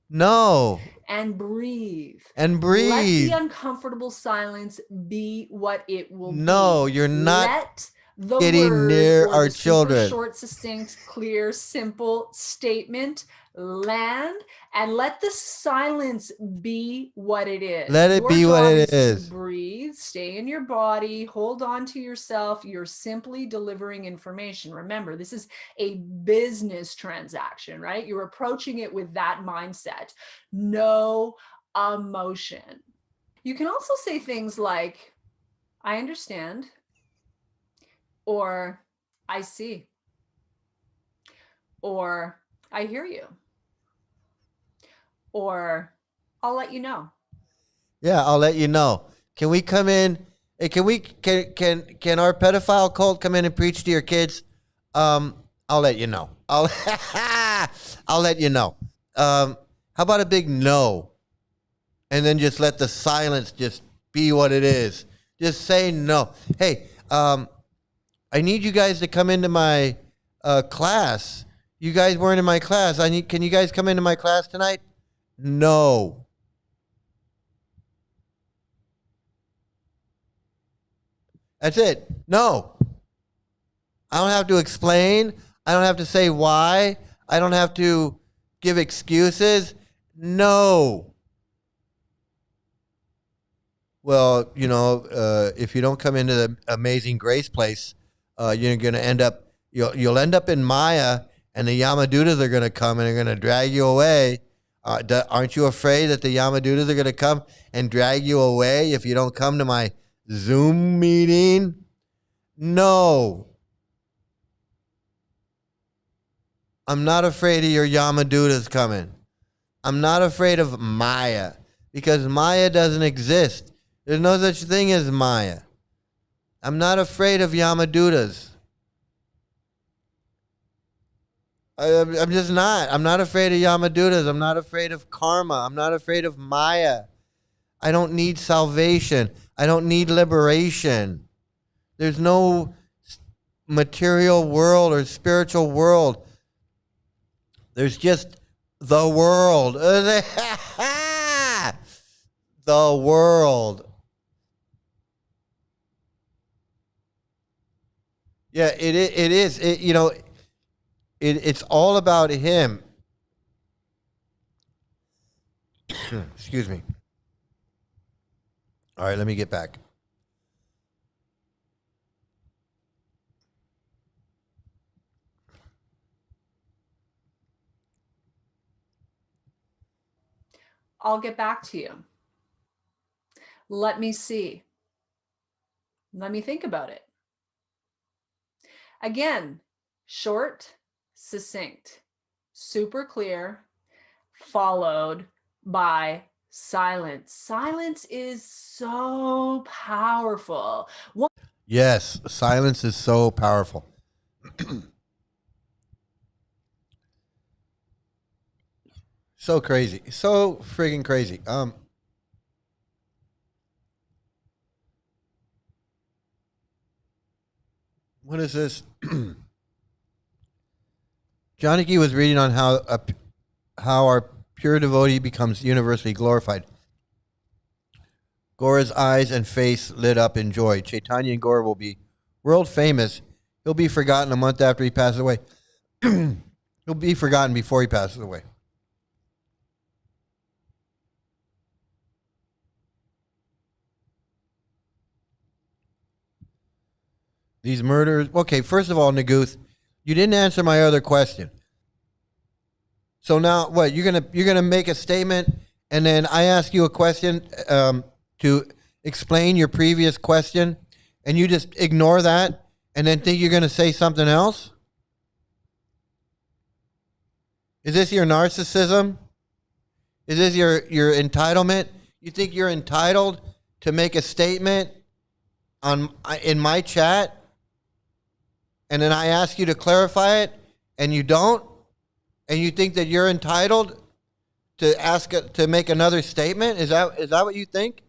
No. And breathe. And breathe. Let the uncomfortable silence be what it will be. No, you're not Let the getting near our children. Short, succinct, clear, simple statement land, and let the silence be what it is. Let it be what it is. Breathe, stay in your body, hold on to yourself. You're simply delivering information. Remember, this is a business transaction, right? You're approaching it with that mindset. No emotion. You can also say things like, I understand, or I see, or I hear you, or I'll let you know. Yeah, I'll let you know. Can we come in? Can our pedophile cult come in and preach to your kids? I'll let you know. I'll let you know. How about a big no? And then just let the silence just be what it is. Just say no. Hey, I need you guys to come into my class. You guys weren't in my class. Can you guys come into my class tonight? No. That's it. No. I don't have to explain. I don't have to say why. I don't have to give excuses. No. Well, if you don't come into the Amazing Grace place, you're going to end up, you'll end up in Maya, and the Yamadutas are going to come and they're going to drag you away. Aren't you afraid that the Yamadutas are going to come and drag you away if you don't come to my Zoom meeting? No. I'm not afraid of your Yamadutas coming. I'm not afraid of Maya, because Maya doesn't exist. There's no such thing as Maya. I'm not afraid of Yamadutas. I'm just not. I'm not afraid of Yamadutas. I'm not afraid of karma. I'm not afraid of Maya. I don't need salvation. I don't need liberation. There's no material world or spiritual world. There's just the world. The world. Yeah, it is. It's all about him. Excuse me. All right, let me get back. I'll get back to you. Let me see. Let me think about it. Again, short, succinct, super clear, followed by silence. Silence is so powerful. Yes, silence is so powerful. So crazy. So friggin' crazy. What is this? Janaki was reading on how our pure devotee becomes universally glorified. Gaura's eyes and face lit up in joy. Chaitanya and Gaura will be world famous. He'll be forgotten a month after he passes away. He'll be forgotten before he passes away. These murders. Okay, first of all, Naguth, you didn't answer my other question. So now, what? You're gonna make a statement, and then I ask you a question to explain your previous question, and you just ignore that, and then think you're gonna say something else? Is this your narcissism? Is this your entitlement? You think you're entitled to make a statement in my chat? And then I ask you to clarify it, and you don't, and you think that you're entitled to make another statement? Is that what you think?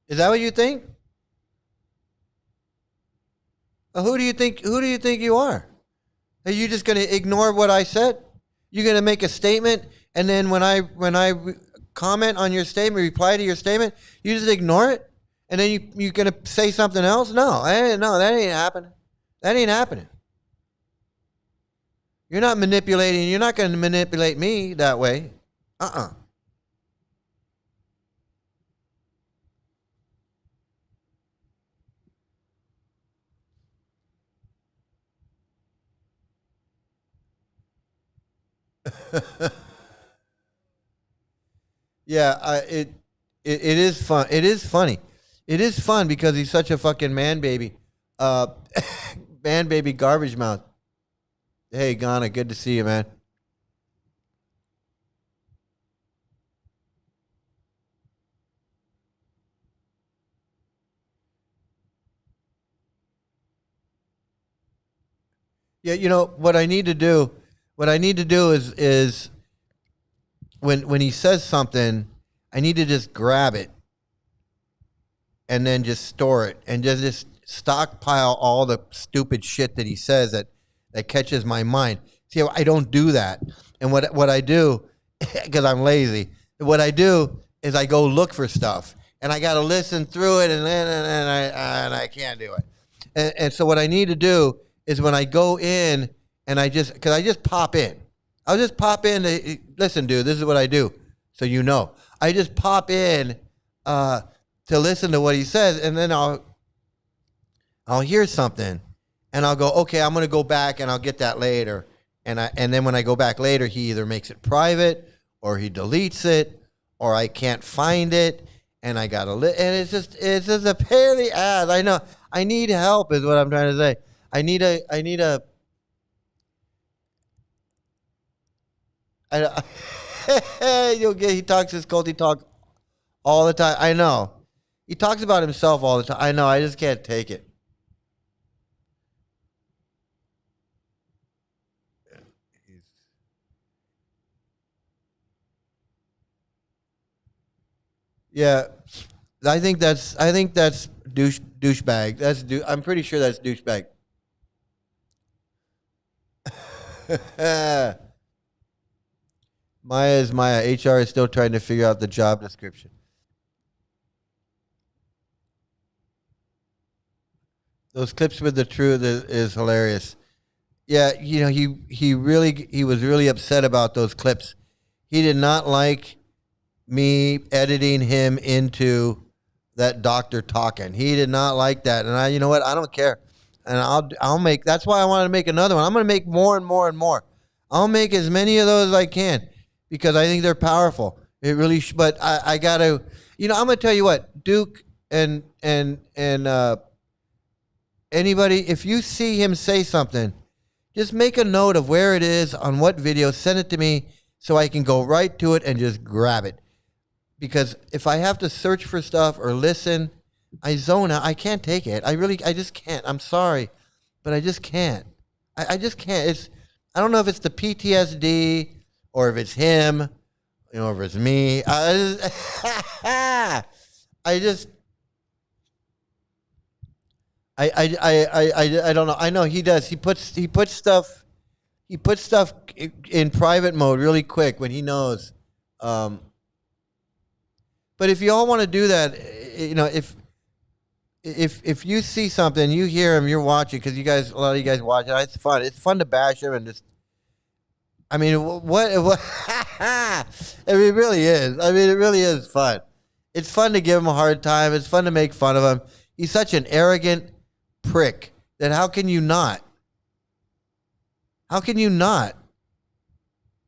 Is that what you think? Who do you think you are? Are you just going to ignore what I said? You're going to make a statement, and then when I comment on your statement, reply to your statement, you just ignore it? And then you're going to say something else? No, that ain't happening. That ain't happening. You're not manipulating. You're not going to manipulate me that way. Yeah, it is fun. It is funny. It is fun because he's such a fucking man baby. Man baby garbage mouth. Hey, Ghana, good to see you, man. Yeah, what I need to do is when he says something, I need to just grab it and then just store it and just stockpile all the stupid shit that he says that catches my mind. See, I don't do that. And what I do, because I'm lazy, what I do is I go look for stuff, and I got to listen through it, and I can't do it. And so what I need to do is when I go in, and I just pop in. I'll just pop in. Listen, dude, this is what I do. So you know. I just pop in to listen to what he says, and then I'll hear something, and I'll go, okay, I'm going to go back, and I'll get that later. And then when I go back later, he either makes it private, or he deletes it, or I can't find it, and I gotta and it's just a pain in the ass. I know. I need help, is what I'm trying to say. I need a. You'll get. He talks his culty talk all the time. I know. He talks about himself all the time. I know. I just can't take it. Yeah, I think that's douchebag. I'm pretty sure that's douchebag. Maya is Maya. HR is still trying to figure out the job description. Those clips with the truth is hilarious. Yeah, you know, he was really upset about those clips. He did not like me editing him into that doctor talking. He did not like that. And you know what? I don't care. And I'll make, that's why I wanted to make another one. I'm going to make more and more and more. I'll make as many of those as I can because I think they're powerful. It really, but I got to, you know, I'm going to tell you what, Duke and anybody, if you see him say something, just make a note of where it is, on what video, send it to me so I can go right to it and just grab it. Because if I have to search for stuff or listen, I zone out. I can't take it. I just can't. I'm sorry, but I just can't. I just can't. I don't know if it's the PTSD or if it's him, you know, or if it's me. I don't know. I know he does. He puts stuff in private mode really quick when he knows. But if you all want to do that, you know, if you see something, you hear him, you're watching, because a lot of you guys watch it. It's fun. It's fun to bash him and just. I mean, what I mean, it really is. I mean, it really is fun. It's fun to give him a hard time. It's fun to make fun of him. He's such an arrogant prick that how can you not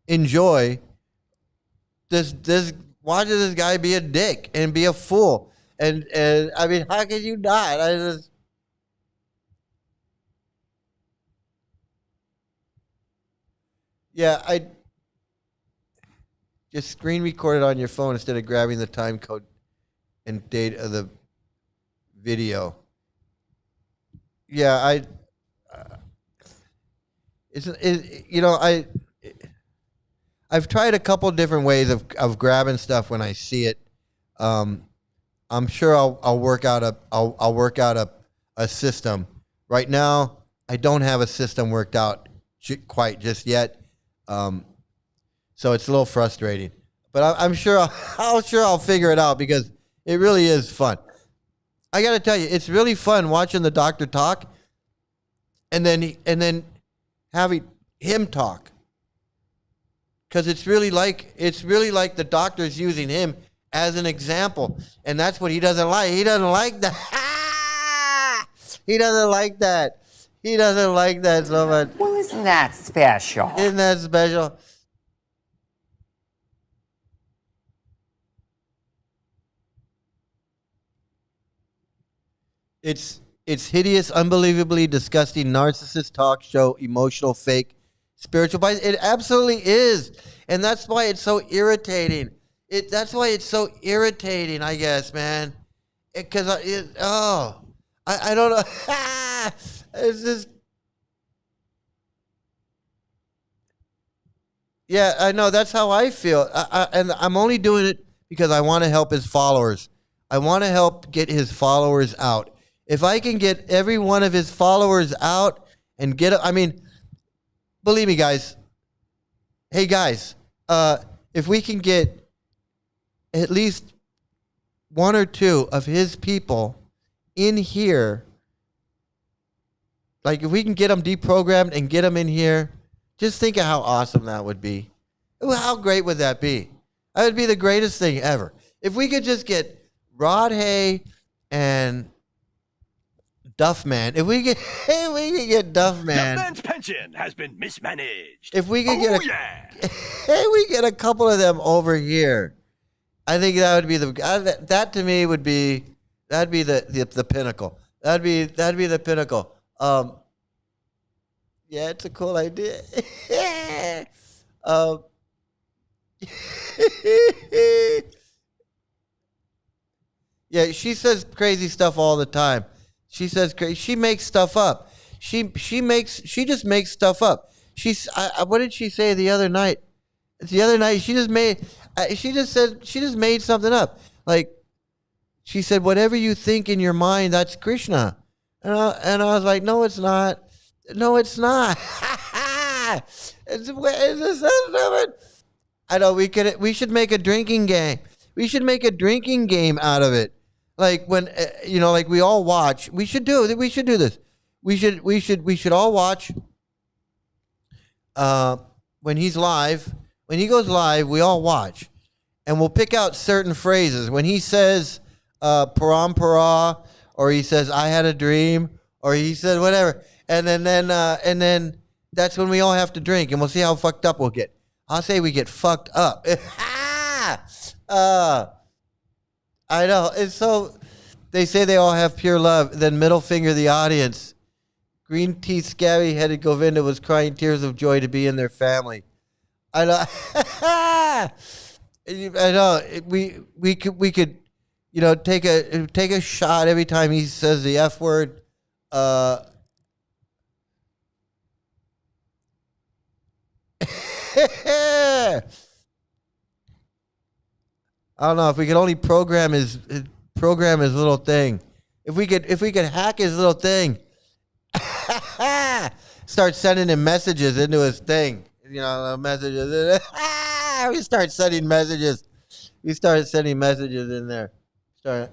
enjoy this watching this guy be a dick and be a fool? And I mean, how can you not? I just screen record it on your phone instead of grabbing the time code and date of the video. Yeah, I've tried a couple different ways of grabbing stuff when I see it. I'm sure I'll work out a system. Right now, I don't have a system worked out quite just yet. So it's a little frustrating, but I'm sure I'll figure it out because it really is fun. I got to tell you, it's really fun watching the doctor talk, and then having him talk, because it's really like the doctor's using him as an example, and that's what he doesn't like. He doesn't like that. He doesn't like that. He doesn't like that so much. Well, isn't that special? Isn't that special? It's hideous, unbelievably disgusting, narcissist talk show, emotional, fake, spiritual bias. It absolutely is. And that's why it's so irritating. That's why it's so irritating, I guess, man. Because I don't know. It's just. Yeah, I know. That's how I feel. And I'm only doing it because I want to help his followers. I want to help get his followers out. If I can get every one of his followers out and believe me, guys. Hey, guys, if we can get at least one or two of his people in here, like if we can get them deprogrammed and get them in here Just think of how awesome that would be. How great would that be? That would be the greatest thing ever. If we could just get Rod Hay and Duffman. If we could get Duffman. Duffman's pension has been mismanaged. If we could we get a couple of them over here, I think that would be that to me would be that'd be the pinnacle. That'd be the pinnacle. Yeah, it's a cool idea. Yeah, she says crazy stuff all the time. She says crazy. She makes stuff up. She just makes stuff up. What did she say the other night? The other night she just made something up. Like she said, whatever you think in your mind, that's Krishna. And I was like, no, it's not. No, it's not. It's so stupid. I know we should make a drinking game. We should make a drinking game out of it. Like when like we all watch. We should do this. We should all watch. When he's live, when he goes live, we all watch, and we'll pick out certain phrases. When he says "parampara," or he says "I had a dream," or he said whatever, and then that's when we all have to drink, and we'll see how fucked up we'll get. I'll say we get fucked up. I know. It's so. They say they all have pure love. Then middle finger the audience. Green teeth, scabby headed Govinda was crying tears of joy to be in their family. I know. I know. We could take a shot every time he says the F word. I don't know if we could only program his little thing. If we could hack his little thing, start sending him messages into his thing. Messages. We start sending messages. We started sending messages in there. Oh,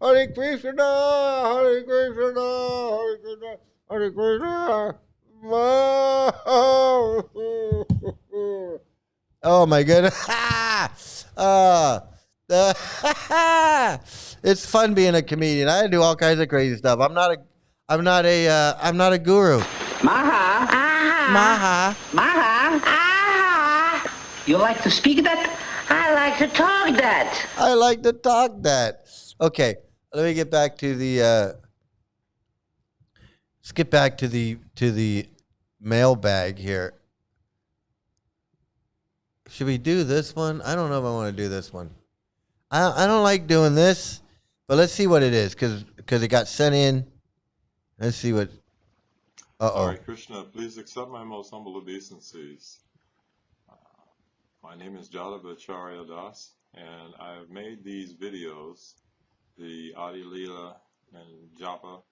Hare Krishna, Hare Krishna, Hare Krishna, Hare Krishna. Oh my goodness. It's fun being a comedian. I do all kinds of crazy stuff. I'm not a guru. Maha. Maha. Maha. Aha. You like to speak that? I like to talk that. I like to talk that. Okay, let me get back to the let's get back to the mailbag here. Should we do this one? I don't know if I want to do this one. I don't like doing this, but let's see what it is because it got sent in. Let's see what. Hare Krishna, please accept my most humble obeisances. My name is Jadavacharya Das, and I've made these videos, the Adi Leela and Japa,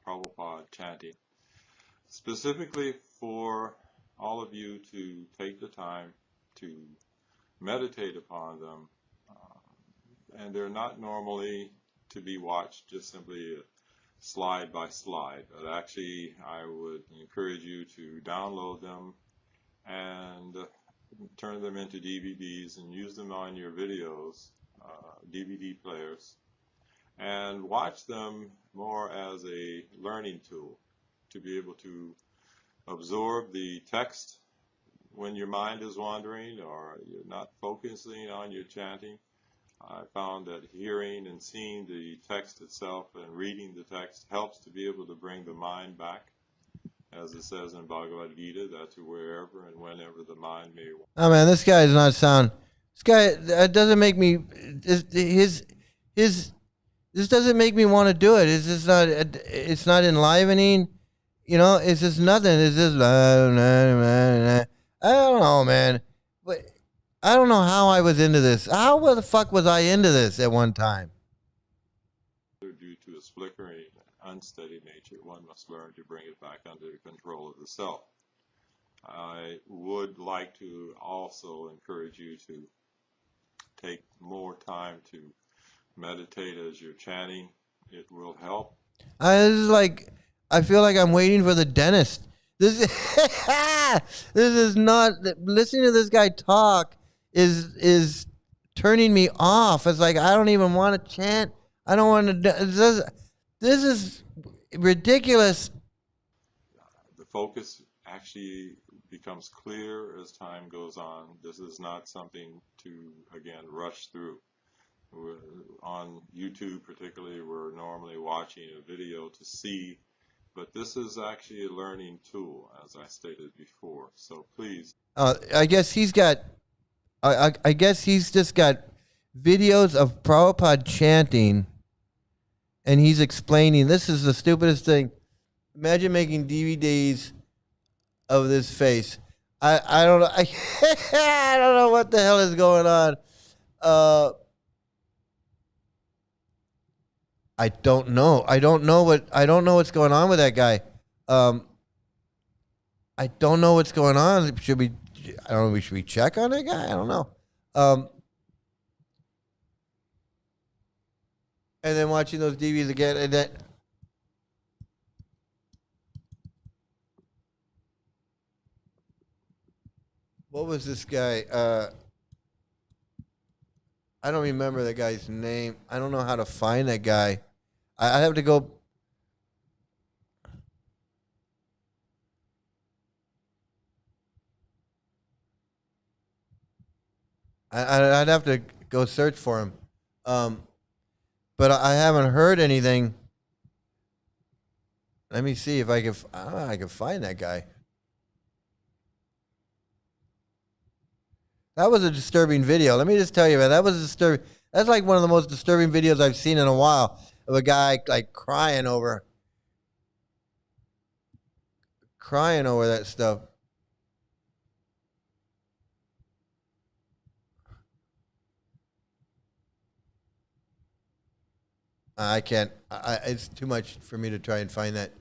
Prabhupada chanting, specifically for all of you to take the time to meditate upon them. And they're not normally to be watched just simply slide by slide, but actually I would encourage you to download them and turn them into DVDs and use them on your videos, DVD players, and watch them more as a learning tool to be able to absorb the text when your mind is wandering or you're not focusing on your chanting. I found that hearing and seeing the text itself and reading the text helps to be able to bring the mind back. As it says in Bhagavad Gita, that's wherever and whenever the mind may wander. Oh man, this guy is not sound. This guy doesn't make me. This doesn't make me want to do it. It's just not. It's not enlivening. It's just nothing. It's just. I don't know, man. But I don't know how I was into this. How the fuck was I into this at one time? Due to its flickering, unsteady nature, one must learn to bring it back under the control of the self. I would like to also encourage you to take more time to meditate as you're chanting. it will help. This is like, I feel like I'm waiting for the dentist. This this is not, listening to this guy talk is turning me off. It's like, I don't even want to chant. I don't want to. This is ridiculous. The focus actually becomes clear as time goes on. This is not something to, again, rush through. On YouTube particularly, we're normally watching a video to see, but this is actually a learning tool, as I stated before. So please. I guess he's got, I guess he's just got videos of Prabhupada chanting, and he's explaining, this is the stupidest thing. Imagine making DVDs of this face. I don't know. I don't know what the hell is going on. I don't know. I don't know what's going on with that guy. I don't know what's going on. Should we? I don't know. Should we check on that guy? I don't know. And then watching those DVDs again, and then what was this guy? I don't remember that guy's name. I don't know how to find that guy. I have to go. I'd have to go search for him. But I haven't heard anything. Let me see if I can find that guy. That was a disturbing video. Let me just tell you, man, that was disturbing. That's like one of the most disturbing videos I've seen in a while, of a guy like crying over that stuff. I can't. It's too much for me to try and find that.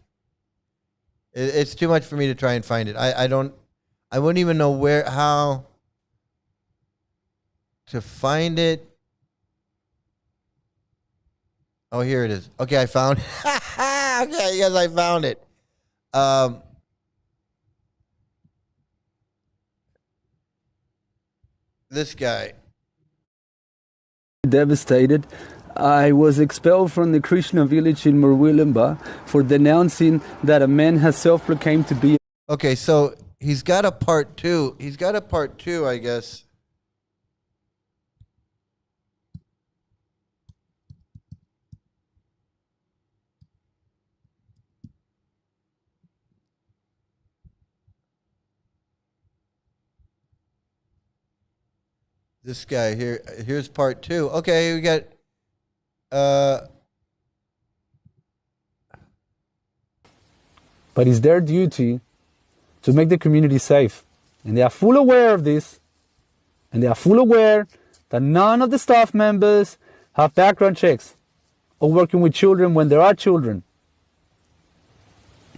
It's too much for me to try and find it. I wouldn't even know how to find it. Oh, here it is. Okay, I found it. Okay, yes, I found it. This guy. Devastated. I was expelled from the Krishna village in Murwilimba for denouncing that a man has self-proclaimed to be. Okay, so he's got a part two. He's got a part two, I guess. This guy here. Here's part two. Okay, we got. But it's their duty to make the community safe. And they are full aware of this. And they are full aware that none of the staff members have background checks or working with children when there are children.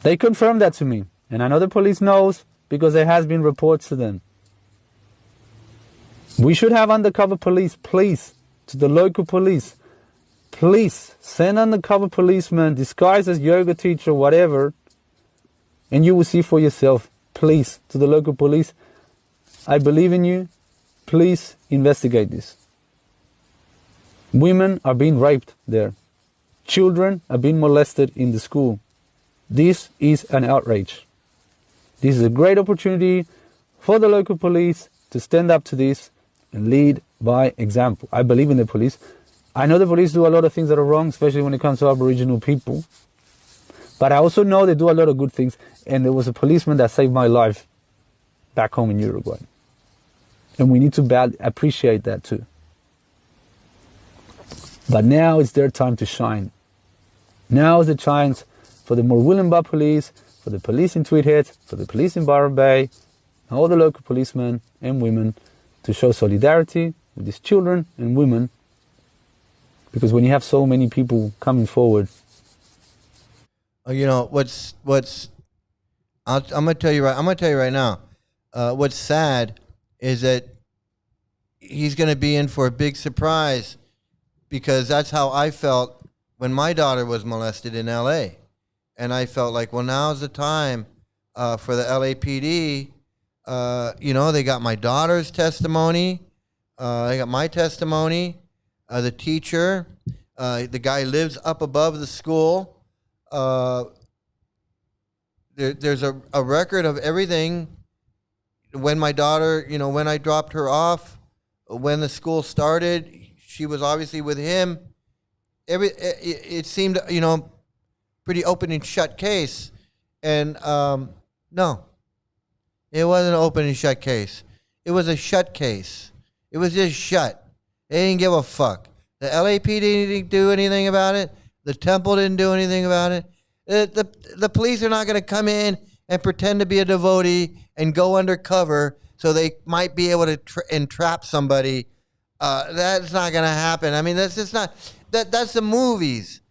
They confirmed that to me. And I know the police knows because there has been reports to them. We should have undercover police, please, to the local police. Please send undercover policemen disguised as yoga teacher, whatever, and you will see for yourself. Please, to the local police. I believe in you. Please investigate this. Women are being raped there. Children are being molested in the school. This is an outrage. This is a great opportunity for the local police to stand up to this and lead by example. I believe in the police. I know the police do a lot of things that are wrong, especially when it comes to Aboriginal people. But I also know they do a lot of good things. And there was a policeman that saved my life back home in Uruguay. And we need to appreciate that too. But now it's their time to shine. Now is the chance for the Murwilimba police, for the police in Tweed Head, for the police in Byron Bay, and all the local policemen and women to show solidarity with these children and women. Because when you have so many people coming forward. You know, I'm gonna tell you right now. What's sad is that he's gonna be in for a big surprise, because that's how I felt when my daughter was molested in L.A. And I felt like, well, now's the time for the LAPD. They got my daughter's testimony. They got my testimony. The teacher, the guy lives up above the school. There's a record of everything. When my daughter, when I dropped her off, when the school started, she was obviously with him. It seemed, pretty open and shut case. And no, it wasn't an open and shut case. It was a shut case. It was just shut. They didn't give a fuck. The LAPD didn't do anything about it. The temple didn't do anything about it. The police are not going to come in and pretend to be a devotee and go undercover so they might be able to entrap somebody. That's not going to happen. I mean, that's just not. That's the movies.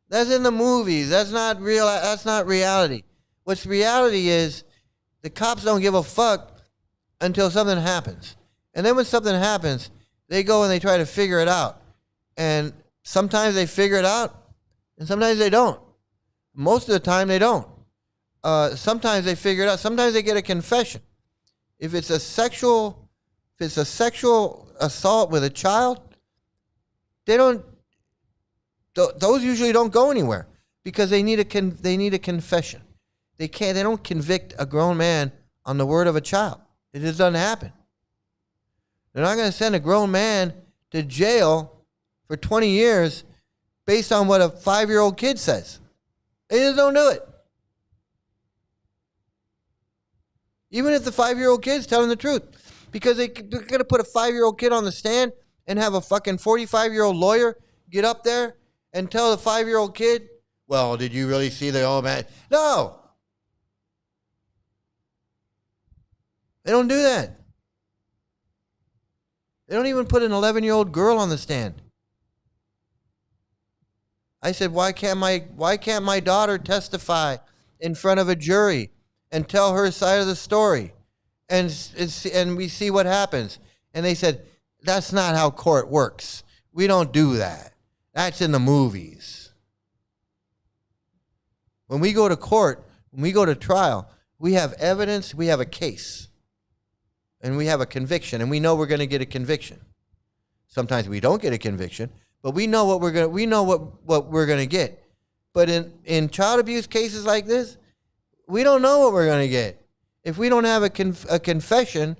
That's in the movies. That's not real. That's not reality. What's reality is the cops don't give a fuck until something happens. And then when something happens, they go and they try to figure it out. And sometimes they figure it out, and sometimes they don't. Most of the time they don't. Sometimes they figure it out. Sometimes they get a confession. If it's a sexual assault with a child, they don't. Those usually don't go anywhere because they need a confession. They don't convict a grown man on the word of a child. It just doesn't happen. They're not going to send a grown man to jail for 20 years based on what a 5-year-old kid says. They just don't do it. Even if the 5-year-old kid's telling the truth. Because they're going to put a 5-year-old kid on the stand and have a fucking 45-year-old lawyer get up there and tell the 5-year-old kid, well, did you really see the old man? No. They don't do that. They don't even put an 11-year-old girl on the stand. I said, why can't my daughter testify in front of a jury and tell her side of the story, and we see what happens? And they said, that's not how court works. We don't do that. That's in the movies. When we go to court, when we go to trial, we have evidence, we have a case, and we have a conviction, and we know we're going to get a conviction. Sometimes we don't get a conviction, but we know what we're going to get. But in child abuse cases like this, we don't know what we're going to get. If we don't have a confession,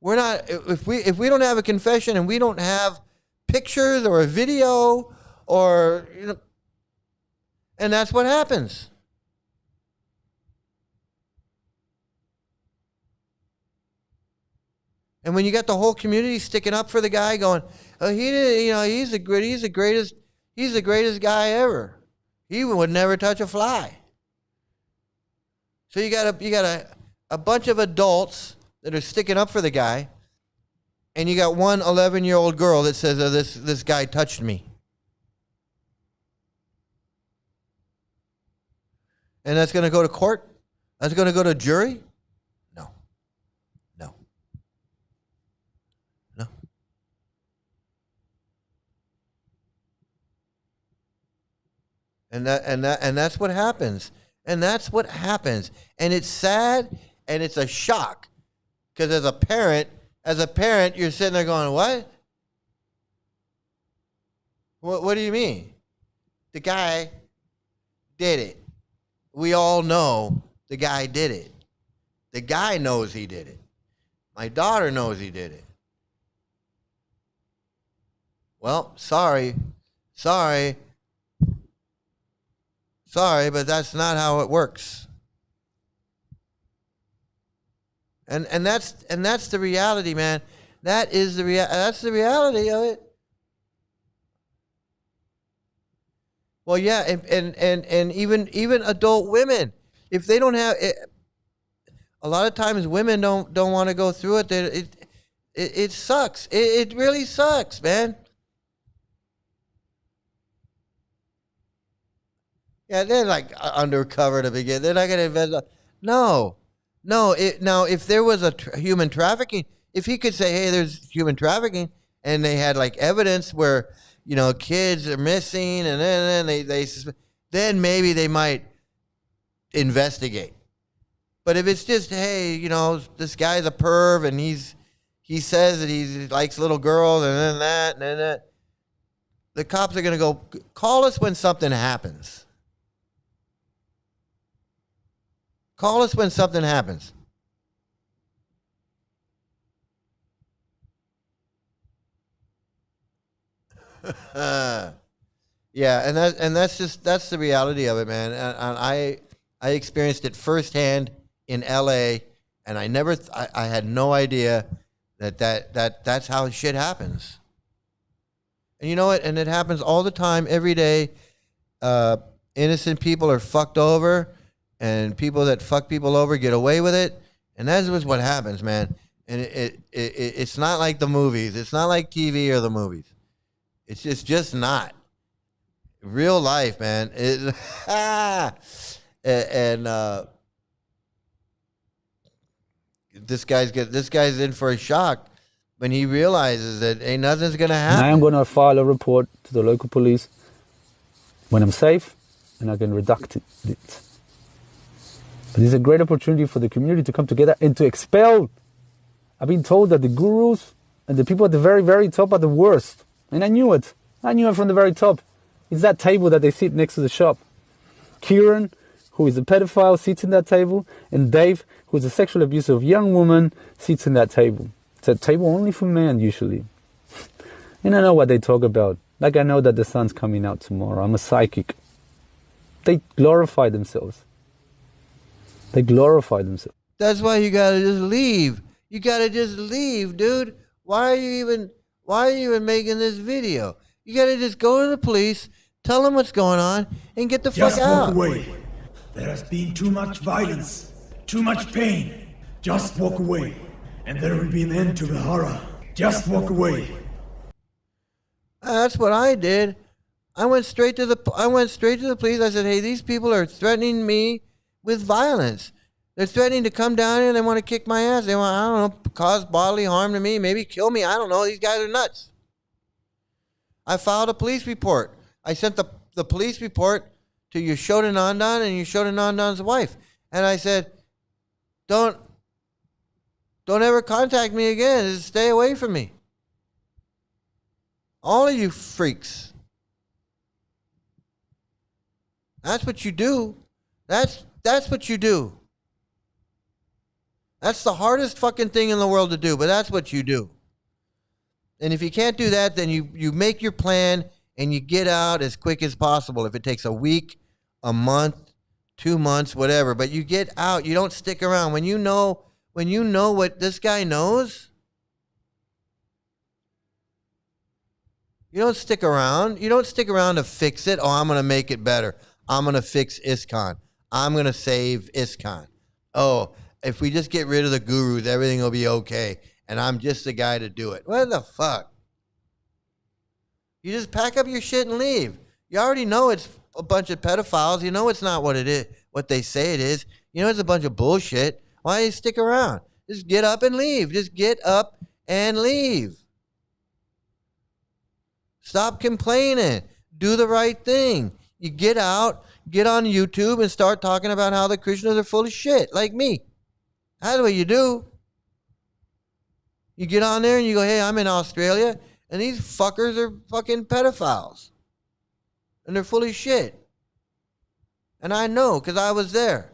we're not. If we don't have a confession and we don't have pictures or a video or and that's what happens. And when you got the whole community sticking up for the guy, going, oh, he's the greatest guy ever. He would never touch a fly. So you got a bunch of adults that are sticking up for the guy, and you got one 11-year-old girl that says, oh, this guy touched me. And that's going to go to court? That's going to go to jury? No. And that's what happens. And that's what happens. And it's sad and it's a shock. Because as a parent, you're sitting there going, what? What do you mean? The guy did it. We all know the guy did it. The guy knows he did it. My daughter knows he did it. Well, sorry, but that's not how it works. And that's the reality, man. That's the reality of it. Well, yeah, and even adult women, if they don't have it, a lot of times women don't want to go through it. It sucks. It really sucks, man. Yeah, they're like undercover to begin. They're not going to invest. No. Now, if there was a human trafficking, if he could say, hey, there's human trafficking, and they had like evidence where, kids are missing, and then then maybe they might investigate. But if it's just, hey, this guy's a perv and he says that he likes little girls and then that and then that, the cops are going to go, call us when something happens. Call us when something happens. Yeah, and that's the reality of it, man. And I experienced it firsthand in L.A. and I had no idea that's how shit happens. And you know what? And it happens all the time, every day. Innocent people are fucked over, and people that fuck people over get away with it. And that's what happens, man. And it's not like the movies. It's not like TV or the movies. It's just not real life, man. This guy's in for a shock when he realizes that ain't nothing's gonna happen. And I am going to file a report to the local police when I'm safe, and I can redact it. But this is a great opportunity for the community to come together and to expel. I've been told that the gurus and the people at the very, very top are the worst. And I knew it. I knew it from the very top. It's that table that they sit next to the shop. Kieran, who is a pedophile, sits in that table. And Dave, who is a sexual abuser of young woman, sits in that table. It's a table only for men, usually. And I know what they talk about. Like I know that the sun's coming out tomorrow. I'm a psychic. They glorify themselves. They glorify themselves. That's why you gotta just leave. You gotta just leave, dude. Why are you even making this video? You gotta just go to the police, tell them what's going on, and get the fuck Just out. walk away. There has been too much violence, too much pain. Just walk away, and there will be an end to the horror. Just walk away. That's what I did. I went straight to the police. I said, "Hey, these people are threatening me with violence. They're threatening to come down here and they want to kick my ass. They want, I don't know, cause bodily harm to me, maybe kill me. I don't know. These guys are nuts." I filed a police report. I sent the police report to Yashodanandan and Yashodanandan's wife. And I said, don't ever contact me again. Just stay away from me. All of you freaks. That's what you do. That's what you do. That's the hardest fucking thing in the world to do, but that's what you do. And if you can't do that, then you make your plan and you get out as quick as possible. If it takes a week, a month, 2 months, whatever, but you get out. You don't stick around. When you know what this guy knows, you don't stick around. You don't stick around to fix it. Oh, I'm going to make it better. I'm going to fix ISKCON. I'm going to save ISKCON. Oh, if we just get rid of the gurus, everything will be okay. And I'm just the guy to do it. What the fuck? You just pack up your shit and leave. You already know it's a bunch of pedophiles. You know it's not what it is, what they say it is. You know it's a bunch of bullshit. Why do you stick around? Just get up and leave. Just get up and leave. Stop complaining. Do the right thing. You get out, get on YouTube and start talking about how the Krishnas are full of shit, like me. That's what you do. You get on there and you go, "Hey, I'm in Australia, and these fuckers are fucking pedophiles. And they're full of shit." And I know, because I was there.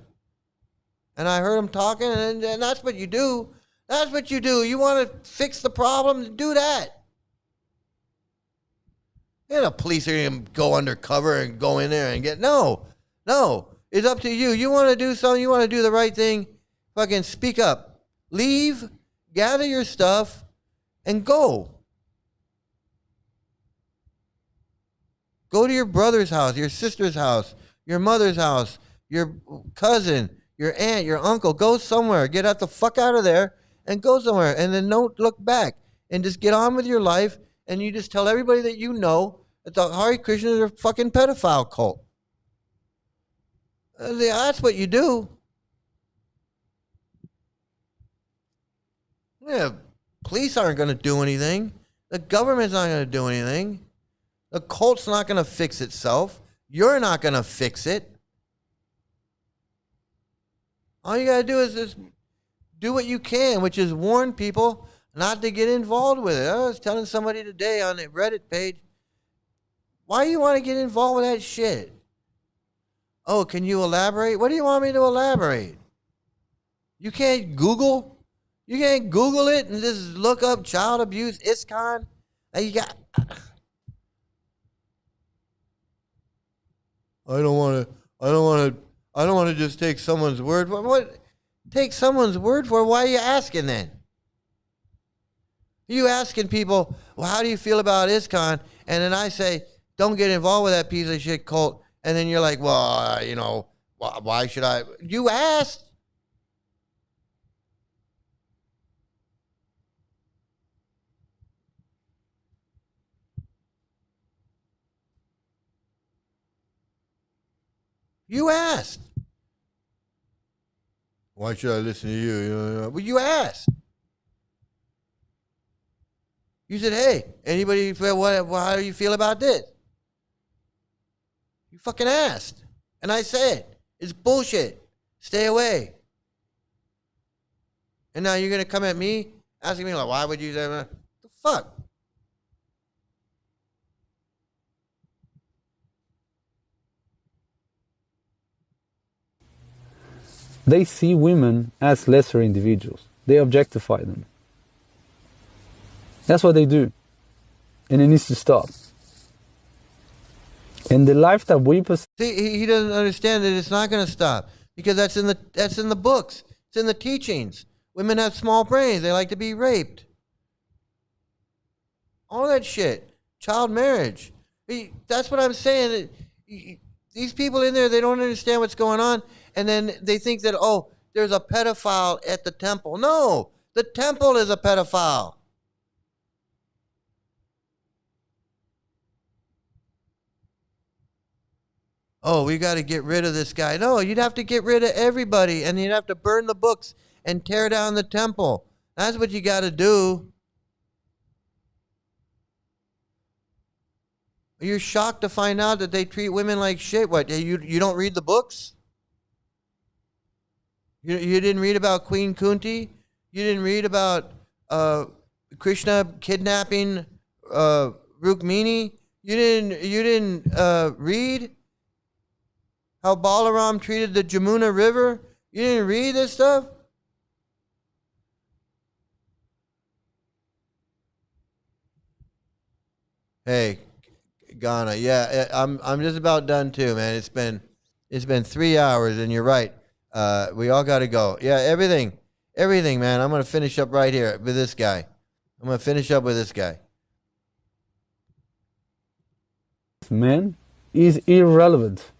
And I heard them talking, and that's what you do. That's what you do. You want to fix the problem? Do that. The police are going to go undercover and go in there and get... No. It's up to you. You want to do something, you want to do the right thing, fucking speak up. Leave, gather your stuff, and go. Go to your brother's house, your sister's house, your mother's house, your cousin, your aunt, your uncle. Go somewhere. Get the fuck out of there and go somewhere. And then don't look back. And just get on with your life. And you just tell everybody that you know that the Hare Krishnas are a fucking pedophile cult. That's what you do. Yeah, police aren't going to do anything. The government's not going to do anything. The cult's not going to fix itself. You're not going to fix it. All you got to do is just do what you can, which is warn people not to get involved with it. I was telling somebody today on the Reddit page, why do you want to get involved with that shit? Oh, can you elaborate? What do you want me to elaborate? You can't Google? You can't Google it and just look up child abuse, ISKCON? You got... I don't want to just take someone's word for what? Take someone's word for it? Why are you asking then? You asking people, well, how do you feel about ISKCON? And then I say, don't get involved with that piece of shit cult. And then you're like, well, why should I? You asked. You asked. Why should I listen to you? Well, you asked. You said, hey, anybody feel how do you feel about this? You fucking asked. And I said, it's bullshit. Stay away. And now you're going to come at me asking me, like, why would you say that? The fuck? They see women as lesser individuals. They objectify them. That's what they do. And it needs to stop. And the life that we possess... See, he doesn't understand that it's not going to stop. Because that's in the books. It's in the teachings. Women have small brains. They like to be raped. All that shit. Child marriage. That's what I'm saying. These people in there, they don't understand what's going on. And then they think that, oh, there's a pedophile at the temple. No, the temple is a pedophile. Oh, we got to get rid of this guy. No, you'd have to get rid of everybody, and you'd have to burn the books and tear down the temple. That's what you got to do. You're shocked to find out that they treat women like shit. What, you don't read the books? You didn't read about Queen Kunti? You didn't read about Krishna kidnapping Rukmini? You didn't read how Balaram treated the Jamuna River? You didn't read this stuff? Hey, Ghana, yeah, I'm just about done too, man. It's been 3 hours, and you're right. We all got to go. Yeah, everything, man. I'm gonna finish up right here with this guy. Men is irrelevant.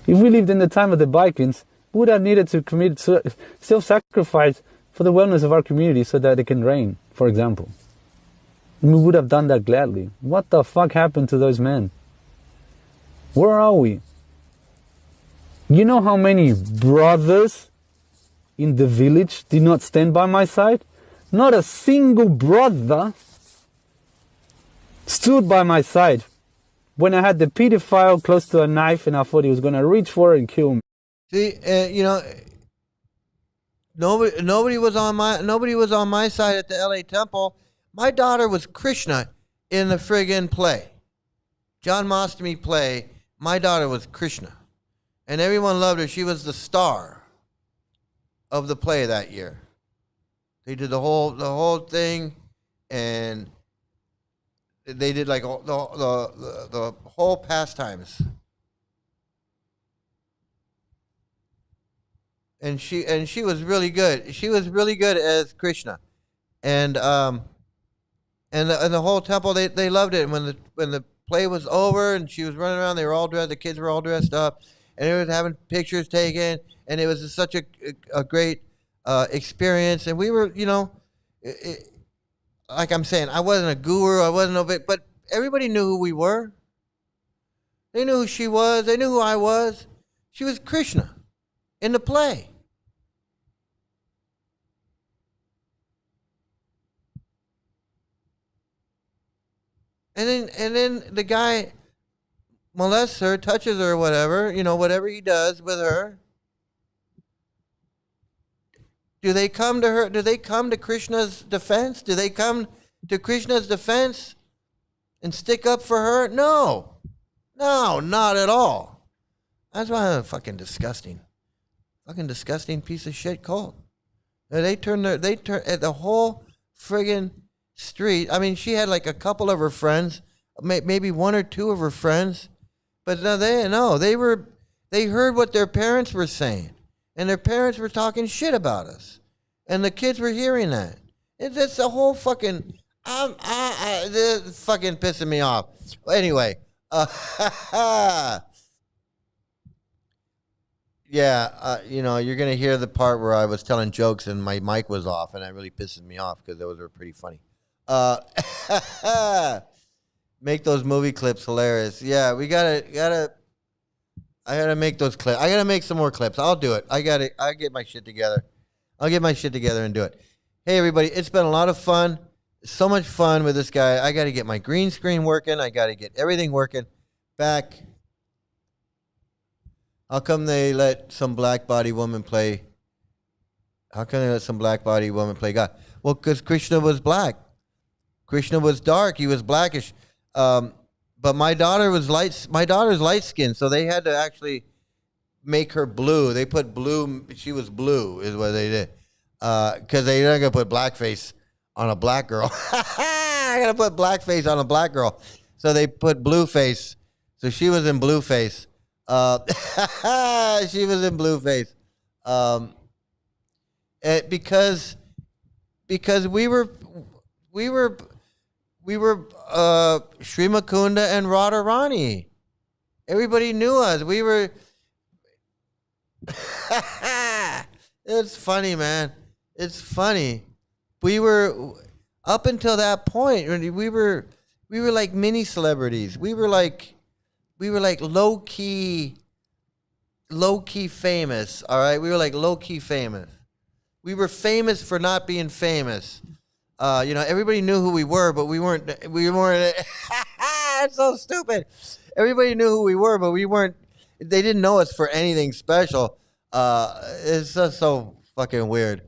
If we lived in the time of the Vikings, we would have needed to commit self-sacrifice for the wellness of our community so that it can reign, for example. And we would have done that gladly. What the fuck happened to those men? Where are we? You know how many brothers in the village did not stand by my side? Not a single brother stood by my side when I had the pedophile close to a knife and I thought he was going to reach for it and kill me. See, nobody was on my side at the LA temple. My daughter was Krishna in the friggin' play. John Mastami play. My daughter was Krishna. And everyone loved her. She was the star of the play that year. They did the whole thing, and they did like the whole pastimes. And she was really good. She was really good as Krishna, and the whole temple they loved it. And when the play was over and she was running around, they were all dressed. The kids were all dressed up, and they were having pictures taken, and it was such a great experience. And we were, like I'm saying, I wasn't a guru, I wasn't no big, but everybody knew who we were. They knew who she was. They knew who I was. She was Krishna in the play. And then the guy molests her, touches her, whatever, whatever he does with her. Do they come to her? Do they come to Krishna's defense? Do they come to Krishna's defense and stick up for her? No, not at all. That's why I'm fucking disgusting piece of shit cult. They turn at the whole friggin' street. I mean, she had like a couple of her friends, maybe one or two of her friends, but they heard what their parents were saying, and their parents were talking shit about us, and the kids were hearing that. It's a whole fucking, this fucking pissing me off. Anyway, yeah, you're gonna hear the part where I was telling jokes and my mic was off, and that really pisses me off because those were pretty funny. Make those movie clips hilarious. Yeah, we gotta. I gotta make those clips. I gotta make some more clips. I'll do it. I get my shit together. I'll get my shit together and do it. Hey, everybody, it's been a lot of fun. So much fun with this guy. I gotta get my green screen working. I gotta get everything working. Back. How come they let some black body woman play? How come they let some black body woman play God? Well, because Krishna was black. Krishna was dark. He was blackish. But my daughter was light. My daughter's light skinned, so they had to actually make her blue. They put blue. She was blue, is what they did. Because they're not gonna put blackface on a black girl. I gotta put blackface on a black girl, so they put blue face. So she was in blue face. She was in blue face. Because we were Sri Mukunda and Radharani. Everybody knew us. We were. It's funny, man. It's funny. We were up until that point. We were like mini celebrities. We were like low key famous. All right, we were like low key famous. We were famous for not being famous. Everybody knew who we were, but we weren't. It's so stupid. Everybody knew who we were, but we weren't. They didn't know us for anything special. It's just so fucking weird.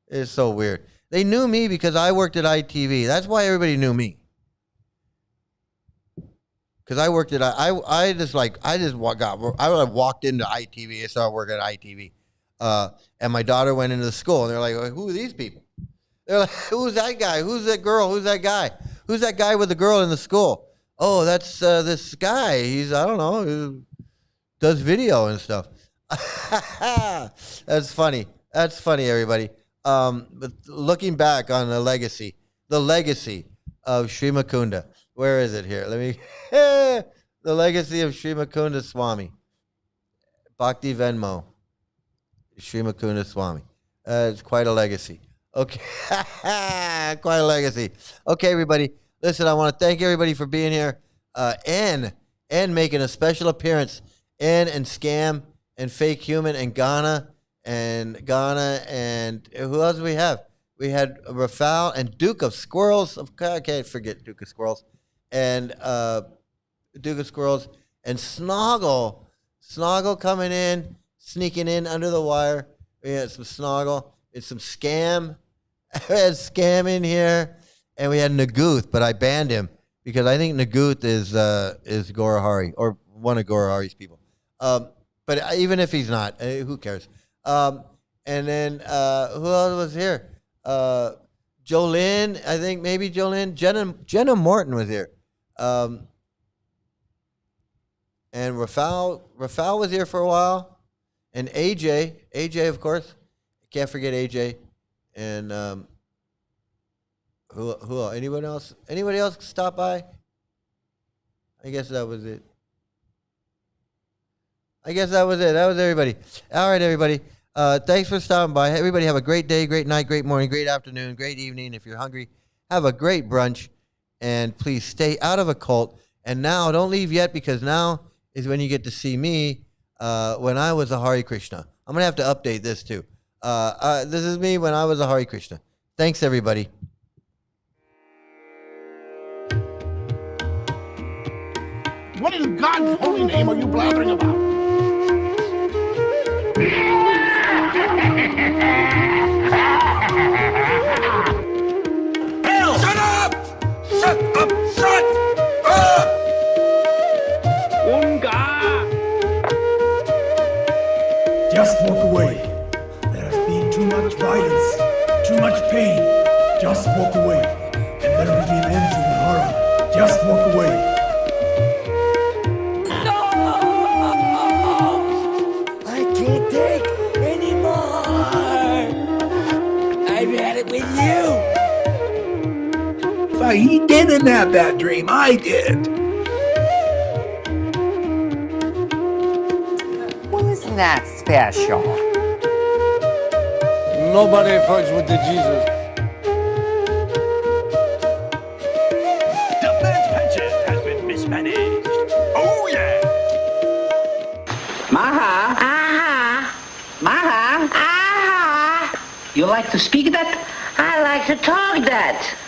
It's so weird. They knew me because I worked at ITV. That's why everybody knew me. Because I worked at I walked into ITV and started working at ITV. And my daughter went into the school, and they're like, "Who are these people?" They're like, "Who's that guy? Who's that girl? Who's that guy? Who's that guy with the girl in the school?" "Oh, that's this guy. He's, I don't know, he does video and stuff." That's funny. That's funny, everybody. But looking back on the legacy of Sri Mukunda. Where is it here? Let me. The legacy of Sri Mukunda Swami. Bhakti Venmo. Sri Mukunda Swami. It's quite a legacy. Okay. Quite a legacy. Okay, everybody. Listen, I want to thank everybody for being here. And making a special appearance. And Scam and Fake Human and Ghana. And who else do we have? We had Rafal and Duke of Squirrels. I can't forget Duke of Squirrels. And Duke of Squirrels and Snoggle. Snoggle coming in, sneaking in under the wire. We had some Snoggle and some Scam. We had Scam in here. And we had Naguth, but I banned him because I think Naguth is Gorahari, or one of Gorahari's people. But even if he's not, who cares? And then who else was here? Jolene, I think maybe Jolene. Jenna Morton was here. And Rafal was here for a while. And AJ, of course. Can't forget AJ. And who else? Anybody else? Anybody else stop by? I guess that was it. That was everybody. All right, everybody. Thanks for stopping by. Everybody have a great day, great night, great morning, great afternoon, great evening. If you're hungry, have a great brunch. And please stay out of a cult. And now, don't leave yet, because now is when you get to see me when I was a Hare Krishna. I'm going to have to update this too. This is me when I was a Hare Krishna. Thanks, everybody. What in God's holy name are you blathering about? Hell! Shut up! Shut up! Shut up! Just walk away. There has been too much violence, too much pain. Just walk away, and there will be an end to the horror. Just walk away. No! I can't take anymore. I've had it with you. He didn't have that dream. I did. Well, isn't that special? Nobody fucks with the Jesus. The man's pension has been mismanaged. Oh, yeah! Maha, aha, Maha, aha. You like to speak that? I like to talk that.